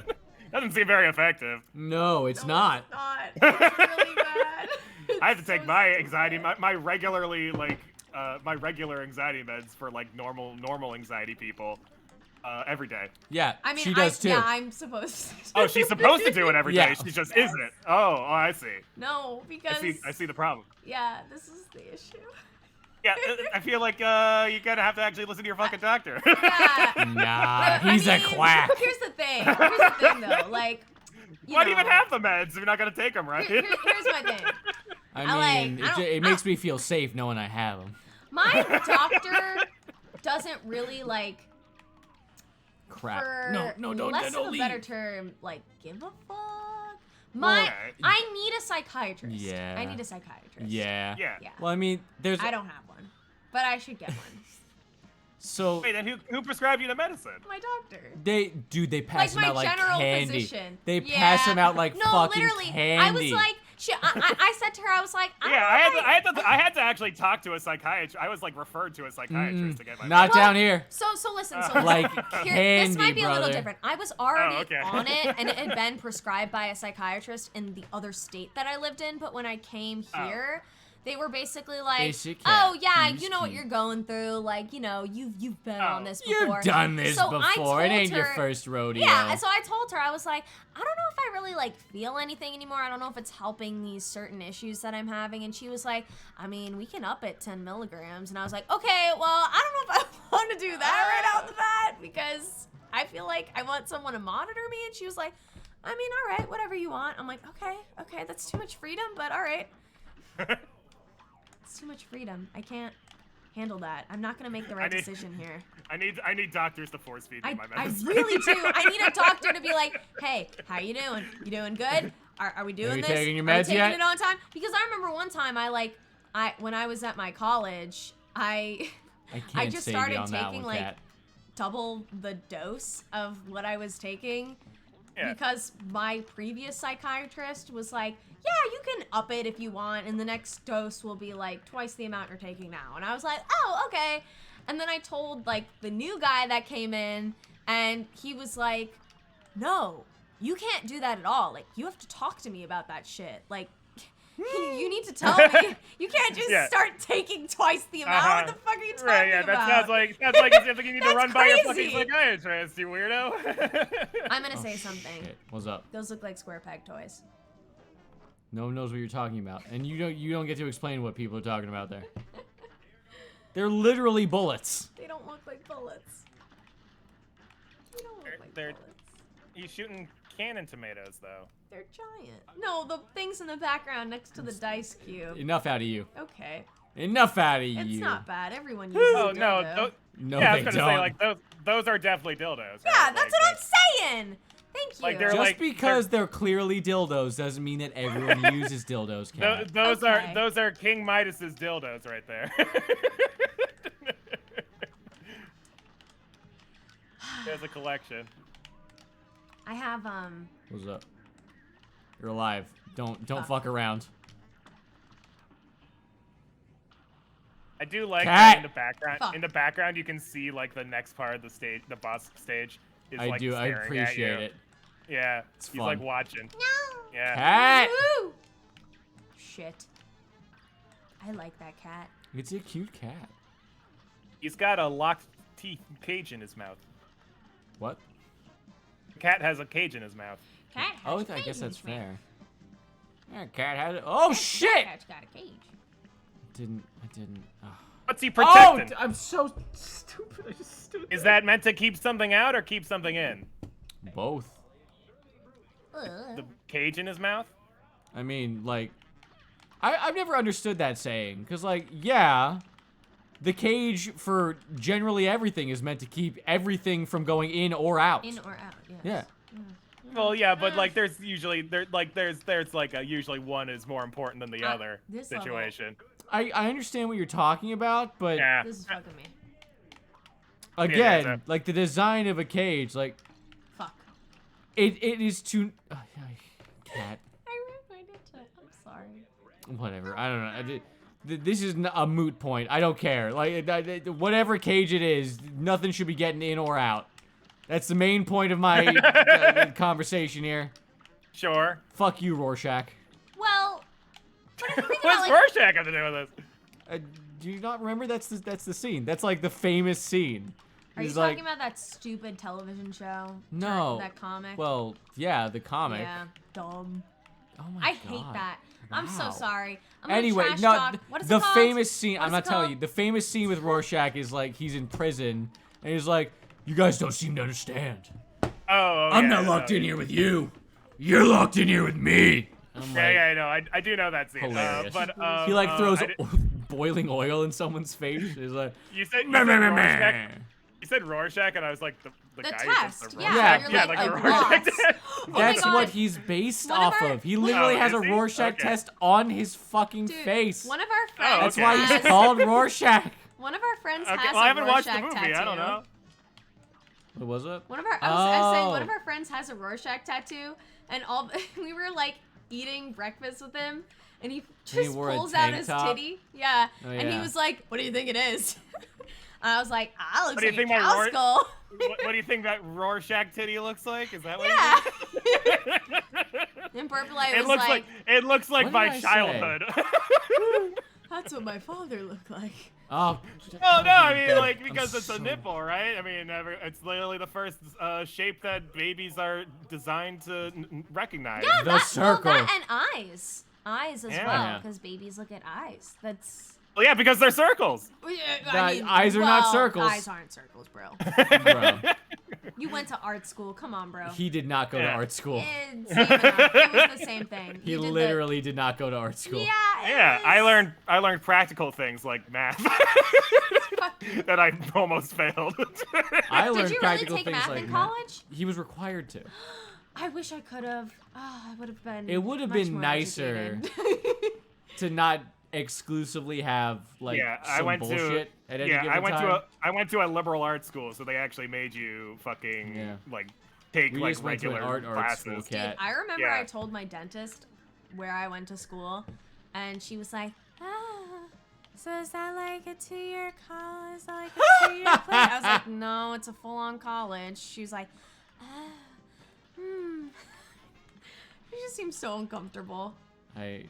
Doesn't seem very effective. No, it's not. It's not. It's really bad. I have to take my anxiety, my regularly like, my regular anxiety meds for like normal anxiety people, every day. Yeah, I mean, she does too. Yeah, I'm supposed to. Oh, she's supposed to do it every day. Yeah. She just isn't. Oh, I see. No, because I see the problem. yeah, this is the issue. Yeah, I feel like you're gonna have to actually listen to your fucking doctor. Yeah. Nah, I he's a mean, quack. Here's the thing though. Like, you Why do you know, even have the meds if you're not gonna take them, right? Here's my thing. I mean, I don't- it makes me feel safe knowing I have them. My doctor doesn't really like. Crap. For No, don't less of a leave. better term, like give a fuck. I need a psychiatrist. Yeah. I need a psychiatrist. Yeah. Yeah. Yeah. Well, I mean, there's. I don't have one, but I should get one. So Wait, then who prescribed you the medicine? My doctor. they pass Like them my out like general candy. physician. They Yeah. pass them out like no, fucking literally, candy. I was like, I said to her, I was like, Yeah, I had to actually talk to a psychiatrist. I was like referred to a psychiatrist to get my Not medicine. down here. So listen. So Like here, candy, this might be a little brother. different. I was already okay. on it, and it had been prescribed by a psychiatrist in the other state that I lived in. But when I came here, they were basically like, Basic "Oh cat. yeah, He's you know what cute. you're going through. Like, you know, you've been on this before. You've done this So I before. It told ain't your her- first rodeo. Yeah, and so I told her, I was like, I don't know if I really like feel anything anymore. I don't know if it's helping these certain issues that I'm having. And she was like, I mean, we can up it 10 milligrams. And I was like, okay, well, I don't know if I want to do that right out the bat because I feel like I want someone to monitor me. And she was like, I mean, all right, whatever you want. I'm like, okay, that's too much freedom, but all right. It's too much freedom. I can't handle that. I'm not gonna make the right decision here. I need doctors to force feed me my I medicine. really do. I need a doctor to be like, hey, how you doing? You doing good? Are we doing you this? taking your Are we meds taking yet? it on time? Because I remember one time when I was at my college, I can't I just save started you on that taking one, like Kat. double the dose of what I was taking. Yeah. Because my previous psychiatrist was like, yeah, you can up it if you want, and the next dose will be like twice the amount you're taking now. And I was like, oh, okay. And then I told like the new guy that came in, and he was like, no, you can't do that at all. Like, you have to talk to me about that shit. Like, you need to tell me. You can't just start taking twice the amount. What the fuck are you talking Right, yeah, about? that sounds like it's something you need to That's run by your crazy. fucking psychiatrist, you weirdo. I'm gonna say something. Shit. What's up? Those look like square peg toys. No one knows what you're talking about, and you don't get to explain what people are talking about there. They're literally bullets. They don't look like bullets. They don't look like They're- bullets. He's shooting cannon tomatoes, though. They're giant. No, the things in the background next to the dice cube. Enough out of you. Okay. Enough out of It's you. not bad. Everyone uses Oh a no, dildo. No, yeah, I they was gonna don't. say like those are definitely dildos. Yeah, right? that's Like, what I'm saying. Thank you. Like, they're Just like- because they're clearly dildos doesn't mean that everyone uses dildos, Kat. Those Okay. are King Midas's dildos right there. There's a collection. I have What's up? You're alive. Don't Fuck. fuck around. I do like Cat! that in the background. Fuck. In the background, you can see like the next part of the stage, the boss stage. Is, I like, do. I staring at appreciate you. it. Yeah, It's he's fun. like watching. no. Yeah. Cat. Woo! Shit. I like that cat. It's a cute cat. He's got a locked teeth cage in his mouth. What? The cat has a cage in his mouth. Cat has Oh, a I cage guess in that's his mouth. fair. Yeah, cat has it. Oh shit! Cat's got a cage. I didn't. Oh. What's he Oh, protecting? I'm so stupid. I just stood Is that meant to keep something out or keep something in? both? The cage in his mouth? I mean, like, I've never understood that saying, because, like, yeah, the cage for generally everything is meant to keep everything from going in or out. In or out, yes. Yeah. Well, yeah, but like there's usually there's like usually one is more important than the other this level- situation. I understand what you're talking about, but Yeah. This is fucking me. again, Yeah, like, the design of a cage, like, Fuck. it is too... cat. I ruined my ninja. I'm sorry. Whatever. I don't know. This is a moot point. I don't care. Like, whatever cage it is, nothing should be getting in or out. That's the main point of my conversation here. Sure. Fuck you, Rorschach. Well, but if you think What's about, like, Rorschach have to do with this? Do you not remember? That's the scene. That's like the famous scene. are you He's like, talking about that stupid television show? No. That comic? well, yeah, the comic. Yeah, dumb. Oh my I god. hate that. I'm so Wow. sorry. I'm gonna Anyway, trash no, talk. What is the it called? famous scene. What I'm is not it telling called? you. The famous scene with Rorschach is like he's in prison and he's like, "You guys don't seem to understand. Oh, I'm yeah, not locked in here with you. You're locked in here with me." I'm Yeah, no, I do know that scene. hilarious. But he like throws I did- boiling oil in someone's face. He's like, you said "Meh, meh, meh, Rorschach. meh." You said Rorschach, and I was like, the The guy test, who does the yeah, Rorschach? you're like, the a Rorschach boss. test. Oh my That's God. what he's based One of off our- of. He literally Oh, has a is he? Rorschach Okay. test on his fucking Dude, face. one of our friends That's okay. why he's has, called Rorschach. one of our friends Okay, has well, I a haven't watched the Rorschach movie. tattoo. I don't know. What was it? One of our, I was saying one of Oh. our friends has a Rorschach tattoo, and all we were like eating breakfast with him, and he just wore a pulls out tank his top? titty, yeah, Oh, and he yeah. was like, "What do you think it is?" I was like, "Ah, looks What do you like a think my cow Ror- skull." What do you think that Rorschach titty looks like? Is that what? Yeah. You think? And Purple Eye It was looks like, it looks like What my did I say? childhood. "That's what my father looked like." Oh. Well, no, I mean, like, I'm because it's a so- nipple, right? I mean, it's literally the first shape that babies are designed to recognize. Yeah, The that, circle. Well, that and eyes as Yeah. well, Yeah. because babies look at eyes. That's. Well, yeah, because they're circles. That- eyes are not circles. Eyes aren't circles, bro. Bro, You went to art school. Come on, bro. he did not go to Yeah. art school. It's same enough. It was the same thing. He You did literally did not go to art The, school. yeah. it Yeah, was- I learned practical things like math that I almost failed. I Did learned you really practical take things math like in math. college? He was required to. I wish I could have. Oh, I would have been. It would have much been more nicer educated. to not exclusively have like Yeah, some I went bullshit to at any yeah, given I went time. I went to a liberal arts school, so they actually made you fucking Yeah. like take We like just went to an regular art school, classes. Kat. Dude, I remember Yeah. I told my dentist where I went to school, and she was like, so is that like a 2-year college? Is that like a 2-year place? I was like, no, it's a full-on college. She was like, She just seems so uncomfortable.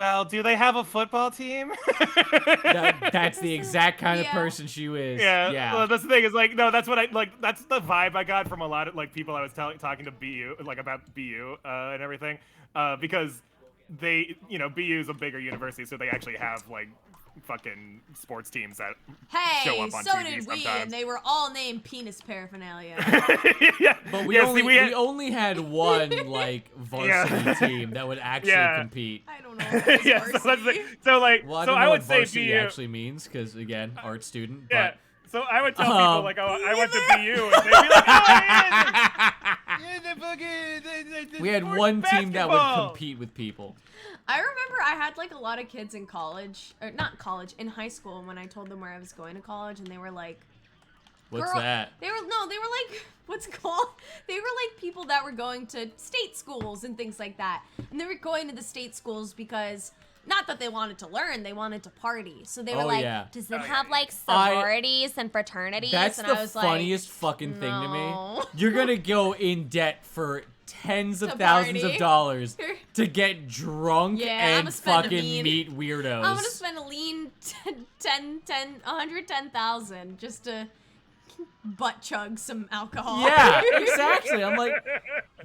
Well, do they have a football team? That's the exact kind of Yeah. person she is. Yeah, Yeah. well, that's the thing. Is like, no, that's what I like. That's the vibe I got from a lot of like people I was talking to BU, like about BU and everything, because they, BU is a bigger university, so they actually have like fucking sports teams that show Hey, up on so TV did we, sometimes. and they were all named penis paraphernalia. Yeah, But we yeah, only see, we only had one like varsity Yeah. team that would actually Yeah. compete. I don't know. What yeah, so that's varsity. so like, Well, I so don't know I what would say varsity BU. actually means because again, art student. Yeah. But So I would tell people Um, like, oh, I went to BU, and they'd be like, oh, yeah, the fucking, we had sports one team that would basketball. compete with people. I remember I had like a lot of kids in college, or not college, in high school when I told them where I was going to college, and they were like, What's Girl, that? they were like, what's it called? They were like people that were going to state schools and things like that. And they were going to the state schools because not that they wanted to learn, they wanted to party. So they were Oh, like, yeah. does it Oh, have yeah. like sororities and fraternities? That's and the I was funniest fucking thing to no. me. You're gonna go in debt for tens of To thousands party. of dollars to get drunk Yeah, I'ma and spend a fucking mean- meet weirdos. I'm gonna spend a lean 110,000 just to butt chug some alcohol. Yeah, exactly. I'm like,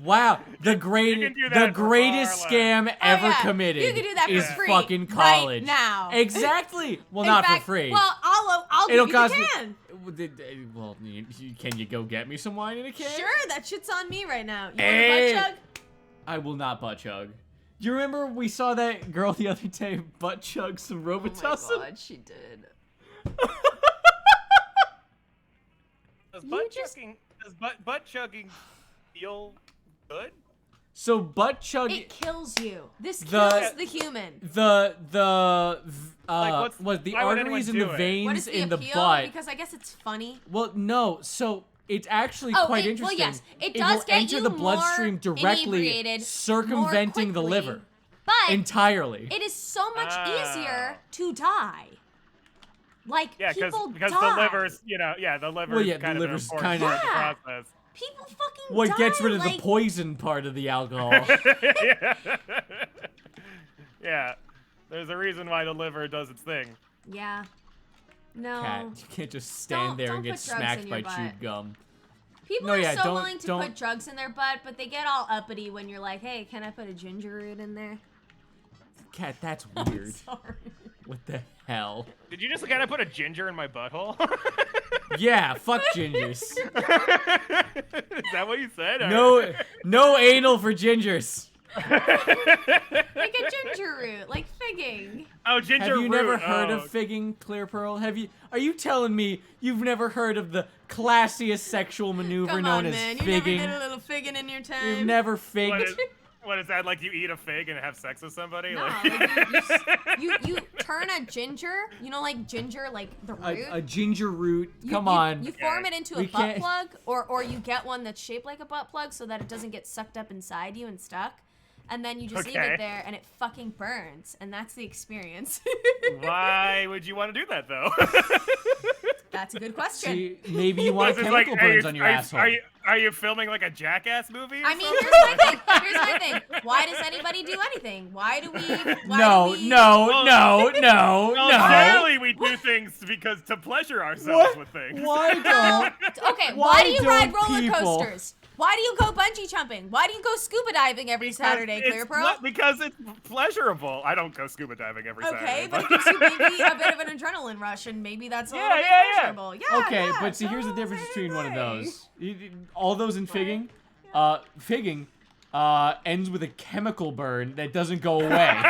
wow, the can do that for greatest far scam ever yeah. committed You can do that for is free fucking right college. now. Exactly. Well, In not fact, for free. Well, I'll It'll give you cost the me. can. Well, can you go get me some wine in a can? Sure, that shit's on me right now. You Hey. want a butt chug? I will not butt chug. Do you remember we saw that girl the other day butt chug some Oh my Robitussin? god, she did. Does butt chugging feel good? So butt chug. It kills you. This The- kills the human. Like, what the why would anyone arteries in do the it? veins What is the in the appeal? butt. Because I guess it's funny. Well, no. So it's actually Oh, quite well, interesting. yes, it will does get enter you the bloodstream more directly, inebriated circumventing more the quickly, liver But entirely. it is so much Ah. easier to die. Like, Yeah, people because die. the liver's, the liver's Well, yeah, the kind of liver's an important kinda- part of Yeah. the process. People fucking What die, gets rid of like, the poison part of the alcohol? yeah. Yeah. There's a reason why the liver does its thing. Yeah. No. Cat, you can't just stand Don't- there don't and get put drugs smacked in by your butt. chewed gum. People No, are yeah, so don't- willing to don't- put drugs in their butt, but they get all uppity when you're like, hey, can I put a ginger root in there? Cat, that's I'm weird. sorry. What the hell? Did you just kind of put a ginger in my butthole? Yeah, fuck gingers. Is that what you said? Or- No anal for gingers. Like a ginger root, like figging. Oh, ginger Have you root. never heard oh. of figging, ClearPearl? Have you? Are you telling me you've never heard of the classiest sexual maneuver Come known on, as man. You never figging? did a little figging in your time. You've never figged. What is that? Like you eat a fig and have sex with somebody? No, Like... like you turn a ginger, you know, like ginger, like the root. A ginger root. You- Come you- on. You form it into a We butt can't- plug, or you get one that's shaped like a butt plug so that it doesn't get sucked up inside you and stuck. And then you just leave Okay. it there and it fucking burns. And that's the experience. Why would you want to do that though? That's a good question. See, maybe you want This is chemical are burns you- on your are you- asshole. Are you filming like a Jackass movie? Or I mean, something? here's my thing. Here's my thing. Why does anybody do anything? Why do we? No, no. Well, generally we do things because to pleasure ourselves with things. Why don't? Okay, Why why do you don't ride roller people- coasters? Why do you go bungee jumping? Why do you go scuba diving every Saturday, ClearPearl? Because it's pleasurable. I don't go scuba diving every Saturday. Okay, but it gives you maybe a bit of an adrenaline rush, and maybe that's a little bit yeah. pleasurable. Yeah, Okay, yeah, but see, here's the so difference same between one of thing. those. All those in figging, figging ends with a chemical burn that doesn't go away.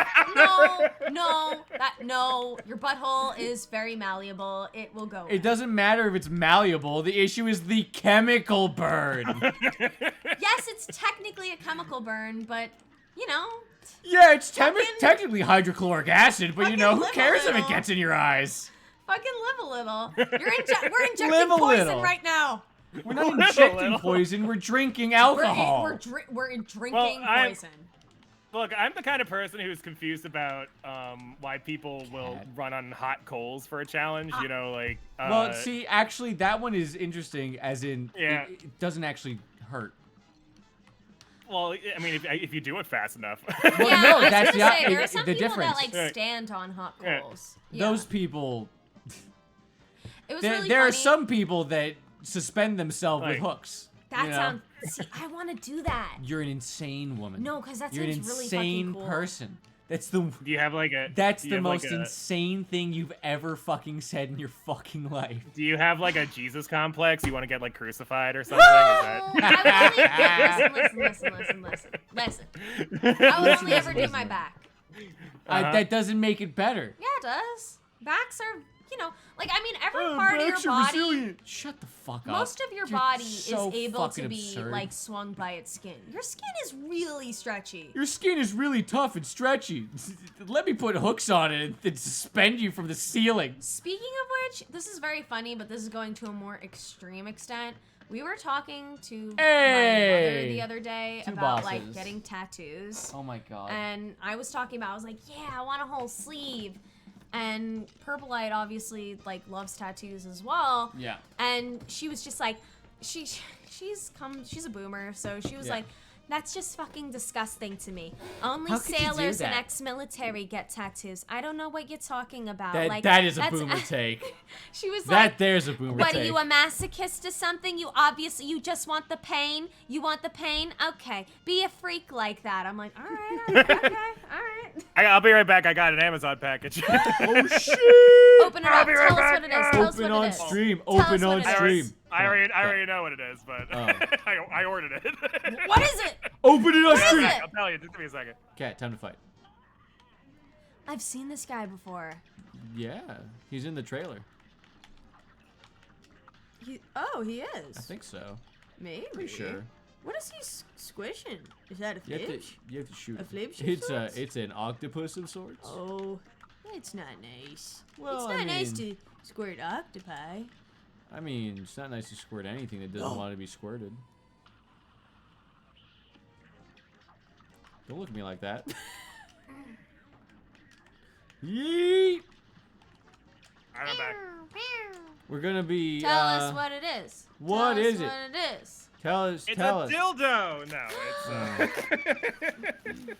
No, your butthole is very malleable. It will go. It doesn't matter if it's malleable. The issue is the chemical burn. Yes, it's technically a chemical burn, but you know, Yeah, it's Fucking- technically hydrochloric acid, but you know, fucking who live a cares if it little. gets in your eyes? fucking live a little. We're injecting Live a poison little. right now. We're not Live a injecting little. poison, we're drinking alcohol. We're drinking Well, poison. Look, I'm the kind of person who's confused about why people will run on hot coals for a challenge. You know, like. Well, see, actually, that one is interesting, as in, Yeah. it doesn't actually hurt. Well, I mean, if you do it fast enough. Yeah, no, I was that's gonna the- say there are some the people difference. that like Yeah. stand on hot Yeah. coals. Yeah. Those people, It was there, really there are funny. some people that suspend themselves with Like- hooks. That you know? sounds. See, I want to do that. You're an insane woman. No, 'cause that You're an sounds really insane fucking cool. person. That's the. Do you have like a? That's do the you have, like, most a- insane thing you've ever fucking said in your fucking life. Do you have like a Jesus complex? You want to get like crucified or something? Is that? Listen. I would only ever do my back. That doesn't make it better. Yeah, it does. Backs are, you know, like I mean, every part of your body. Shut the fuck up. Most of your You're body so is able to fucking be absurd. like swung by its skin. Your skin is really stretchy. Your skin is really tough and stretchy. Let me put hooks on it and suspend you from the ceiling. Speaking of which, this is very funny, but this is going to a more extreme extent. We were talking to my mother Hey! the other day Two about like bosses. getting tattoos. Oh my god. And I was talking about, I was like, yeah, I want a whole sleeve. And Purple Light obviously like loves tattoos as well. Yeah. And she was just like, she's a boomer, so she was Yeah. like, that's just fucking disgusting to me. Only How could you do sailors and that? ex-military get tattoos. I don't know what you're talking about. That, like that is a that's- boomer take. She was That like, there's a boomer what take. are you, a masochist or something? You obviously, you just want the pain? You want the pain? Okay. Be a freak like that. I'm like, all right, okay, all right. I'll be right back. I got an Amazon package. Oh shit! Open it I'll up. be Tell right us back. what it is. Tell us Open what on it is. stream. Tell us Open what on it is. stream. I already know what it is, but Oh. I ordered it. What is it? Open it on What is stream. it? I'll tell you. Just give me a second. Cat, time to fight. I've seen this guy before. Yeah, he's in the trailer. He is. I think so. Maybe. Pretty sure. What is he squishing? Is that a You have to, fish? you have to shoot. A him. flip of It's sorts? it's an octopus of sorts. Oh, it's not nice. Well, it's I not nice mean- to squirt octopi. I mean, it's not nice to squirt anything that doesn't want to be squirted. Don't look at me like that. Yeet! I'm back. We're gonna be. Tell us what it is. what Tell is us it? what it is. Tell us. It's tell a us. dildo. No, it's.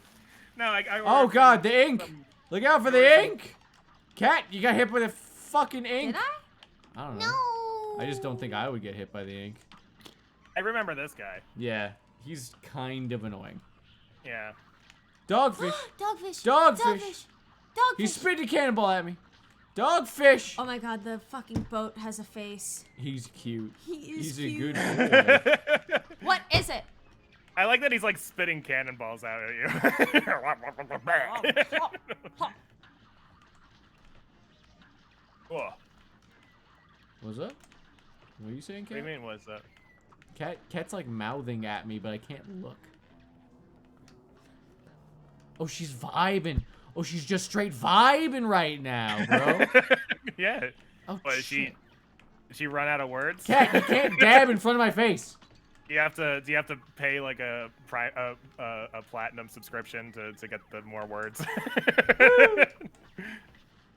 No, I Oh ordered God, some- the ink! some- Look out for the ink! Cat, you got hit by the fucking ink. Did I? I don't know. No. I just don't think I would get hit by the ink. I remember this guy. Yeah, he's kind of annoying. Yeah. Dogfish. Dogfish. Dogfish. Dogfish. Dogfish. He spit a cannonball at me. Dogfish. Oh my God, the fucking boat has a face. He's cute. He is He's cute. a good boy. What is it? I like that he's like spitting cannonballs out at you. Whoa. What's up? What are you saying, What do you Cat? mean, what's that? Cat's like mouthing at me, but I can't look. Oh, she's vibing. Oh, she's just straight vibing right now, bro. Yeah. Oh, What, shit. Did she run out of words? Cat, you can't dab in front of my face. Do you have to pay like a platinum subscription to get the more words?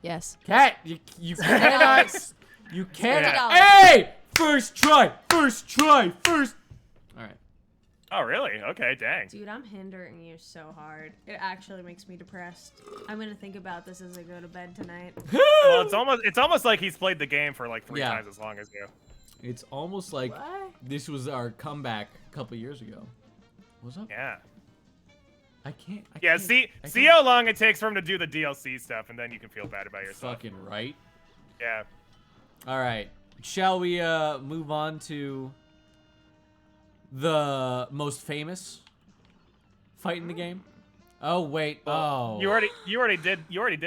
Yes. Cat, you cannot. You cannot. $50. Hey! First try. First try. First. All right. Oh really? Okay, dang. Dude, I'm hindering you so hard. It actually makes me depressed. I'm gonna think about this as I go to bed tonight. Well, it's almost like he's played the game for like 3 Yeah. times as long as you. It's almost like What? this was our comeback a couple years ago. What's up? Yeah. I can't. Yeah. See how long it takes for him to do the DLC stuff, and then you can feel bad about yourself. Fucking right. Yeah. All right. Shall we move on to the most famous fight in the game? Oh wait. Oh. You already did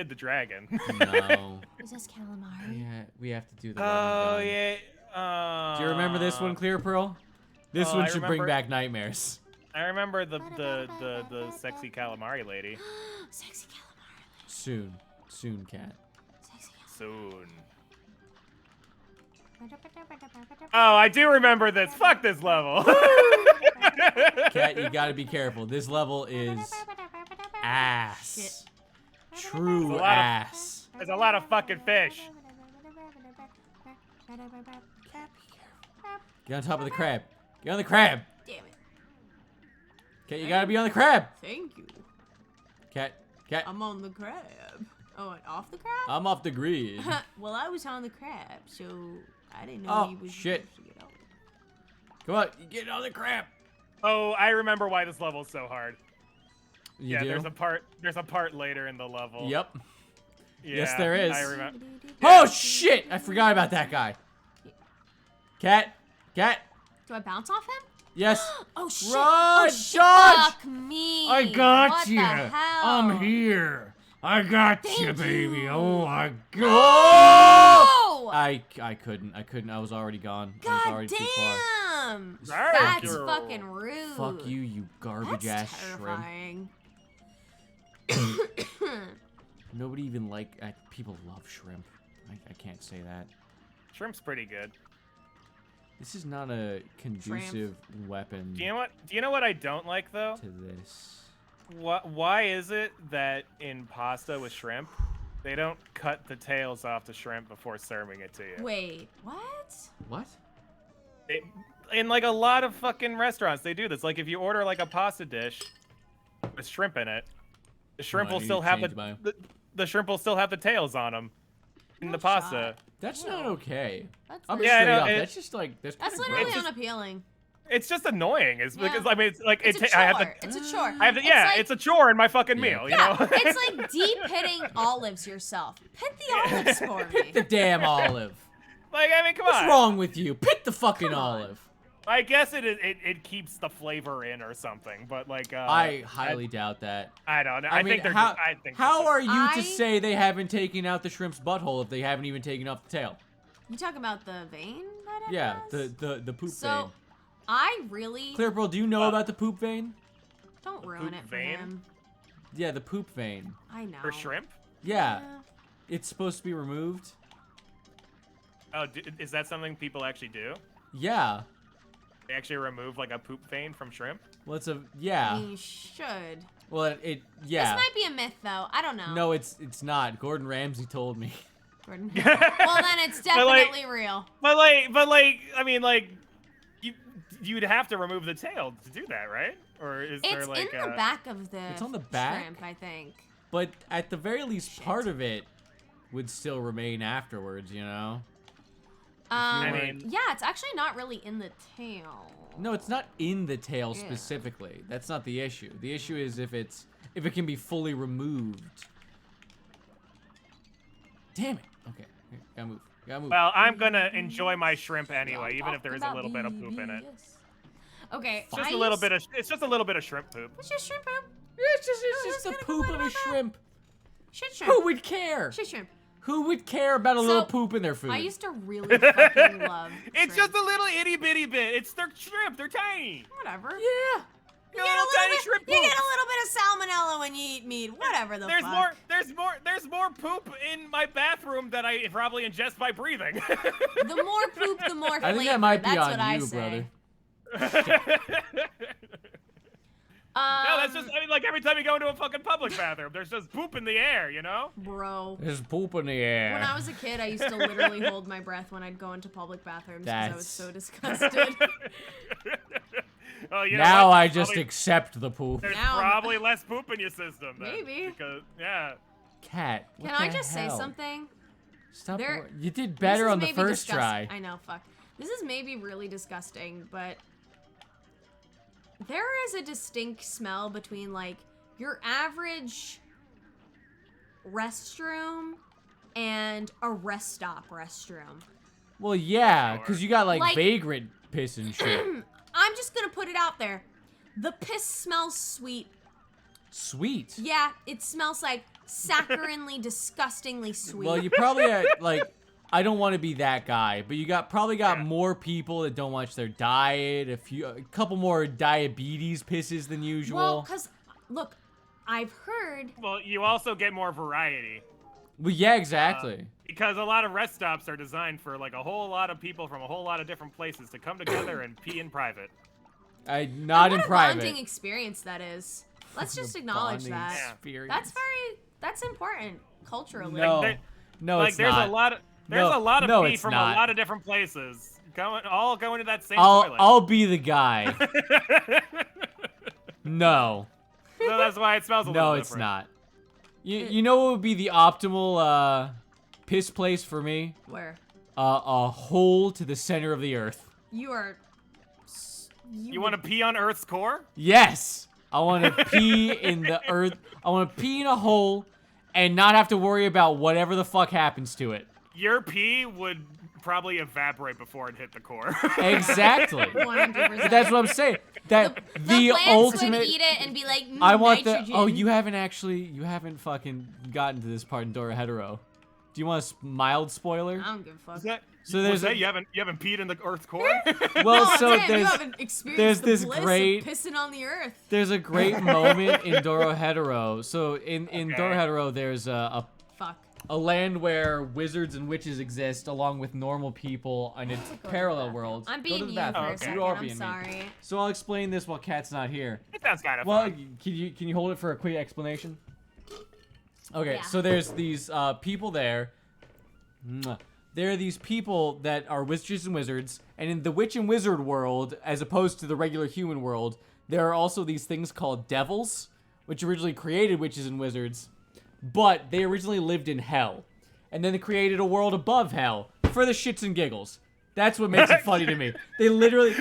the dragon. No. Is this calamari? Yeah, we have to do the. Oh run and gun. yeah. Do you remember this one, ClearPearl? This Oh, one I should bring remember- back nightmares. I remember the sexy calamari lady. Sexy calamari. Soon, Cat. Sexy Soon. calamari. Oh, I do remember this. Fuck this level. Cat, you gotta be careful. This level is ass. Shit. True There's a lot of- ass. There's a lot of fucking fish. Get on top of the crab. Get on the crab. Damn it. Cat, you gotta be on the crab. Thank you. Cat. I'm on the crab. Oh, and off the crab? I'm off the grid. Well, I was on the crab, so I didn't know Oh, he was shit. supposed to get out. Come on, you get on the crab. Oh, I remember why this level's so hard. You Yeah, do? there's a part later in the level. Yep. Yeah, Yes, there is. I remember. Oh shit! I forgot about that guy. Cat. Do I bounce off him? Yes. Oh shit! Run, Oh shit! dodge! Fuck me! I got what you. The hell? I'm here. I got you, Thank baby. you. Oh my god. Oh! I couldn't. I was already gone. I was God already too far. damn! Thank That's you. fucking rude. Fuck you, you garbage That's ass shrimp. terrifying. Nobody even people love shrimp. I can't say that. Shrimp's pretty good. This is not a conducive weapon Do you know what I don't like though? to this. Why is it that in pasta with shrimp, they don't cut the tails off the shrimp before serving it to you? Wait, what? What? In like a lot of fucking restaurants, they do this. Like if you order like a pasta dish with shrimp in it, the shrimp Well, will I still need to have change mine. the shrimp will still have the tails on them in No the pasta. shot. That's Well, not okay. That's I'm not- Yeah, I straight know, up. it- That's just like that's That's kinda literally gross. just- unappealing. It's just annoying. It's Yeah. because I mean, it's like It's a it, chore. I have to. It's a chore. I have to, It's yeah, like- it's a chore in my fucking Yeah. meal, you Yeah, know? it's like deep pitting olives yourself. Pit the olives for me. The damn olive. Like, I mean, come What's on. wrong with you? Pick the fucking Come on. olive. I guess it keeps the flavor in or something, but like, I highly doubt that. I don't know. I I, mean, think they're how, just, I think how they're are you I- to say they haven't taken out the shrimp's butthole if they haven't even taken off the tail? You talk about the vein that it Yeah, has? the poop So, vein. I really ClearPearl, do you know about the poop vein? don't ruin poop it for vein? him. Yeah, the poop vein. I know. for shrimp. Yeah, it's supposed to be removed. Oh, is that something people actually do? Yeah. They actually remove like a poop vein from shrimp? Well, it's a I yeah. mean, you should. Well, yeah. This might be a myth, though. I don't know. No, it's not. Gordon Ramsay told me. Gordon. Well, then it's definitely real. But I mean, like, you'd have to remove the tail to do that, right? Or is there It's like in the back of the It's on the back? shrimp, I think. But at the very least, Shit. part of it would still remain afterwards, you know? I weren't- mean, Yeah, it's actually not really in the tail. No, it's not in the tail Yeah. specifically. That's not the issue. The issue is if it can be fully removed. Damn it. Okay, here, gotta move. Gotta move. well, I'm gonna enjoy my shrimp anyway, even if there is a little bit of poop in it. Okay. It's just a little bit of. It's just a little bit of shrimp poop. It's just shrimp poop. It's just that's the gonna poop go of in a my mouth. shrimp. Shit shrimp. Who would care? Shit shrimp. Who would care about a little poop in their food? I used to really fucking love It's shrimp. just a little itty bitty bit. It's their shrimp. They're tiny. Whatever. Yeah. You get a little bit of salmonella when you eat meat. Whatever the fuck. There's more poop in my bathroom that I probably ingest by breathing. The more poop, the more flavor. I think that might be That's on what I you, say. brother. No, that's just, I mean, like every time you go into a fucking public bathroom, there's just poop in the air, you know? Bro. There's poop in the air. When I was a kid, I used to literally hold my breath when I'd go into public bathrooms because I was That's- so disgusted. Oh, you know Now what? I just Probably- accept the poop. There's Now I'm- probably less poop in your system then. Maybe. Because, yeah. Cat. what Can I the just say hell? something? Stop. There- You did This better is on the maybe first disgusting. try. I know, fuck. This is maybe really disgusting, but there is a distinct smell between, like, your average restroom and a rest stop restroom. Well, yeah, Sure. because you got like Like- vagrant piss and shit. I'm just gonna put it out there. The piss smells sweet. Sweet. Yeah, it smells like saccharinely, disgustingly sweet. Well, you probably like. I don't want to be that guy, but you probably got Yeah. more people that don't watch their diet. A couple more diabetes pisses than usual. Well, because, look, I've heard. Well, you also get more variety. Well, yeah, exactly. Because a lot of rest stops are designed for like a whole lot of people from a whole lot of different places to come together and pee in private. Not in what a private. bonding experience that is. Let's just acknowledge Bonding that. experience. That's important culturally. No, Like, no, like it's there's not. a lot of No, pee it's from not. a lot of different places all going to that same I'll toilet. be the guy. No, So that's why it smells a little no, different. it's not. You know what would be the optimal piss place for me? Where A hole to the center of the earth. you are. You want to pee on Earth's core? Yes, I want to pee in the earth. I want to pee in a hole and not have to worry about whatever the fuck happens to it. Your pee would probably evaporate before it hit the core. Exactly. 100%. But that's what I'm saying. That the plants ultimate. would eat it and be like, I want nitrogen. the. Oh, you haven't fucking gotten to this part in Dora Hetero. Do you want a mild spoiler? I don't give a fuck. So there's you haven't peed in the Earth's core? well, Oh, so damn, you there's haven't experienced there's the this bliss great- of pissing on the earth. there's a great moment in Dora Hetero. So in Okay. Dora Hetero, there's a Fuck. land where wizards and witches exist along with normal people in a Go to the parallel bathroom. world. I'm Go to being the you bathroom. for a Okay. second. You are I'm being me. sorry. So I'll explain this while Kat's not here. It sounds kind of Well, fun. can you hold it for a quick explanation? Okay, Yeah. so there's these people there. Mwah. There are these people that are witches and wizards, and in the witch and wizard world, as opposed to the regular human world, there are also these things called devils, which originally created witches and wizards, but they originally lived in hell. And then they created a world above hell for the shits and giggles. That's what makes it funny to me. They literally,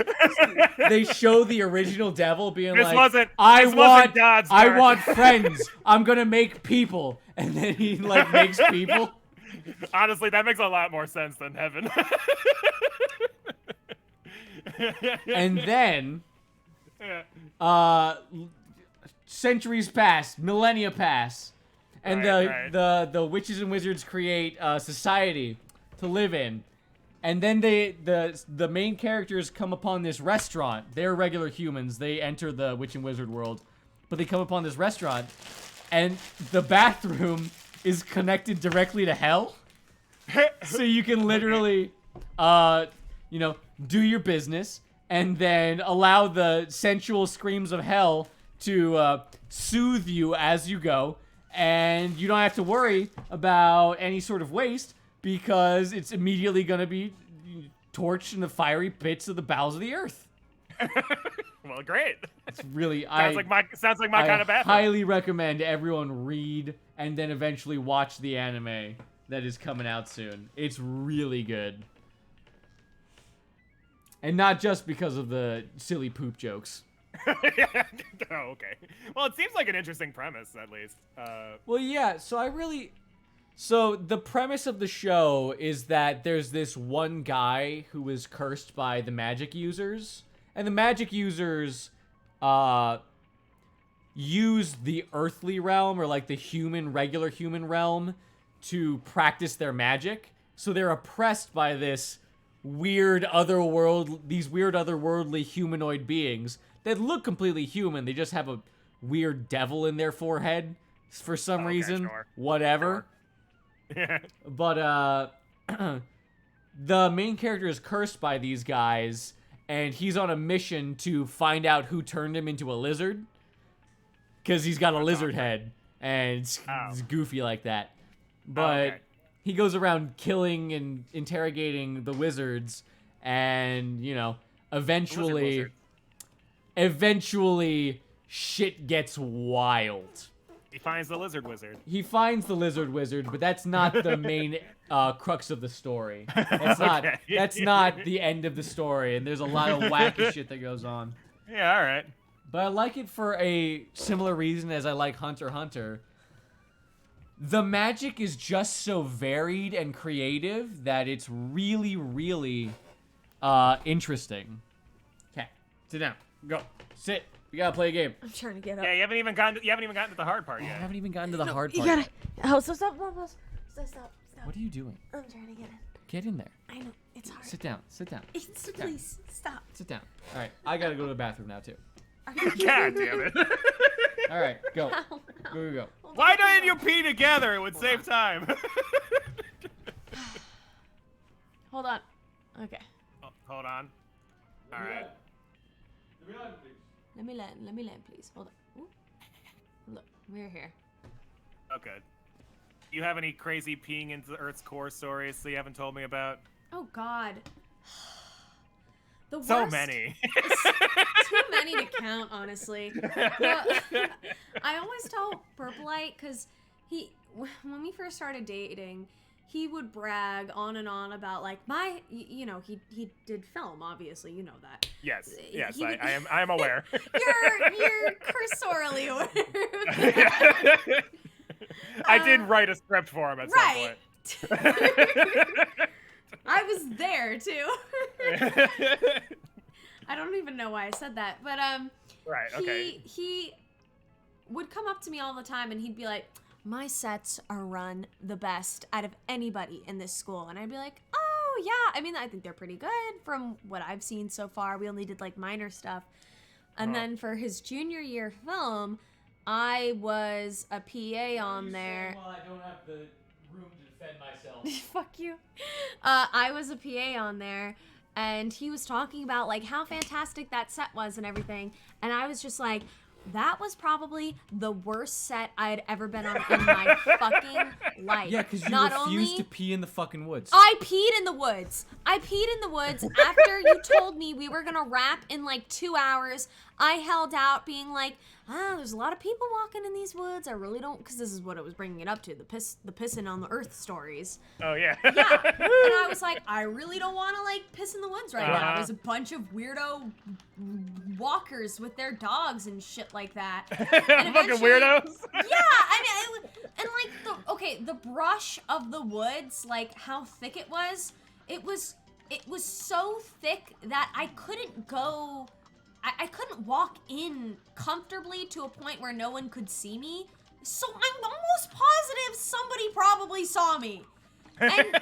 they show the original devil being This like, wasn't God's I work." want friends. I'm gonna make people. And then he like makes people. Honestly, that makes a lot more sense than heaven. And then, Yeah. centuries pass, millennia pass, and Right, the witches and wizards create a society to live in. And then the main characters come upon this restaurant. They're regular humans. They enter the witch and wizard world, but they come upon this restaurant, and the bathroom is connected directly to hell. So you can literally, do your business, and then allow the sensual screams of hell to soothe you as you go, and you don't have to worry about any sort of waste because it's immediately going to be torched in the fiery pits of the bowels of the earth. Well, great. It's really Sounds like my kind of bathroom. highly recommend everyone read and then eventually watch the anime that is coming out soon. It's really good. And not just because of the silly poop jokes. Oh, okay. Well, it seems like an interesting premise, at least. Well, yeah, so the premise of the show is that there's this one guy who was cursed by the magic users, And the magic users use the earthly realm, or like the regular human realm, to practice their magic. So they're oppressed by these weird otherworldly humanoid beings that look completely human. They just have a weird devil in their forehead for some reason. Sure. Whatever. Sure. But the main character is cursed by these guys, and he's on a mission to find out who turned him into a lizard. Because he's got a lizard head, and it's goofy like that. But he goes around killing and interrogating the wizards, and, you know, eventually shit gets wild. He finds the lizard wizard. He finds the lizard wizard, but that's not the main crux of the story. That's not the end of the story, and there's a lot of wacky shit that goes on. Yeah, all right. But I like it for a similar reason as I like Hunter x Hunter. The magic is just so varied and creative that it's really, really interesting. Okay, sit down. Go. Sit. We gotta play a game. I'm trying to get up. Yeah, you haven't even gotten to the hard part I yet. haven't even gotten to the hard You part. gotta. Oh, so stop. Stop. What are you doing? I'm trying to get in. Get in there. I know. It's hard. Sit down. Sit down. Please, stop. Sit down. All right, I gotta go to the bathroom now too. God damn it. All right, go. Go. Why didn't you pee together? It would save time. Hold on. Okay. Oh, hold on. All right. Let me land, please. Hold on. Ooh. Look, we're here. Okay. You have any crazy peeing into the Earth's core stories that you haven't told me about? Oh God. The worst. So many. Too many to count, honestly. I always tell Purplite, because when we first started dating, he would brag on and on about, like, he did film, obviously, you know that. Yes, I am aware. You're cursorily aware. I did write a script for him at some point. I was there too. I don't even know why I said that, but right, okay. He would come up to me all the time and he'd be like, "My sets are run the best out of anybody in this school," and I'd be like, "Oh yeah, I mean, I think they're pretty good from what I've seen so far. We only did like minor stuff." And then for his junior year film, I was a PA on there. Well, I don't have the room to defend myself. Fuck you. I was a PA on there, and he was talking about like how fantastic that set was and everything, and I was just like, that was probably the worst set I had ever been on in my fucking life. Yeah, because you refused to pee in the fucking woods. I peed in the woods. After you told me we were gonna wrap in like 2 hours. I held out being like, there's a lot of people walking in these woods. I really don't, because this is what it was bringing it up to, the pissing on the earth stories. Oh, yeah. Yeah, and I was like, I really don't want to, like, piss in the woods right now. There's a bunch of weirdo walkers with their dogs and shit like that. And fucking weirdos. Yeah, I mean, the brush of the woods, like, how thick it was so thick that I couldn't go... I couldn't walk in comfortably to a point where no one could see me. So I'm almost positive somebody probably saw me. And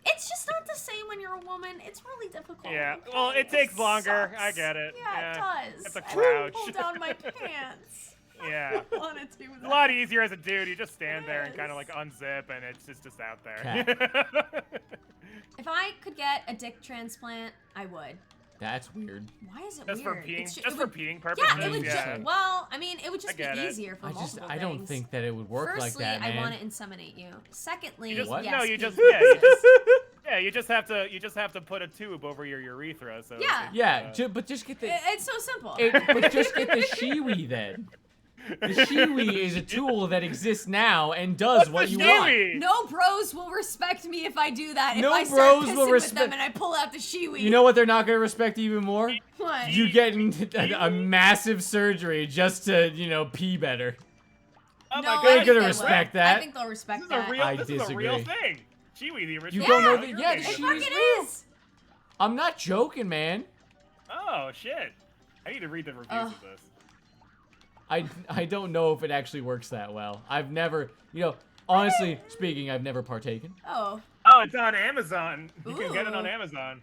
it's just not the same when you're a woman. It's really difficult. Yeah, well, it takes longer. Sucks. I get it. Yeah, it does. It's a I crouch. pull down my pants. Yeah. I wanted to. It's a lot easier as a dude. You just stand there and kind of like unzip, and it's just out there. If I could get a dick transplant, I would. That's weird. Why is it just weird? For peeing, just for peeing purposes. Yeah, it would. Well, I mean, it would just be easier for multiple things. I don't think that it would work Firstly, like that, man. I want to inseminate you. Secondly, you just, what? Yes, no, you just you just have to put a tube over your urethra. So yeah. But just get the. It's so simple. But just get the shiwi then. The shiwi is a tool that exists now and does what you want. No bros will respect me if I do that. No if I start bros pissing will with them and I pull out the shiwi. You know what they're not gonna respect even more? What? You getting a massive surgery just to, pee better. Oh No, my I god, think gonna they respect will. that. I think they'll respect This that. is a real disagree. thing. Chiwi, the original. You don't know that? You're Yeah, kidding. It Shiwi's fucking real. is. I'm not joking, man. Oh shit! I need to read the reviews of this. I don't know if it actually works that well. I've never, honestly speaking, I've never partaken. Oh. Oh, it's on Amazon. You can get it on Ooh. Amazon.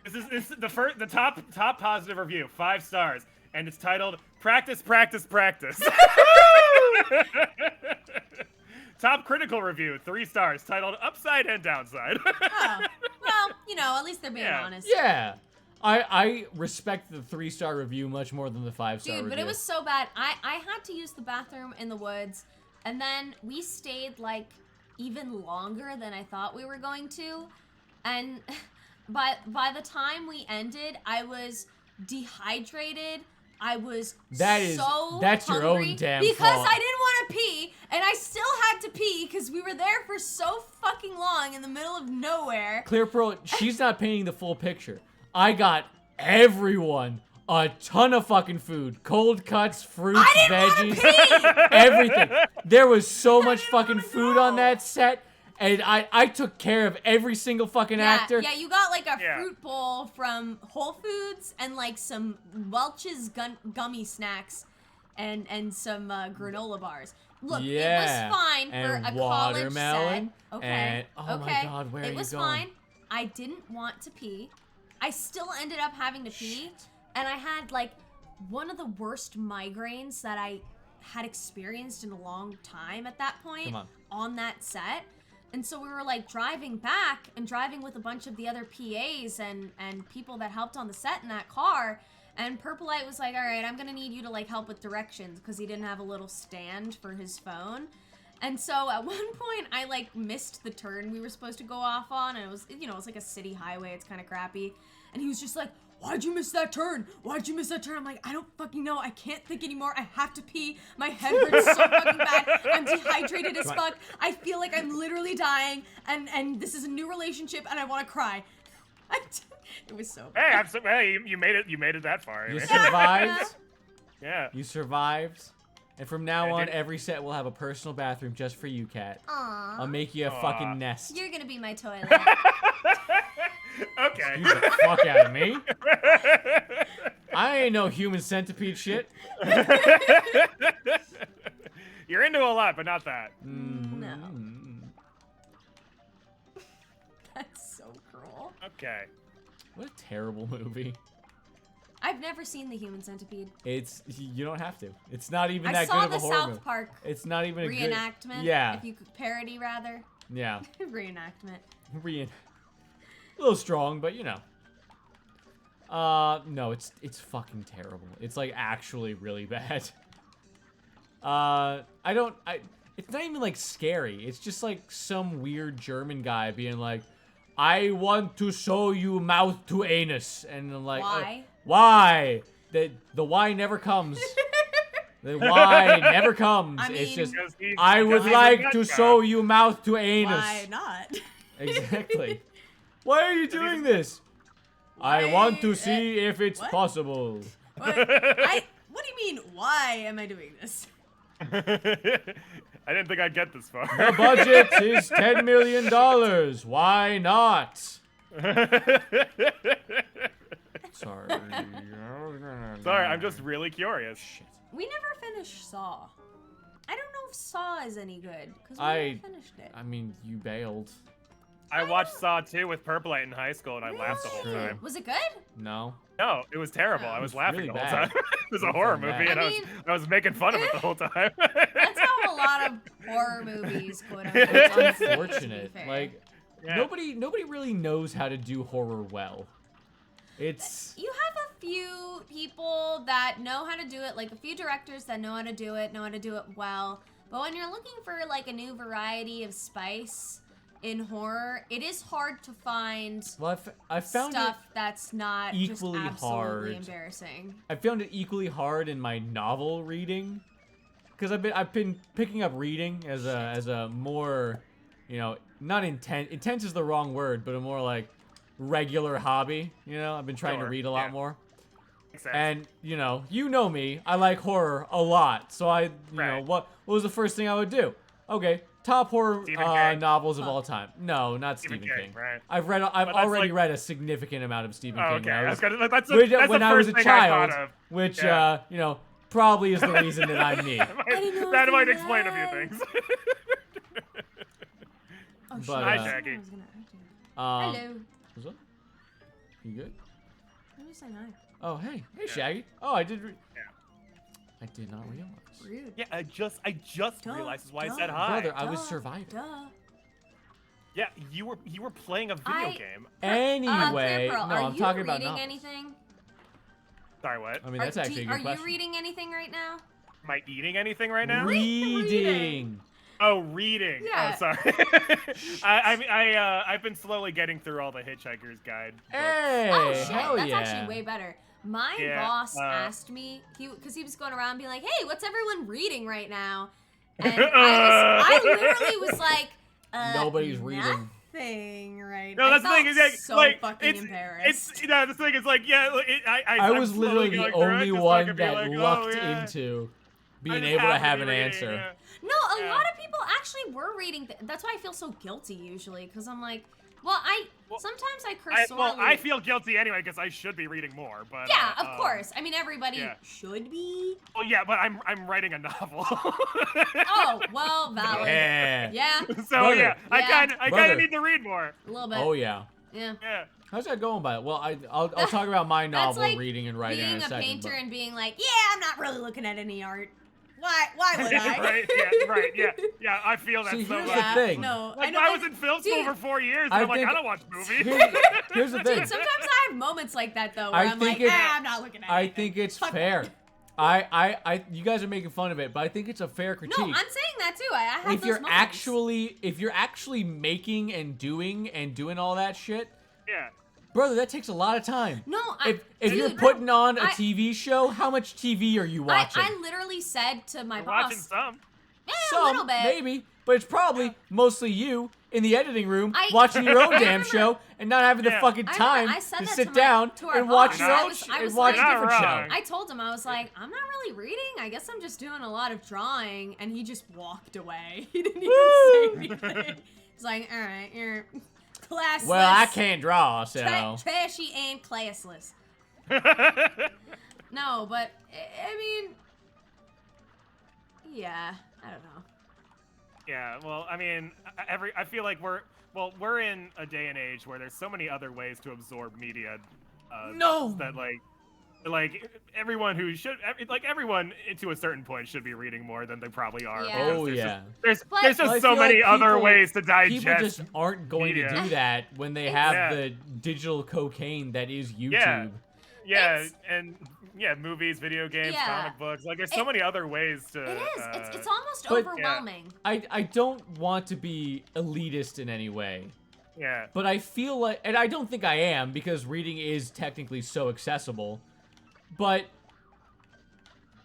This is the top positive review, 5 stars, and it's titled "Practice, Practice, Practice." Top critical review, 3 stars, titled "Upside and Downside." Oh. Well, at least they're being Yeah. honest. Yeah. I respect the 3-star review much more than the 5-star review. Dude, but it was so bad. I had to use the bathroom in the woods, and then we stayed like even longer than I thought we were going to, and by the time we ended, I was dehydrated. I was that's hungry your own damn because fault. I didn't want to pee, and I still had to pee because we were there for so fucking long in the middle of nowhere. ClearPearl, she's not painting the full picture. I got everyone a ton of fucking food. Cold cuts, fruits, veggies, everything. There was so much fucking food on that set, and I took care of every single fucking actor. Yeah, you got like a fruit bowl from Whole Foods and like some Welch's gummy snacks and some granola bars. Look, it was fine for a college set. Okay. And, oh my God, where are you going? It was fine. I didn't want to pee. I still ended up having to pee, and I had like one of the worst migraines that I had experienced in a long time at that point on that set. And so we were like driving back and driving with a bunch of the other PAs and people that helped on the set in that car. And Purplite was like, all right, I'm gonna need you to like help with directions because he didn't have a little stand for his phone. And so at one point I like missed the turn we were supposed to go off on, and it was, it's like a city highway, it's kind of crappy. And he was just like, why'd you miss that turn? Why'd you miss that turn? I'm like, I don't fucking know. I can't think anymore. I have to pee. My head hurts so fucking bad. I'm dehydrated as fuck. I feel like I'm literally dying, and this is a new relationship, and I want to cry. It was so bad. Hey, you made it. You made it that far. You survived. Yeah. You survived. And from now on, every set will have a personal bathroom just for you, Kat. Aww. I'll make you a fucking nest. You're gonna be my toilet. Okay. Excuse the fuck out of me. I ain't no human centipede shit. You're into a lot, but not that. No. That's so cruel. Okay. What a terrible movie. I've never seen The Human Centipede. You don't have to. It's not even that good of a horror movie. I saw the South Park It's not even a good reenactment. Yeah. If you could parody, rather. Yeah. Reenactment. A little strong, but no, it's fucking terrible. It's like actually really bad. It's not even like scary. It's just like some weird German guy being like, I want to show you mouth to anus. And I'm like, why? Why? The why never comes. The why never comes. I mean, it's just, I would like to show you mouth to anus. Why not? Exactly. Why are you doing this? I want to see if it's possible. What do you mean, why am I doing this? I didn't think I'd get this far. The budget is $10 million. Why not? Sorry. Sorry, I'm just really curious. Shit. We never finished Saw. I don't know if Saw is any good, because we never finished it. I mean, you bailed. I watched Saw 2 with Purplite in high school, and I laughed the whole True. time. Was it good? No. No, it was terrible. No. I was It was laughing really the whole bad. time. It was a horror movie, and I was making fun of it the whole time. That's how a lot of horror movies, quote unquote. It's are, unfortunate. to be fair. Like, Yeah. nobody really knows how to do horror well. It's... You have a few people that know how to do it, like a few directors that know how to do it well. But when you're looking for like a new variety of spice in horror, it is hard to find I found stuff that's not equally just absolutely hard. embarrassing. I found it equally hard in my novel reading, because I've been picking up reading as a more, not intense. Intense is the wrong word, but a more like regular hobby. I've been trying to read a lot more. Makes sense. And you know me, I like horror a lot. So what was the first thing I would do? Okay, Top horror Stephen King. novels of all time. No, not Stephen King. Right. I've But that's already like- read a significant amount of Stephen King. Okay, when I was- that's when the I first was a thing I child, thought of. which Yeah. probably is the reason that I'm me. didn't know that it might was explain a few alive. things. Oh, shit. But, Hi, uh, Jackie. I was gonna ask you. Um, Hello. what's up? You good? Let me say hi. Oh, hey, Shaggy. Oh, I did. Yeah. I did not realize. Rude. Yeah, I just Duh, realized is why I duh. said hi. Brother, I was Duh, surviving. Duh. Yeah, you were playing a video game. Anyway, ClearPearl, no, are I'm you talking about reading novels. anything? Sorry, what? I mean, that's actually a good Are question. you reading anything right now? Am I eating anything right now? Reading. Oh, reading. Yeah. Oh, sorry. I've been slowly getting through all the Hitchhiker's Guide books. Hey, Oh shit, hell that's yeah. actually way better. My Yeah, boss asked me, because he was going around being like, "Hey, what's everyone reading right now?" And I literally was like, Nobody's reading. Nothing right No, now. that's the thing. Is like, so like fucking embarrassed. It's the thing is like, yeah. I I'm was slowly literally the going through it, only just so I one could be that like, oh, lucked yeah. into I being just able to happen have be an reading, answer. yeah. No, a Yeah. lot of people actually were reading. That's why I feel so guilty usually, because I'm like, sometimes I cursorily. I feel guilty anyway because I should be reading more. But Yeah, of course. I mean, everybody yeah. should be. Well, yeah, but I'm writing a novel. Oh, well, valid. Yeah. Yeah, So Brother. yeah, I Yeah. kind of Brother. need to read more. a little bit. Oh yeah. Yeah. Yeah. How's that going by it? Well, I'll talk about my That's novel like reading and writing in being a a second. painter but- and being like, yeah, I'm not really looking at any art. Why would I? Right. Yeah. Right. Yeah. Yeah. I feel that See, so here's much. the Yeah, thing. no, Like, know, I was in film school dude, for 4 years, and I I'm like, think- I don't watch movies. Here's the thing. Dude, sometimes I have moments like that though, where I I'm think like, it- I'm not looking at I anything. think it's Fuck fair. that. You guys are making fun of it, but I think it's a fair critique. No, I'm saying that too. I have if those you're moments. if you're actually making and doing all that shit, Yeah. brother, that takes a lot of time. No, If you're dude, putting on a I- TV show, how much TV are you watching? I literally said to my I'm boss, watching some. yeah, Some, a little bit. maybe, but it's probably mostly you in the editing room I- watching your own I damn remember- show and not having the Yeah. fucking I time remember I said to that sit to down our and boss. watch your I own was- I was watch a like- different You're not show. wrong. I told him, I was like, I'm not really reading. I guess I'm just doing a lot of drawing. And he just walked away. He didn't even say anything. He's like, all right, you're classless. Well, I can't draw, so. Trashy and classless. No, but, I mean, yeah, I don't know. Yeah, well, I mean, I feel like we're in a day and age where there's so many other ways to absorb media. No! That like everyone who should everyone to a certain point should be reading more than they probably are. Yeah. because Oh, there's yeah. Just, But- there's Well, I just so feel many like other people- ways to digest. People just aren't going to media. do that when they have Yeah. the digital cocaine that is YouTube. Yeah. Yeah, It's- and yeah, movies, video games, Yeah. comic books. Like, there's so many other ways to. It is. It's almost But- overwhelming. I don't want to be elitist in any way, Yeah. but I feel like, and I don't think I am because reading is technically so accessible, but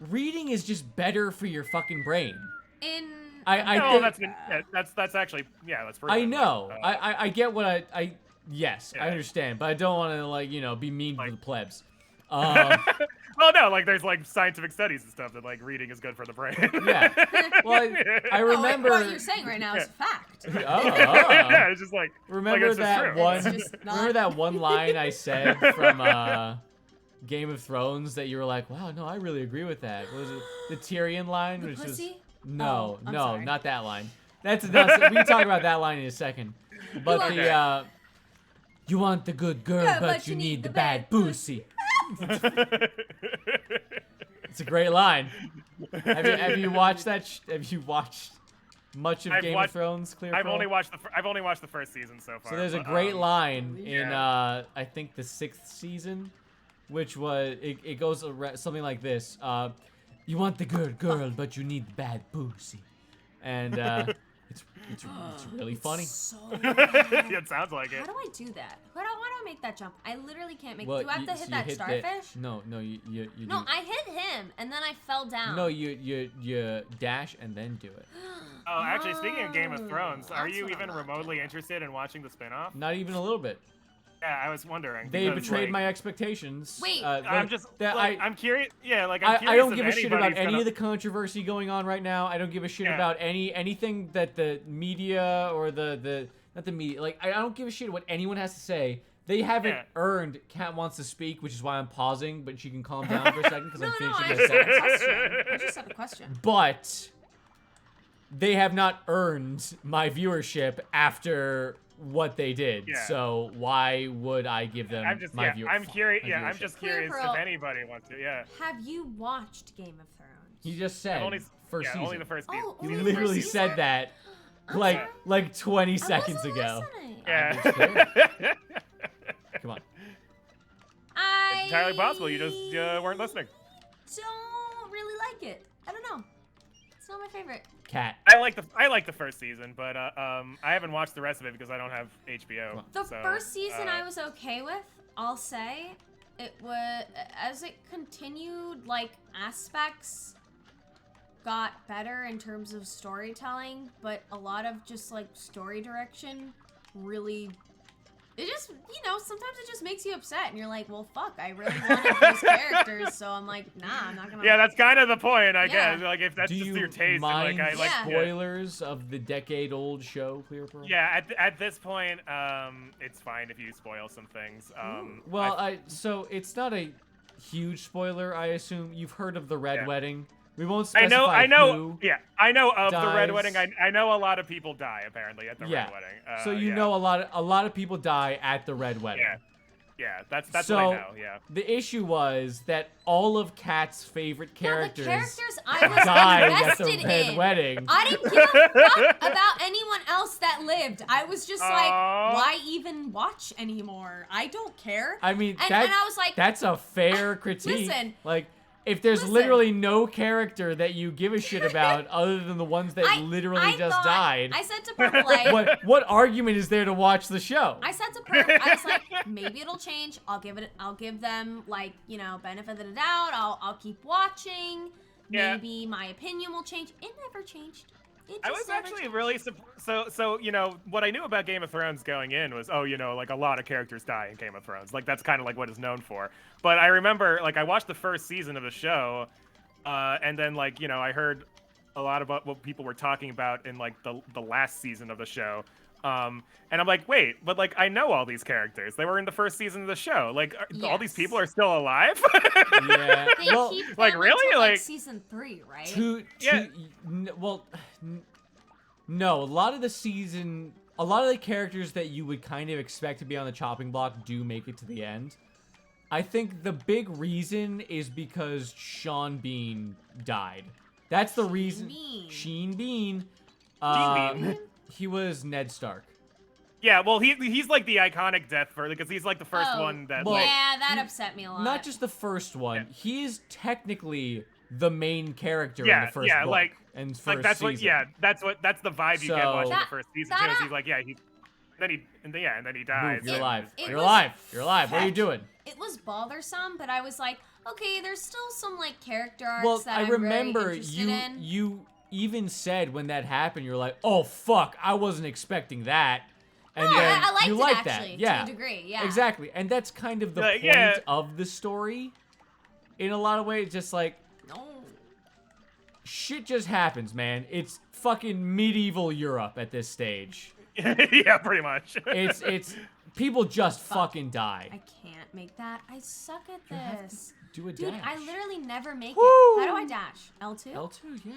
reading is just better for your fucking brain. In I No, think that's actually that's. I proven, know. like, I get what I yes, I Yeah. understand, but I don't want to like, be mean to Like- the plebs. Well, no, like there's like scientific studies and stuff that like reading is good for the brain. Yeah. Well, I No, remember what you're saying right now is a fact. Yeah, it's just like Remember it's just that true. one? It's just not- Remember that one line I said from Game of Thrones that you were like, "Wow, no, I really agree with that." What was it the Tyrion line? The which was pussy? no, Oh, I'm no, sorry. not that line. That's we can talk about that line in a second. But want- the you want the good girl, Yeah, but you need the bad pussy. It's a great line. Have you watched that? Have you watched much of I've Game watched- of Thrones? ClearPearl? I've only watched the first season so far. So there's a but, great line Holy in I think the 6th season, which was it goes something like this: you want the good girl, but you need the bad pussy, and it's really funny. So It sounds like How it. do I do that? Why do I make that jump? I literally can't make. Well, do I have to so hit you that starfish? No, you No, do. I hit him and then I fell down. No, you dash and then do it. Oh, actually, speaking of Game of Oh, Thrones, are that's you what I'm even not remotely interested in watching the spin-off? Not even a little bit. Yeah, I was wondering. They because, betrayed like, my expectations. Wait. I'm just. that Like, I'm curious. Yeah, like I'm curious. I don't if give a shit about anybody's any gonna- of the controversy going on right now. I don't give a shit Yeah. about anything that the media or the not the media. Like I don't give a shit what anyone has to say. They haven't Yeah. earned Kat wants to speak, which is why I'm pausing, but she can calm down for a second because No, I'm no, finishing I my just had a sentence. question. I just had a question. But they have not earned my viewership after what they did. Yeah. So why would I give them I'm just. my Yeah, view? I'm curious. my Yeah, I'm viewership? just curious ClearPearl. if anybody wants to. Yeah. Have you watched Game of Thrones? He just said Only. first yeah, season. only the first season. Oh, He only the literally first said season? that I'm like sorry. like 20 I seconds wasn't ago. listening. Yeah. Come on. I It's entirely possible. You just weren't listening. don't really like it. I don't know. It's not my favorite. Cat. I like the first season, but I haven't watched the rest of it because I don't have HBO. The so, first season uh, I was okay with. I'll say it was as it continued, like aspects got better in terms of storytelling, but a lot of just like story direction really. It just, sometimes it just makes you upset, and you're like, well, fuck, I really wanted those characters, so I'm like, nah, I'm not gonna. Yeah, that's kind of the point, I Yeah. guess. Like, if that's Do just you your taste, mind and like, Yeah. spoilers of the decade-old show, ClearPearl? yeah, at this point, it's fine if you spoil some things. Well, so it's not a huge spoiler, I assume. You've heard of the Red Yeah. Wedding. We won't I specify know, who. yeah, I know of the Red dies. Wedding. I know a lot of people die apparently at the Yeah. Red Wedding. So you yeah. know a lot of people die at the Red Wedding. Yeah, that's So what I know. Yeah. the issue was that all of Kat's favorite Yeah, characters the characters I was died at invested the Red in. Wedding. I didn't give a fuck about anyone else that lived. I was just like, Aw. why even watch anymore? I don't care. I mean, and I was like, that's a fair critique. Listen. Like, if there's Listen. literally no character that you give a shit about other than the ones that literally I just thought- died, I said to Purple Light, what argument is there to watch the show? I said to Purple, I was like, maybe it'll change. I'll give them like, benefit of the doubt. I'll keep watching. Yeah. Maybe my opinion will change. It never changed. It I just was never actually changed. really so what I knew about Game of Thrones going in was like a lot of characters die in Game of Thrones, like that's kind of like what it's known for. But I remember like I watched the first season of the show, and then like I heard a lot about what people were talking about in like the last season of the show, and I'm like, wait, but like I know all these characters. They were in the first season of the show. Like all these Yes. people are still alive. Yeah. They well, keep them like, really? until, Like- season 3, right? Yeah. No, a lot of the characters that you would kind of expect to be on the chopping block do make it to the end. I think the big reason is because Sean Bean died. That's the reason. Bean. Sheen Bean. Bean. He was Ned Stark. Yeah, well, he's like the iconic death for because he's like the first Oh, one that Well, like yeah, that upset me a lot. Not just the first one. He is technically the main character in Yeah, the first yeah, book like- and first like that's season. that's the vibe you get So- watching the That- first season that- too. Is he's like and then he dies. Move, you're It- alive. it You're was- alive. You're alive. What are you Heck. doing? It was bothersome, but I was like, okay, there's still some like character arcs Well, that I I'm remember very interested in. you even said when that happened, you're like, "Oh fuck, I wasn't expecting that." And No, then I liked you it liked actually, that. Yeah. to a degree, yeah. Exactly. And that's kind of the Like, point yeah. of the story. In a lot of ways, just like No. shit just happens, man. It's fucking medieval Europe at this stage. Yeah, pretty much. It's people just fucking die. I can't make that. I suck at You have to this. do a Dude, dash. I literally never make Woo! it. How do I dash? L2? L2, yeah.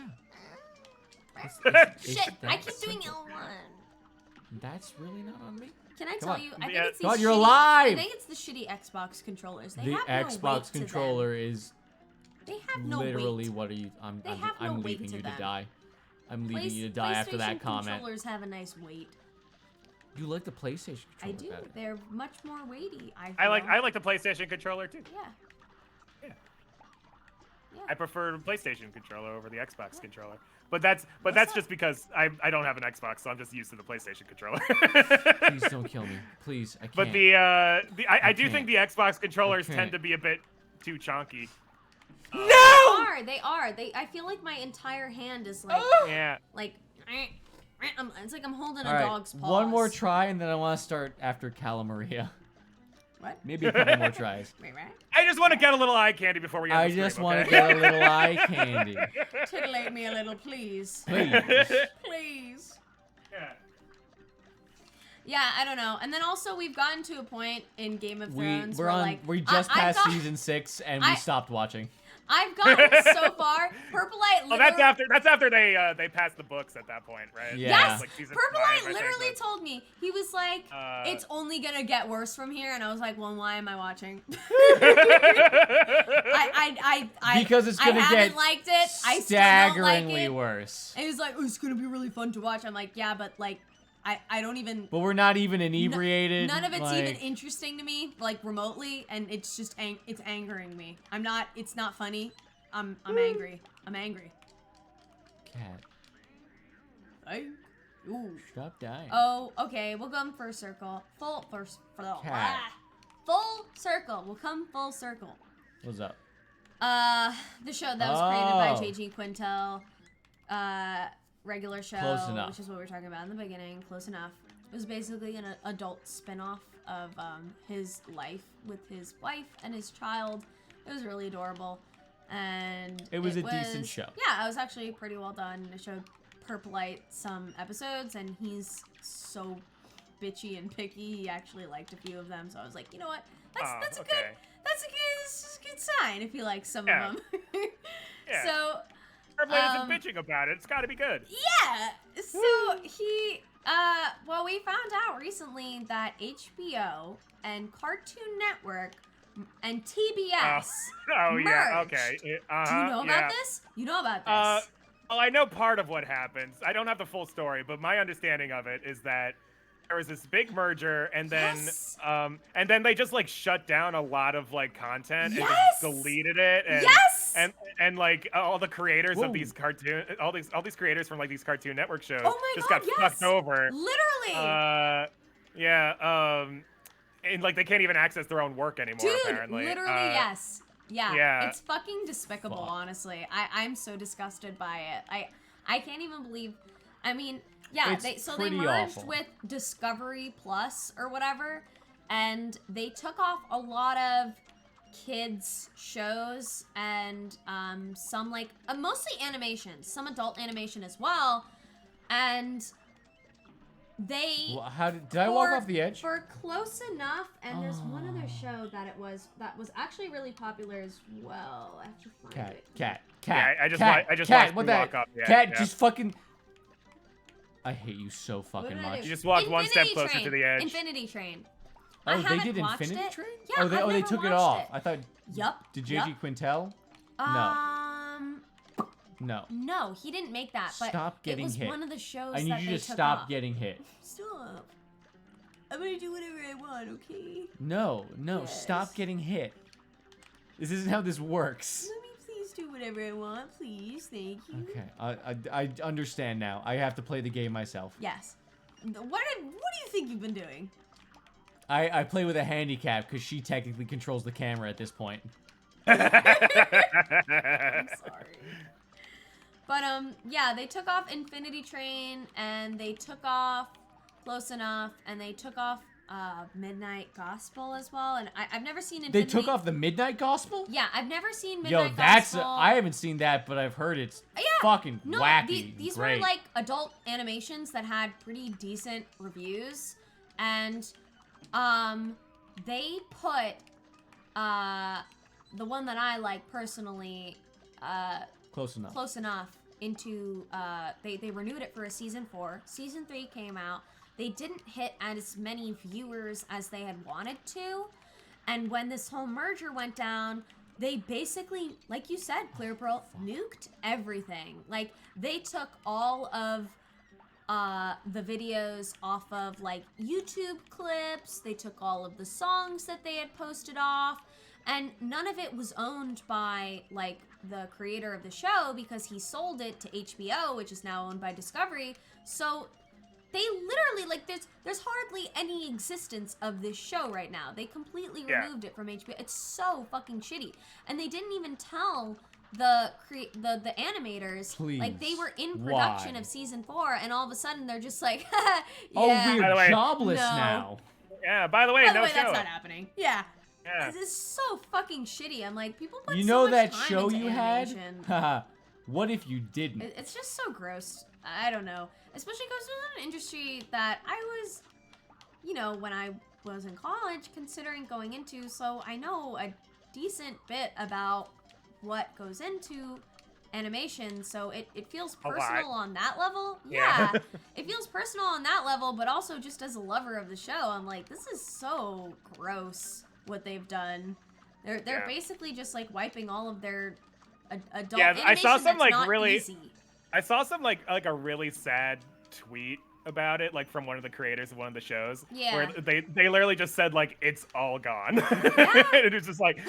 Shit, I that keep doing simple. L1. That's really not on me. Can I Come tell on. you? I think Yeah. it's these Come on, you're shitty- alive! I think it's the shitty Xbox controllers. They The have no weight Xbox to them. controller is They have no literally weight. what are you? I'm They have no weight leaving to you them. to die. I'm leaving you to die after that PlayStation comment. controllers have a nice weight. You like the PlayStation controller I do. better. They're much more weighty. I like the PlayStation controller too. Yeah. Yeah. Yeah. I prefer the PlayStation controller over the Xbox controller. But that's just because I don't have an Xbox, so I'm just used to the PlayStation controller. Please don't kill me. Please, I can't. But I do think the Xbox controllers can't. tend to be a bit too chunky. No! They are. I feel like my entire hand is like, Yeah. like, it's like I'm holding All a right, dog's paws. one more try, and then I want to start after Calamaria. What? Maybe a couple more tries. Wait, right? I just want to get a little eye candy before we end I the just stream, want to okay? get a little eye candy. Titillate me a little, please. Please. Please. Yeah. Yeah, I don't know. And then also we've gotten to a point in Game of Thrones We're where on. like We just I've passed got- season 6 and we I- stopped watching. I've gotten so far. Purple-Light Well, literally. that's after they passed the books at that point, right? Yeah. Yes, Like season Purple-Light 5, I think, literally but- told me, he was like, it's only gonna get worse from here, and I was like, well, why am I watching? I Because it's gonna I haven't get liked it. I still don't like staggeringly it. worse. And he was like, oh, it's gonna be really fun to watch. I'm like, yeah, but like, I don't even. But we're not even inebriated. None of it's like, even interesting to me, like remotely, and it's just it's angering me. I'm not. It's not funny. I'm angry. I'm angry. Cat, Ooh. stop dying. Oh, okay. We'll come first circle. Full circle. We'll come full circle. What's up? The show that was created by Oh. J.G. Quintel. Regular show, Close enough. which is what we were talking about in the beginning. Close enough. It was basically an adult spin-off of his life with his wife and his child. It was really adorable. And It was a decent show. Yeah, it was actually pretty well done. It showed Purple-Light some episodes, and he's so bitchy and picky. He actually liked a few of them, so I was like, you know what? That's a okay. good. This is a good sign if you like some Yeah. of them. Yeah. So. Purple-Light isn't bitching about it. It's got to be good. Yeah. So he. Well, we found out recently that HBO and Cartoon Network and TBS. Oh yeah. merged. Okay. Do you Uh-huh, know yeah. about this? You know about this? Well, I know part of what happens. I don't have the full story, but my understanding of it is that there was this big merger, and then Yes! and then they just like shut down a lot of like content and Yes! just deleted it. And, Yes! And like all the creators Whoa. of these cartoon, all these creators from like these Cartoon Network shows Oh my just God, got yes! fucked over. Literally. Yeah. And like they can't even access their own work anymore. Dude, apparently. literally, yes. Yeah. yeah. It's fucking despicable, Fuck. honestly. I'm so disgusted by it. I can't even believe. I mean, yeah. It's They pretty merged awful. with Discovery Plus or whatever, and they took off a lot of kids shows and some like mostly animation, some adult animation as well, and they. Well, how did I walk off the edge? For Close Enough, and there's one other Oh. show that was actually really popular as well. I have to find Cat, it. cat, Yeah, cat. I just cat, wa- I just cat, watched what you that? walk up, yeah, Cat, yeah. just fucking. I hate you so fucking did I much. do? You just walked one step Infinity closer Train. to the edge. Infinity Train. Oh, I they haven't did watched Infinity it. Train? Yeah, oh, they I've they never took it watched off. it. I thought. Yup. Did JG Quintel? No. No, he didn't make that. But Stop getting it was hit. one of the shows I need that you they to took stop off. getting hit. Stop. I'm gonna do whatever I want, okay? No, Yes. stop getting hit. This isn't how this works. Let me please do whatever I want, please. Thank you. Okay, I understand now. I have to play the game myself. Yes. What do you think you've been doing? I play with a handicap because she technically controls the camera at this point. I'm sorry. But yeah, they took off Infinity Train, and they took off Close Enough, and they took off Midnight Gospel as well. And I've never seen Infinity. They took off the Midnight Gospel? Yeah, I've never seen Yo, Midnight that's Gospel. I haven't seen that, but I've heard it's Yeah. fucking No, wacky. these Great. were like adult animations that had pretty decent reviews, and they put the one that I like personally, Close enough. Close Enough, into they renewed it for a season 4. Season 3 came out. They didn't hit as many viewers as they had wanted to, and when this whole merger went down, they basically, like you said, ClearPearl, nuked everything. Like, they took all of the videos off of like YouTube clips. They took all of the songs that they had posted off, and none of it was owned by like the creator of the show, because he sold it to HBO, which is now owned by Discovery. So they literally, like, there's hardly any existence of this show right now. They completely removed it from HBO. It's so fucking shitty. And they didn't even tell the animators, Please. like, they were in production Why? of season 4, and all of a sudden they're just like, Oh, yeah. we're By the way, jobless No. now. Yeah. By the way, By the no way, show. that's not happening. Yeah. Yeah. This is so fucking shitty. I'm like, people put You so know much that time show into you animation. had? Haha. What if you didn't? It's just so gross. I don't know. Especially because it's an industry that I was, you know, when I was in college, considering going into, so I know a decent bit about what goes into animation, so it feels personal on that level. Yeah. Yeah, it feels personal on that level, but also just as a lover of the show, I'm like, this is so gross what they've done. They're basically just like wiping all of their adult animation. I saw some that's like not really. easy. I saw some like a really sad tweet about it, like from one of the creators of one of the shows. Yeah. Where they literally just said like it's all gone. Yeah. And it was just like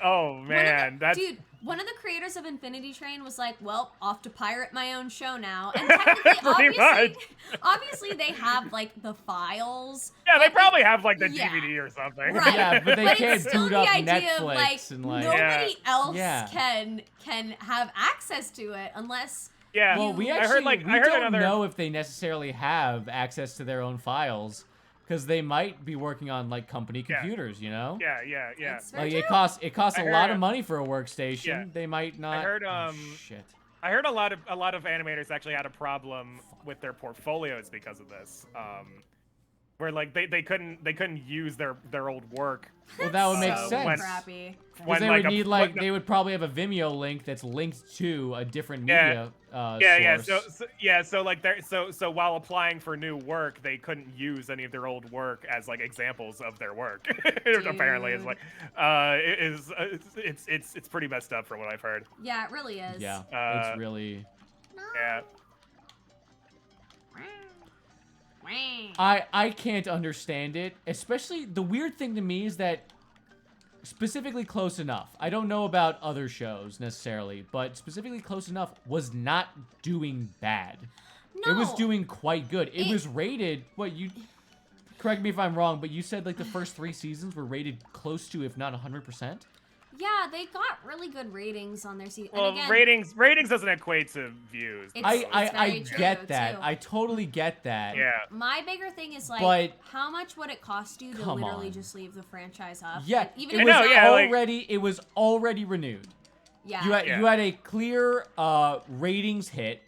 oh man, that's Dude, one of the creators of Infinity Train was like, well, off to pirate my own show now. And technically, obviously they have like the files. yeah, they but probably have like the yeah. DVD or something. Right. Yeah, but they But can't it's still boot the up idea Netflix of like and like. nobody else Yeah. can have access to it unless Yeah. Well, we I actually heard, we I heard don't another. know if they necessarily have access to their own files, because they might be working on like company Yeah. computers, you know? Yeah. That's very Like true. it costs I a heard, lot of money for a workstation. yeah. They might not. I heard oh, shit. I heard a lot of animators actually had a problem with their portfolios because of this. Where like they couldn't use their old work. Well, that would make so sense. crappy. Because they would need like they would probably have a Vimeo link that's linked to a different media source. So like so while applying for new work, they couldn't use any of their old work as like examples of their work. Apparently, it's like it's pretty messed up from what I've heard. Yeah, it really is. Yeah, it's really. Yeah. I can't understand it. Especially the weird thing to me is that specifically Close Enough. I don't know about other shows necessarily, but specifically Close Enough was not doing bad. No. It was doing quite good. It was rated, what you correct me if I'm wrong, but you said like the first 3 seasons were rated close to, if not 100%? Yeah, they got really good ratings on their season. Well, and again, ratings doesn't equate to views. I very get true, that. too. I totally get that. Yeah. My bigger thing is like, But- how much would it cost you to Come literally on. just leave the franchise up? Yeah, Like, even it if was it's not- yeah, like- already renewed. yeah. You had a clear ratings hit.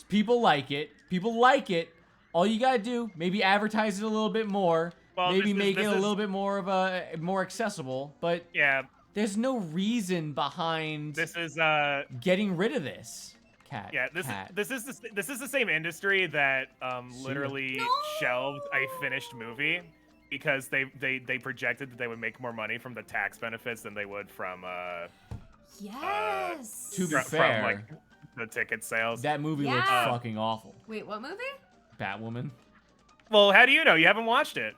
People like it. People like it. All you gotta do, maybe advertise it a little bit more. Well, maybe this make it a is- little bit more of a more accessible. But Yeah. there's no reason behind This is getting rid of this. Cat. yeah, this cat. is the same industry that literally No! shelved a finished movie because they projected that they would make more money from the tax benefits than they would from Yes. To be from fair, like the ticket sales. that movie looks Yeah. fucking awful. Wait, what movie? Batwoman. Well, how do you know? You haven't watched it.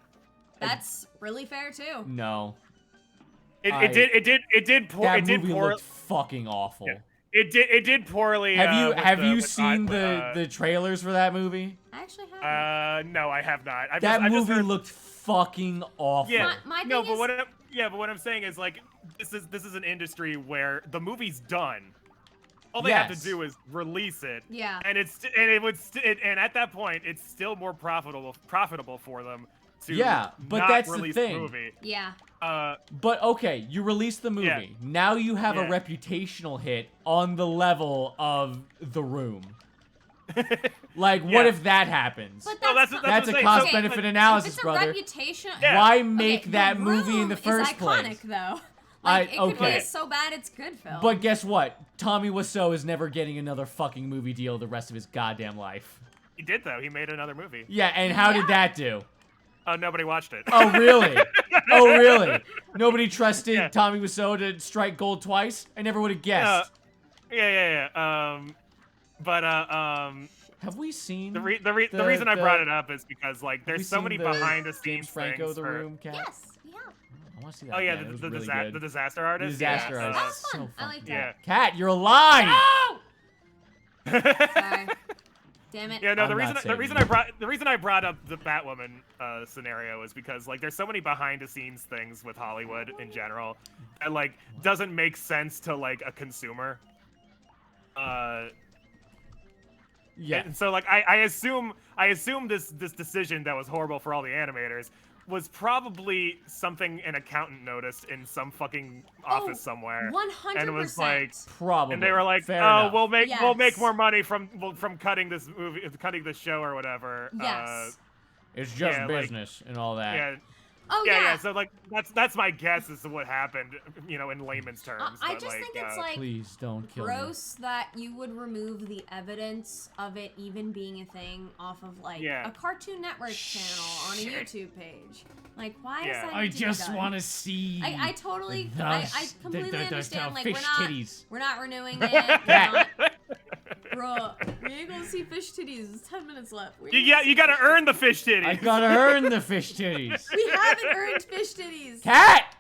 That's really fair too. No. It I- did That movie poorly. looked fucking awful. Yeah. It did poorly. Have you with seen the trailers for that movie? I actually haven't. No, I have not. I've That just movie heard, looked fucking awful. Yeah. My No, thing but is- what I'm saying is like this is an industry where the movie's done. All they have Yes. to do is release it. Yeah. And and at that point it's still more profitable for them to Yeah, but not that's the release thing. movie. Yeah. But okay, you release the movie. Yeah. Now you have a Yeah. reputational hit on the level of The Room. Like, what Yeah. if that happens? But Well, that's, that's not- That's a what I'm saying. cost-benefit if analysis, it's a brother. reputation. Yeah. Why make Okay, that The movie in Room the is first iconic, place? though. Like, it could okay. be so bad it's good film. But guess what? Tommy Wiseau is never getting another fucking movie deal the rest of his goddamn life. He did though. He made another movie. Yeah, and how did that do? Oh, nobody watched it. Oh, really? Oh, really? Nobody trusted Yeah. Tommy Wiseau to strike gold twice? I never would have guessed. Yeah. Have we seen The reason I brought it up is because like have we there's so seen many the behind the scenes James Franco things The for- Room cat? yes, yeah. I want to see that. Oh yeah, again. It was really the good. disaster artist. The disaster yeah, artist. That was So fun. I fucking like good. that. Cat, you're alive. No! Sorry. Damn it. Yeah, no. I'm The not reason saving the reason I brought up the Batwoman scenario is because like there's so many behind the scenes things with Hollywood in general that like doesn't make sense to like a consumer. Yeah. And so like I assume this decision that was horrible for all the animators was probably something an accountant noticed in some fucking office somewhere. 100%. And it was like, Probably. and they were like, Fair "Oh, enough. we'll make Yes. more money from cutting this movie, cutting this show or whatever." Yes. It's just yeah, like- business and all that. Yeah. Oh Yeah. So like that's my guess as to what happened, you know, in layman's terms. I but, just like, think it's like Please don't kill me. gross that you would remove the evidence of it even being a thing off of like Yeah. a Cartoon Network channel on a YouTube page. Like, why Yeah. is that? I need to be just done? want to see. I totally, the- I completely the understand. Like, fish titties. we're not renewing it. We're not, bro, we ain't gonna see fish titties. It's 10 minutes left. You gotta earn the fish titties. I gotta earn the fish titties. We haven't earned fish titties. Cat!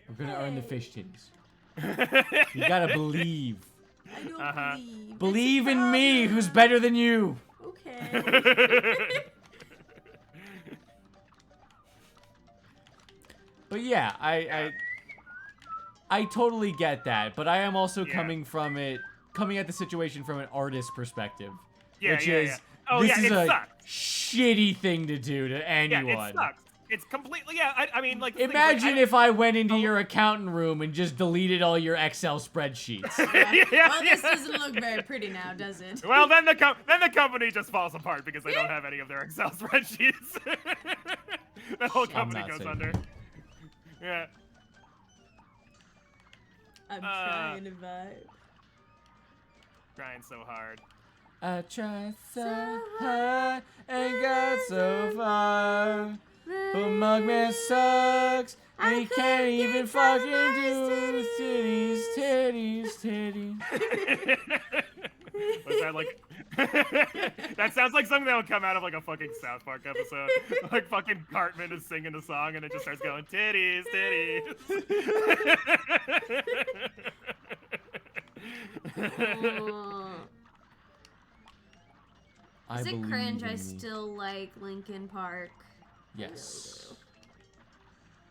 We're gonna earn the fish titties. You gotta believe. I don't believe. Believe It's a in me, problem. who's better than you. Okay. But yeah, I totally get that, but I am also Yeah. coming at the situation from an artist perspective. Yeah, which yeah, is, yeah. Oh, this yeah, is it a sucks. shitty thing to do to Yeah, anyone. it sucks. It's completely, yeah, I mean, like... the thing is, Imagine like, if I went into your accountant room and just deleted all your Excel spreadsheets. Yeah, Well, this doesn't look very pretty now, does it? Well, then the company just falls apart because they don't have any of their Excel spreadsheets. The whole company not goes saying under. Yeah. I'm trying to vibe. Trying so hard. I tried so hard and got so far, but Mugman sucks. And he can't even fucking do titties. Was that like... That sounds like something that would come out of like a fucking South Park episode. Like fucking Cartman is singing a song and it just starts going, titties, titties. I Is it believe cringe? in I me. still like Linkin Park. Yes.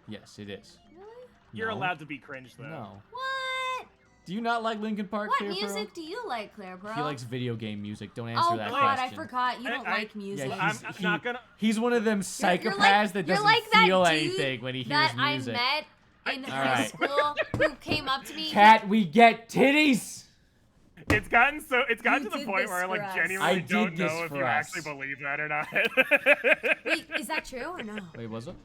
Yes, it is. Really? You're No. allowed to be cringe though. No. What? Do you not like Linkin Park? What ClearPearl? music do you like, ClearPearl? He likes video game music. Don't answer Oh that God, question. I forgot. You don't I- like music. Yeah, I'm not gonna... He's one of them psychopaths You're that you're doesn't like that feel dude anything when he hears that music. I met in high Alright. school who came up to me. Cat, we get titties. It's gotten to You the did point this where I for like us. genuinely I did don't this know if for you us. actually believe that or not. Wait, is that true or no? Wait, was it?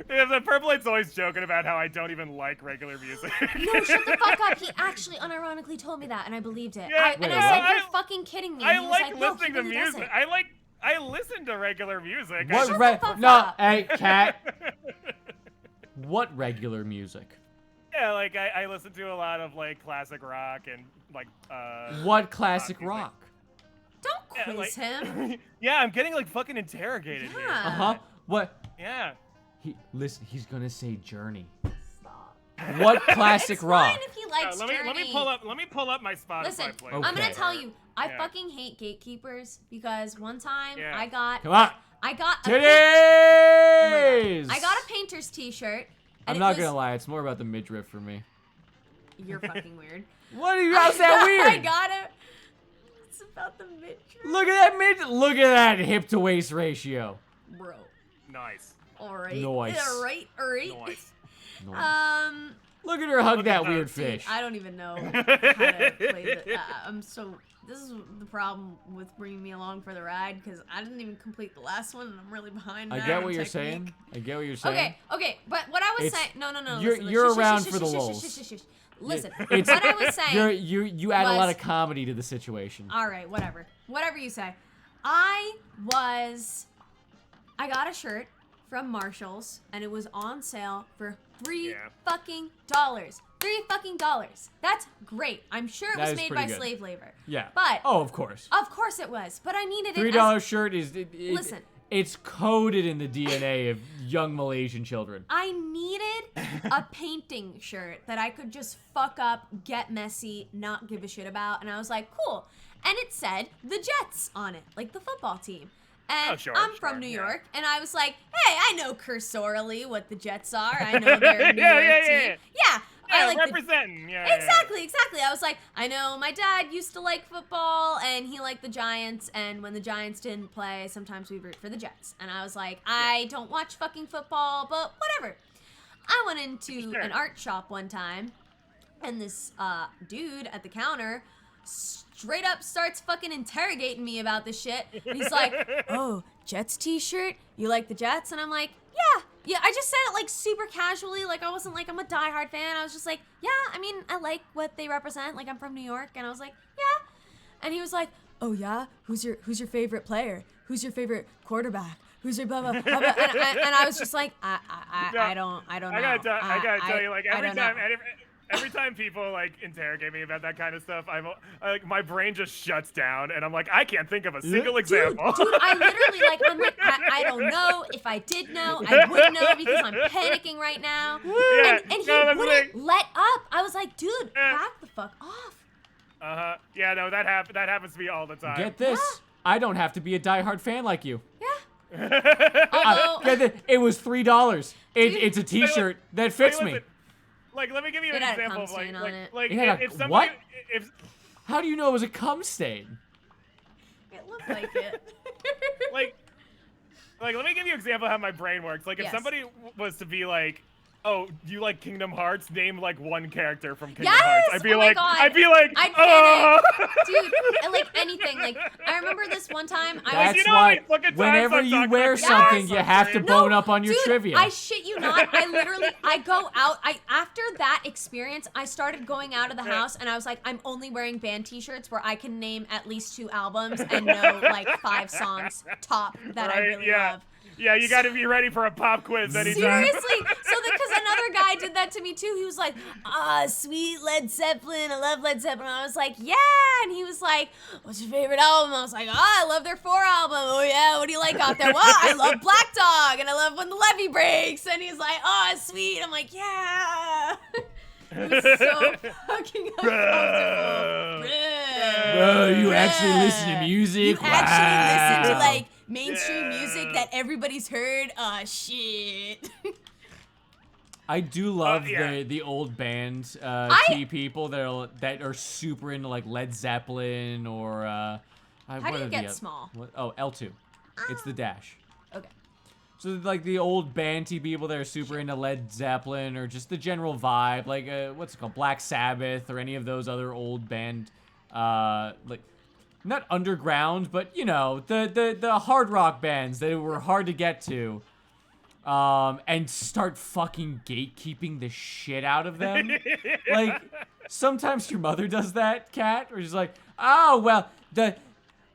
Yeah, the Purpleite's always joking about how I don't even like regular music. No, shut the fuck up. He actually unironically told me that, and I believed it. Yeah, And Wait, I said, what? "You're fucking kidding me." I And he was like like, "No, listening he to really music. doesn't." I listen to regular music. What Shut re- the fuck No, up. hey, Cat. What regular music? Yeah, like I listen to a lot of like classic rock and like What classic music. rock? Don't Yeah, quiz like- him. Yeah, I'm getting like fucking interrogated here. Yeah. Uh huh. What? Yeah. Listen, he's gonna say Journey. Stop. What classic It's rock? fine if he likes let me pull up my Spotify Listen, playlist. I'm gonna Okay. tell you, I Yeah. fucking hate gatekeepers because one time Yeah. I got Come on. a Titties! I got a painter's t-shirt. I'm and not it was, gonna lie, it's more about the midriff for me. You're fucking weird. What are you? How's that I weird? got it. It's about the midriff. Look at that Look at that hip to waist ratio. Bro. Nice. Alright. Nice. Alright. Nice. Look at her hug Look that at weird that. fish. I don't even know how to play this. This is the problem with bringing me along for the ride because I didn't even complete the last one and I'm really behind now I get on what you're technique. saying. I get what you're saying. Okay, but what I was It's- saying, no, you're- listen, you're shush, around shush, for the shush, shush, lulz. shush, shush, shush. Listen, It's, what I was saying. you add a lot was- of comedy to the situation. All right, whatever you say. I got a shirt from Marshalls and it was on sale for $3 Yeah. fucking dollars. $3 That's great. I'm sure it That was is made pretty by good. slave labor. Yeah. But Oh, of course. of course it was. But I needed it. $3 shirt is. Listen. It's coded in the DNA of young Malaysian children. I needed a painting shirt that I could just fuck up, get messy, not give a shit about. And I was like, cool. And it said the Jets on it, like the football team. And Oh, sure, I'm sure, from New yeah. York, and I was like, hey, I know cursorily what the Jets are. I know they're a New Yeah, York yeah, team. yeah. Yeah, I like representing. Exactly. I was like, I know my dad used to like football and he liked the Giants, and when the Giants didn't play, sometimes we root for the Jets. And I was like, I don't watch fucking football, but whatever. I went into an art shop one time, and this dude at the counter straight up starts fucking interrogating me about this shit. And he's like, oh, Jets t-shirt? You like the Jets? And I'm like, yeah, I just said it like super casually, like I wasn't like I'm a diehard fan. I was just like, yeah, I mean, I like what they represent. Like I'm from New York, and I was like, yeah. And he was like, oh yeah, who's your favorite player? Who's your favorite quarterback? Who's your blah blah blah? Blah. And I was just like, I don't know. I gotta tell you, like every time people like interrogate me about that kind of stuff, my brain just shuts down, and I'm like, I can't think of a single example. Dude, I literally I'm like, I don't know. If I did know, I wouldn't know because I'm panicking right now. Yeah, and he wouldn't let up. I was like, dude, back the fuck off. Yeah, no, that happens to me all the time. Get this. I don't have to be a diehard fan like you. Yeah. It was $3. It's a t-shirt that fits me. Like, let me give you an example of if somebody, what? How do you know it was a cum stain? It looked like it. like, let me give you an example of how my brain works. Like, if somebody was to be like, oh, do you like Kingdom Hearts? Name like one character from Kingdom Hearts. I'd be like, I'd dude, like anything. Like I remember this one time. That's why whenever you wear something, you have to bone up on your trivia. I shit you not. I go out. After that experience, I started going out of the house, and I was like, I'm only wearing band T-shirts where I can name at least 2 albums and know like 5 songs top that I really love. Yeah, you got to be ready for a pop quiz anytime. Seriously, because another guy did that to me too. He was like, sweet Led Zeppelin, I love Led Zeppelin. I was like, yeah, and he was like, what's your favorite album? I was like, I love their 4 album. Oh yeah, what do you like out there? Well, I love Black Dog, and I love When the Levee Breaks. And he's like, sweet. I'm like, yeah. It was so fucking uncomfortable. Bro, you actually listen to music? You actually listen to like mainstream music that everybody's heard? Shit. I do love the old band people that are super into like Led Zeppelin or how do you get small? L2. It's the dash. Okay. So like the old banty people that are super into Led Zeppelin or just the general vibe, like what's it called, Black Sabbath or any of those other old band, like not underground, but you know the hard rock bands that were hard to get to, and start fucking gatekeeping the shit out of them. Like sometimes your mother does that, Kat, where she's like, oh well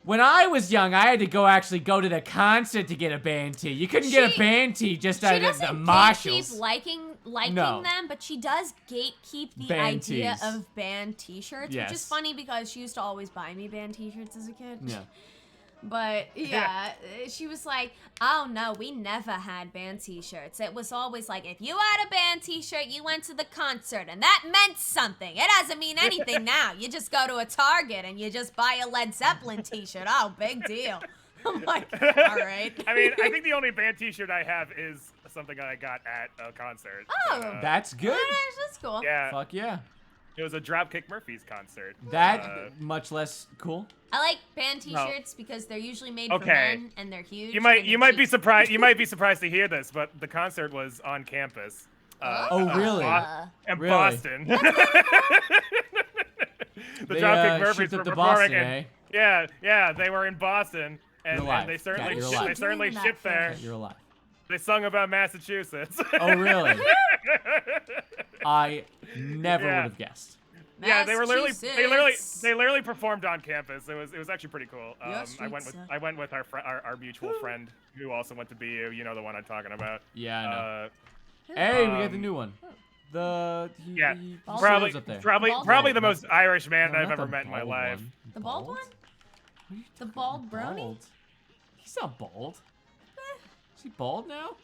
when I was young, I had to go to the concert to get a band tee. You couldn't get a band tee just out of the Marshalls. She doesn't liking them, but she does gatekeep the idea of band T-shirts, which is funny because she used to always buy me band T-shirts as a kid. Yeah. But yeah, she was like, oh no, we never had band T-shirts. It was always like, if you had a band T-shirt, you went to the concert, and that meant something. It doesn't mean anything now. You just go to a Target and you just buy a Led Zeppelin T-shirt. Oh, big deal. I'm like, all right. I mean, I think the only band T-shirt I have is something I got at a concert. Oh, that's good. That's cool. Yeah. Fuck yeah. It was a Dropkick Murphys concert. That much less cool. I like band T-shirts because they're usually made for men and they're huge. You might be surprised. You might be surprised to hear this, but the concert was on campus. Really? In Boston. The Dropkick Murphys were performing. Eh? Yeah, they were in Boston, and they certainly shipped there. You're alive. They sung about Massachusetts. Oh really? I never would have guessed. Yeah, they literally performed on campus. It was actually pretty cool. I went with our mutual friend who also went to BU. You know the one I'm talking about. Yeah, I know. Hey, we got the new one. Probably the most Irish man I've ever met in my life. The bald one? The bald brony? He's not bald. Is he bald now?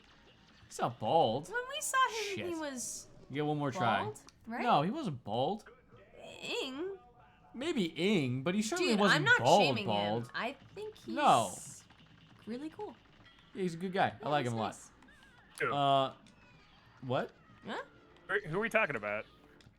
He's not bald. When we saw him, he was. You get one more bald, try. Right? No, he wasn't bald. Ing. Maybe Ing, but he certainly wasn't I'm not bald. Shaming him. I think he's really cool. Yeah, he's a good guy. I like him a lot. Who? What? Huh? Who are we talking about?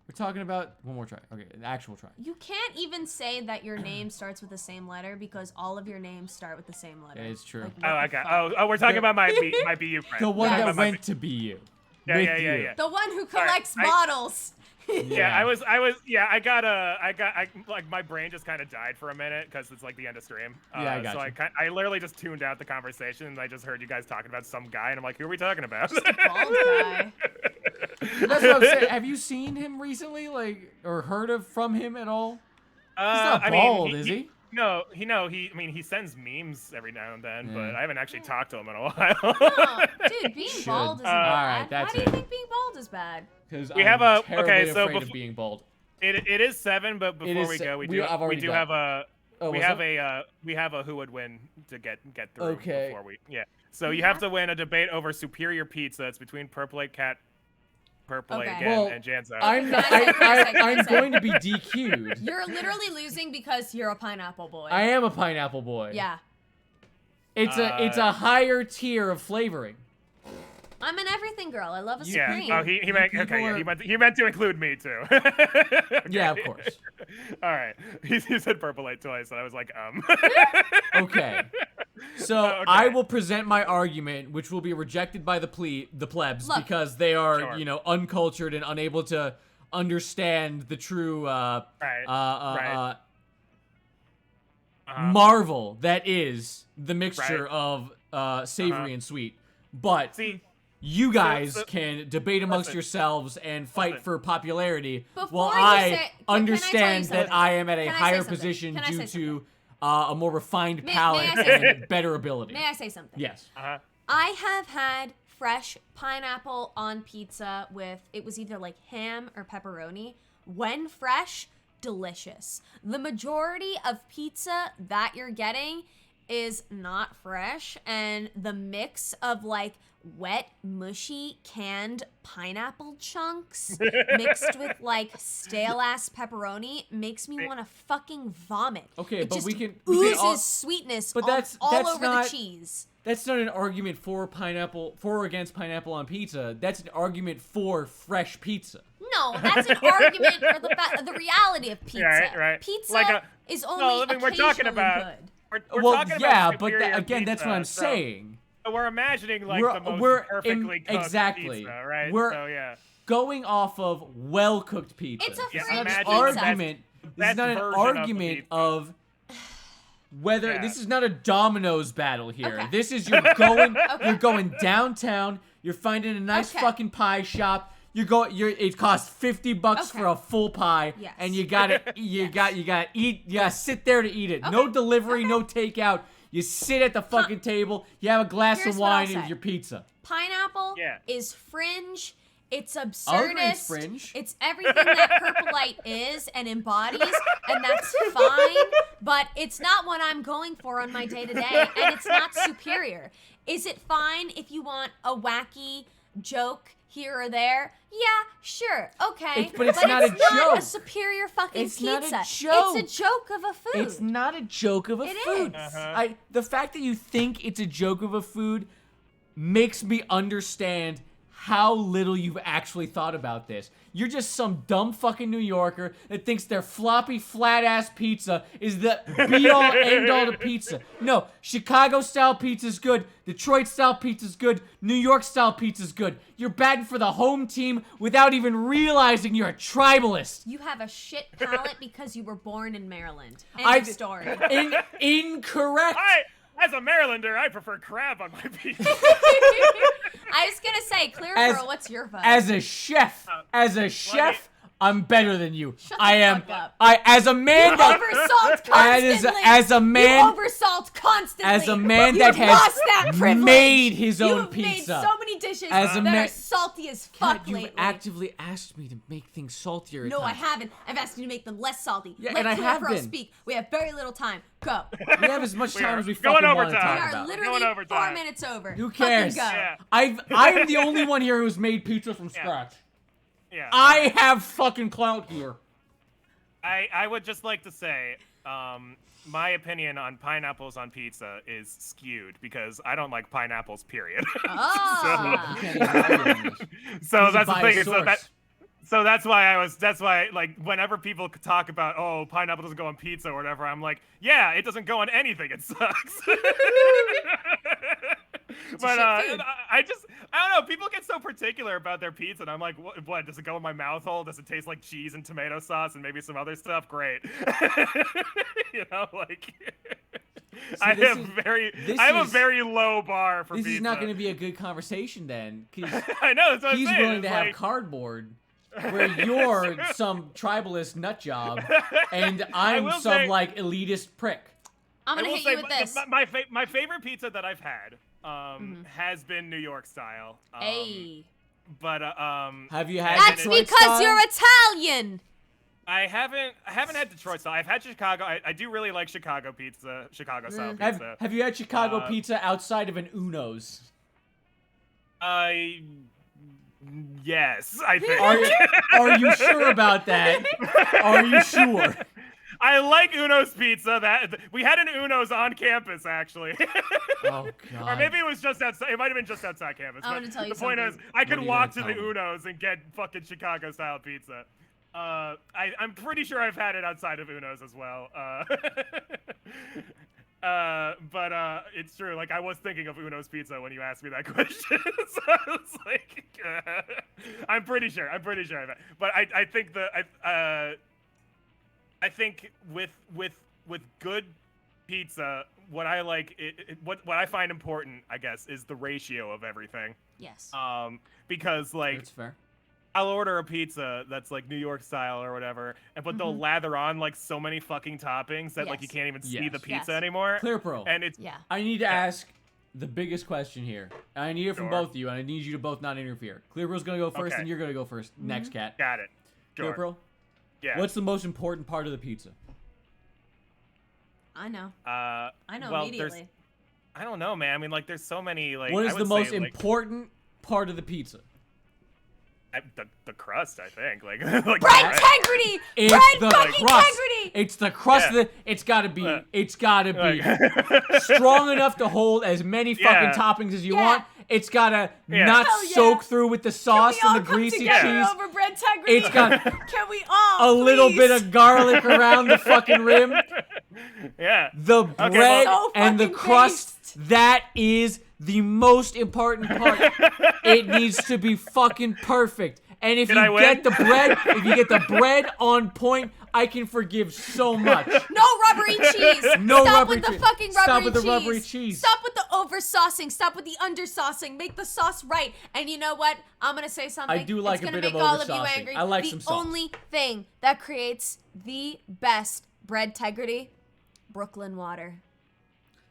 We're talking about one more try. Okay, an actual try. You can't even say that your name starts with the same letter because all of your names start with the same letter. Yeah, it's true. Like, Oh, what okay. the fuck? Oh, we're talking about my BU friend. The one Yes. that went to be you. Yeah, With yeah, yeah, you. yeah. The one who Sorry, collects I- bottles. Yeah, I like my brain just kind of died for a minute because it's like the end of stream. Yeah, I got so you. I literally just tuned out the conversation and I just heard you guys talking about some guy and I'm like, who are we talking about? Bald guy. That's what I'm saying. Have you seen him recently, like, or heard of from him at all? He's not bald, is he? No, he sends memes every now and then, but Yeah. I haven't actually talked to him in a while. No, dude, being Should. bald isn't Alright, bad. that's Why do you it. think being bald is bad? Because We I'm have a- terribly okay, so afraid of befo- being bald. It is 7, but before is we se- go, we- I've we already do done have a Oh, we was have it? a who would win to get through Okay. before we So you have to win a debate over superior pizza. It's between Purple Lake Cat, Purple Lake Okay. again, Well, and Janzo. I'm Can I say- can I say- can I I'm say? going to be DQ'd. You're literally losing because you're a pineapple boy. I am a pineapple boy. Yeah. It's a higher tier of flavoring. I'm an everything girl. I love a Yeah. supreme. Oh, he meant people okay. Yeah, are- he meant to include me too. Yeah, of course. All right. He said Purple Light twice, and I was like, Okay. So Okay. I will present my argument, which will be rejected by the plebs Look. because they are, Sure. you know, uncultured and unable to understand the true Right. marvel that is the mixture Right. of savory and sweet. But See, you guys so- can debate amongst listen. yourselves and fight Listen. for popularity, Before while you I say- can I tell you understand that something? I am at a Can I say higher something? position Can I due say to a more refined May I palate say something? and better ability. May I say something? Yes. I have had fresh pineapple on pizza with, it was either like ham or pepperoni. When fresh, delicious. The majority of pizza that you're getting is not fresh, and the mix of like wet, mushy, canned pineapple chunks mixed with like stale ass pepperoni makes me want to fucking vomit. Okay, it but just we can oozes all- sweetness but all that's over not- the cheese. That's not an argument for or against pineapple on pizza. That's an argument for fresh pizza. No, that's an argument for the reality of pizza. Right. Pizza Like is only no, I mean, we're talking occasionally about- good. We're Well, talking yeah, about but superior again, that's what pizza, I'm so- saying. So we're imagining like We're- the most we're perfectly cooked exactly. pizza, right? We're- So yeah. Going off of well-cooked pizza. It's a Yeah, free not an imagine pizza. argument. This is best not an version of the argument pizza. of whether Yeah. this is not a Domino's battle here. Okay. This is you're going downtown. You're finding a nice Okay. fucking pie shop. It costs $50 for Okay. a full pie, Yes. and you gotta eat. You gotta sit there to eat it. No Okay. delivery, Okay. no takeout. You sit at the fucking table. You have a glass Here's of what I'll wine and say. your pizza. Pineapple Yeah. is fringe. It's I'll agree absurdist. it's fringe. It's everything that Purple Light is and embodies, and that's fine. But it's not what I'm going for on my day-to-day, and it's not superior. Is it fine if you want a wacky joke here or there? Yeah, sure, okay. But it's not a joke. a superior fucking It's pizza. not a joke. It's a joke of a food. It's not a joke of a It food. is. The fact that you think it's a joke of a food makes me understand how little you've actually thought about this. You're just some dumb fucking New Yorker that thinks their floppy, flat-ass pizza is the be-all, end-all to pizza. No, Chicago-style pizza's good. Detroit-style pizza's good. New York-style pizza's good. You're batting for the home team without even realizing you're a tribalist. You have a shit palate because you were born in Maryland. End I- of story. Incorrect. As a Marylander, I prefer crab on my pizza. I was gonna say, ClearPearl, what's your vote? As a chef, I'm better than you. Shut I the am. fuck up. As a man you that oversalt constantly. as a man- you oversalt constantly. as a man You've that has lost that privilege. made his own You've pizza. made so many dishes As a that man- are salty as God, fuck you've lately. actively asked me to make things saltier. at No, I times. haven't. I've asked you to make them less salty. Yeah, Let and I have ClearPearl been. speak. We have very little time. Go. We have as much We time are as we going fucking want to overtime. talk We are about. literally Going over 4 time. minutes over. Who Fucking cares? go. Yeah. I am the only one here who's made pizza from scratch. Yeah. I have fucking clout here. I would just like to say, my opinion on pineapples on pizza is skewed because I don't like pineapples, period. Ah. You can't even argue on this. So He's a that's the thing. biased source. So that's why like whenever people talk about, oh, pineapple doesn't go on pizza or whatever, I'm like, yeah, it doesn't go on anything. It sucks. But I don't know. People get so particular about their pizza, and I'm like, what? Does it go in my mouth hole? Does it taste like cheese and tomato sauce and maybe some other stuff? Great. You know, like. I have a very low bar for pizza. This is not going to be a good conversation then, because I know that's what he's I'm saying. willing to have cardboard, where you're some tribalist nut job, and I'm some like elitist prick. I'm gonna hit you with this. My favorite pizza that I've had has been New York style. Hey. But have you had? That's Detroit because style? you're Italian. I haven't had Detroit style. I've had Chicago. I do really like Chicago pizza, Chicago style pizza. Have you had Chicago pizza outside of an Uno's? Yes, I think. Are you sure about that? Are you sure? I like Uno's pizza. We had an Uno's on campus, actually. Oh God. Or maybe it was just outside. It might have been just outside campus. I'm gonna tell you the point something. is, I could walk to the tell me? Uno's and get fucking Chicago style pizza. I'm pretty sure I've had it outside of Uno's as well. But it's true. Like, I was thinking of Uno's pizza when you asked me that question. So I was like, I'm pretty sure I've had. But I think I think with good pizza, what I like, what I find important, I guess, is the ratio of everything. Yes. Because like. That's fair. I'll order a pizza that's like New York style or whatever, but they'll lather on like so many fucking toppings that like you can't even see the pizza anymore. ClearPearl. And it's I need to ask the biggest question here. I need it from Sure. both of you, and I need you to both not interfere. ClearPearl's gonna go first, Okay. and you're gonna go first. Next, Cat. Got it. Sure. ClearPearl. Yeah. What's the most important part of the pizza? I know. I know immediately. I don't know, man. I mean, like, there's so many like. What is I the would most say, like, important part of the pizza? the crust, I think. Like, like Bread integrity. It's Bread the fucking crust. integrity. It's the crust. Yeah. It's gotta be strong enough to hold as many fucking toppings as you want. It's gotta not Hell yeah. soak through with the sauce Can we and the all come greasy together cheese. over bread integrity? It's got Can we all? a little please? bit of garlic around the fucking rim. Yeah. The bread So and the fucking crust, based. that is the most important part. It needs to be fucking perfect. And if Did I you win? get the bread on point, I can forgive so much. No rubbery cheese. No Stop rubbery with the cheese. fucking rubbery Stop with the cheese. rubbery cheese. Stop with the over saucing. Stop with the under saucing. Make the sauce right. And you know what? I'm gonna say something. I do like it's a gonna bit of make all of you over-saucing. angry. I like the some sauce. only thing that creates the best bread integrity, Brooklyn water.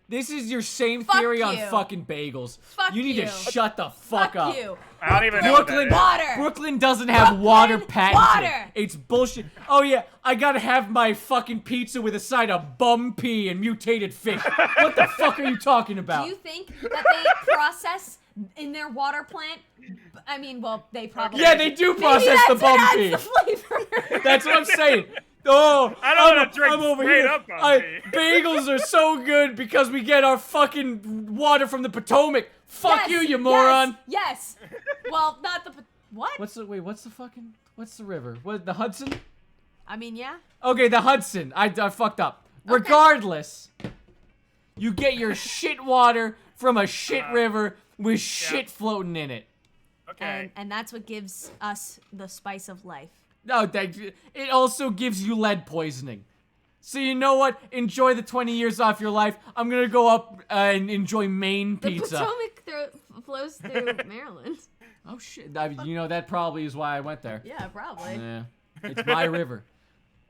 This is your same Fuck theory on you. fucking bagels. Fuck you need you. to shut the fuck up. You. I don't even know what that Brooklyn is. Water. Brooklyn doesn't have water patented. water. It's bullshit. Oh yeah, I gotta have my fucking pizza with a side of bum pea and mutated fish. What the fuck are you talking about? Do you think that they process in their water plant? I mean, well, they probably. Yeah, they do Maybe process the that's what bum adds pea. the flavor. That's what I'm saying. Oh, I don't wanna drink I'm over straight here. up bum pea. Bagels are so good because we get our fucking water from the Potomac. Fuck Yes, you moron. Yes. Well, not the what? What's the river? What, the Hudson? I mean, yeah. Okay, the Hudson. I fucked up. Regardless, you get your shit water from a shit river with shit floating in it. Okay. And that's what gives us the spice of life. No, it also gives you lead poisoning. So you know what? Enjoy the 20 years off your life. I'm gonna go up and enjoy Maine pizza. The Potomac flows through Maryland. Oh shit! You know that probably is why I went there. Yeah, probably. Yeah, it's my river.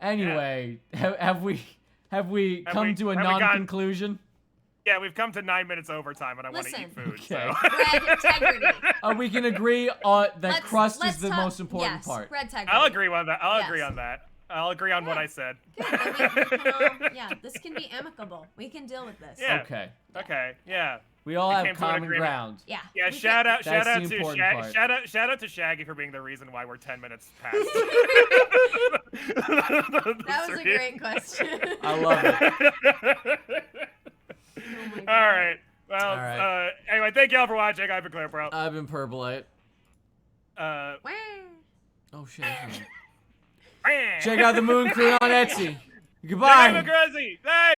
Anyway, have we come to a non-conclusion? Yeah, we've come to 9 minutes overtime, and I want to Listen. eat food. Okay. So. Bread integrity. We can agree on that crust is Let's the talk- most important yes, part. Bread integrity. I'll agree on that. I'll Yes. agree on that. I'll agree on what I said. Good, then we can all- yeah, this can be amicable. We can deal with this. Yeah. Okay. Okay. Yeah. We all We have came to an common agreement. ground. Yeah. Yeah. we Shout can- out That's the to important Shaggy. part. Shout out to Shaggy for being the reason why we're 10 minutes past. That was a great question. I love it. Oh my God. All right. Well, All right. Anyway, thank y'all for watching. I've been ClearPearl. I've been Purplite. Wah. Oh shit. Check out the Moon Crew on Etsy. Goodbye. Hey!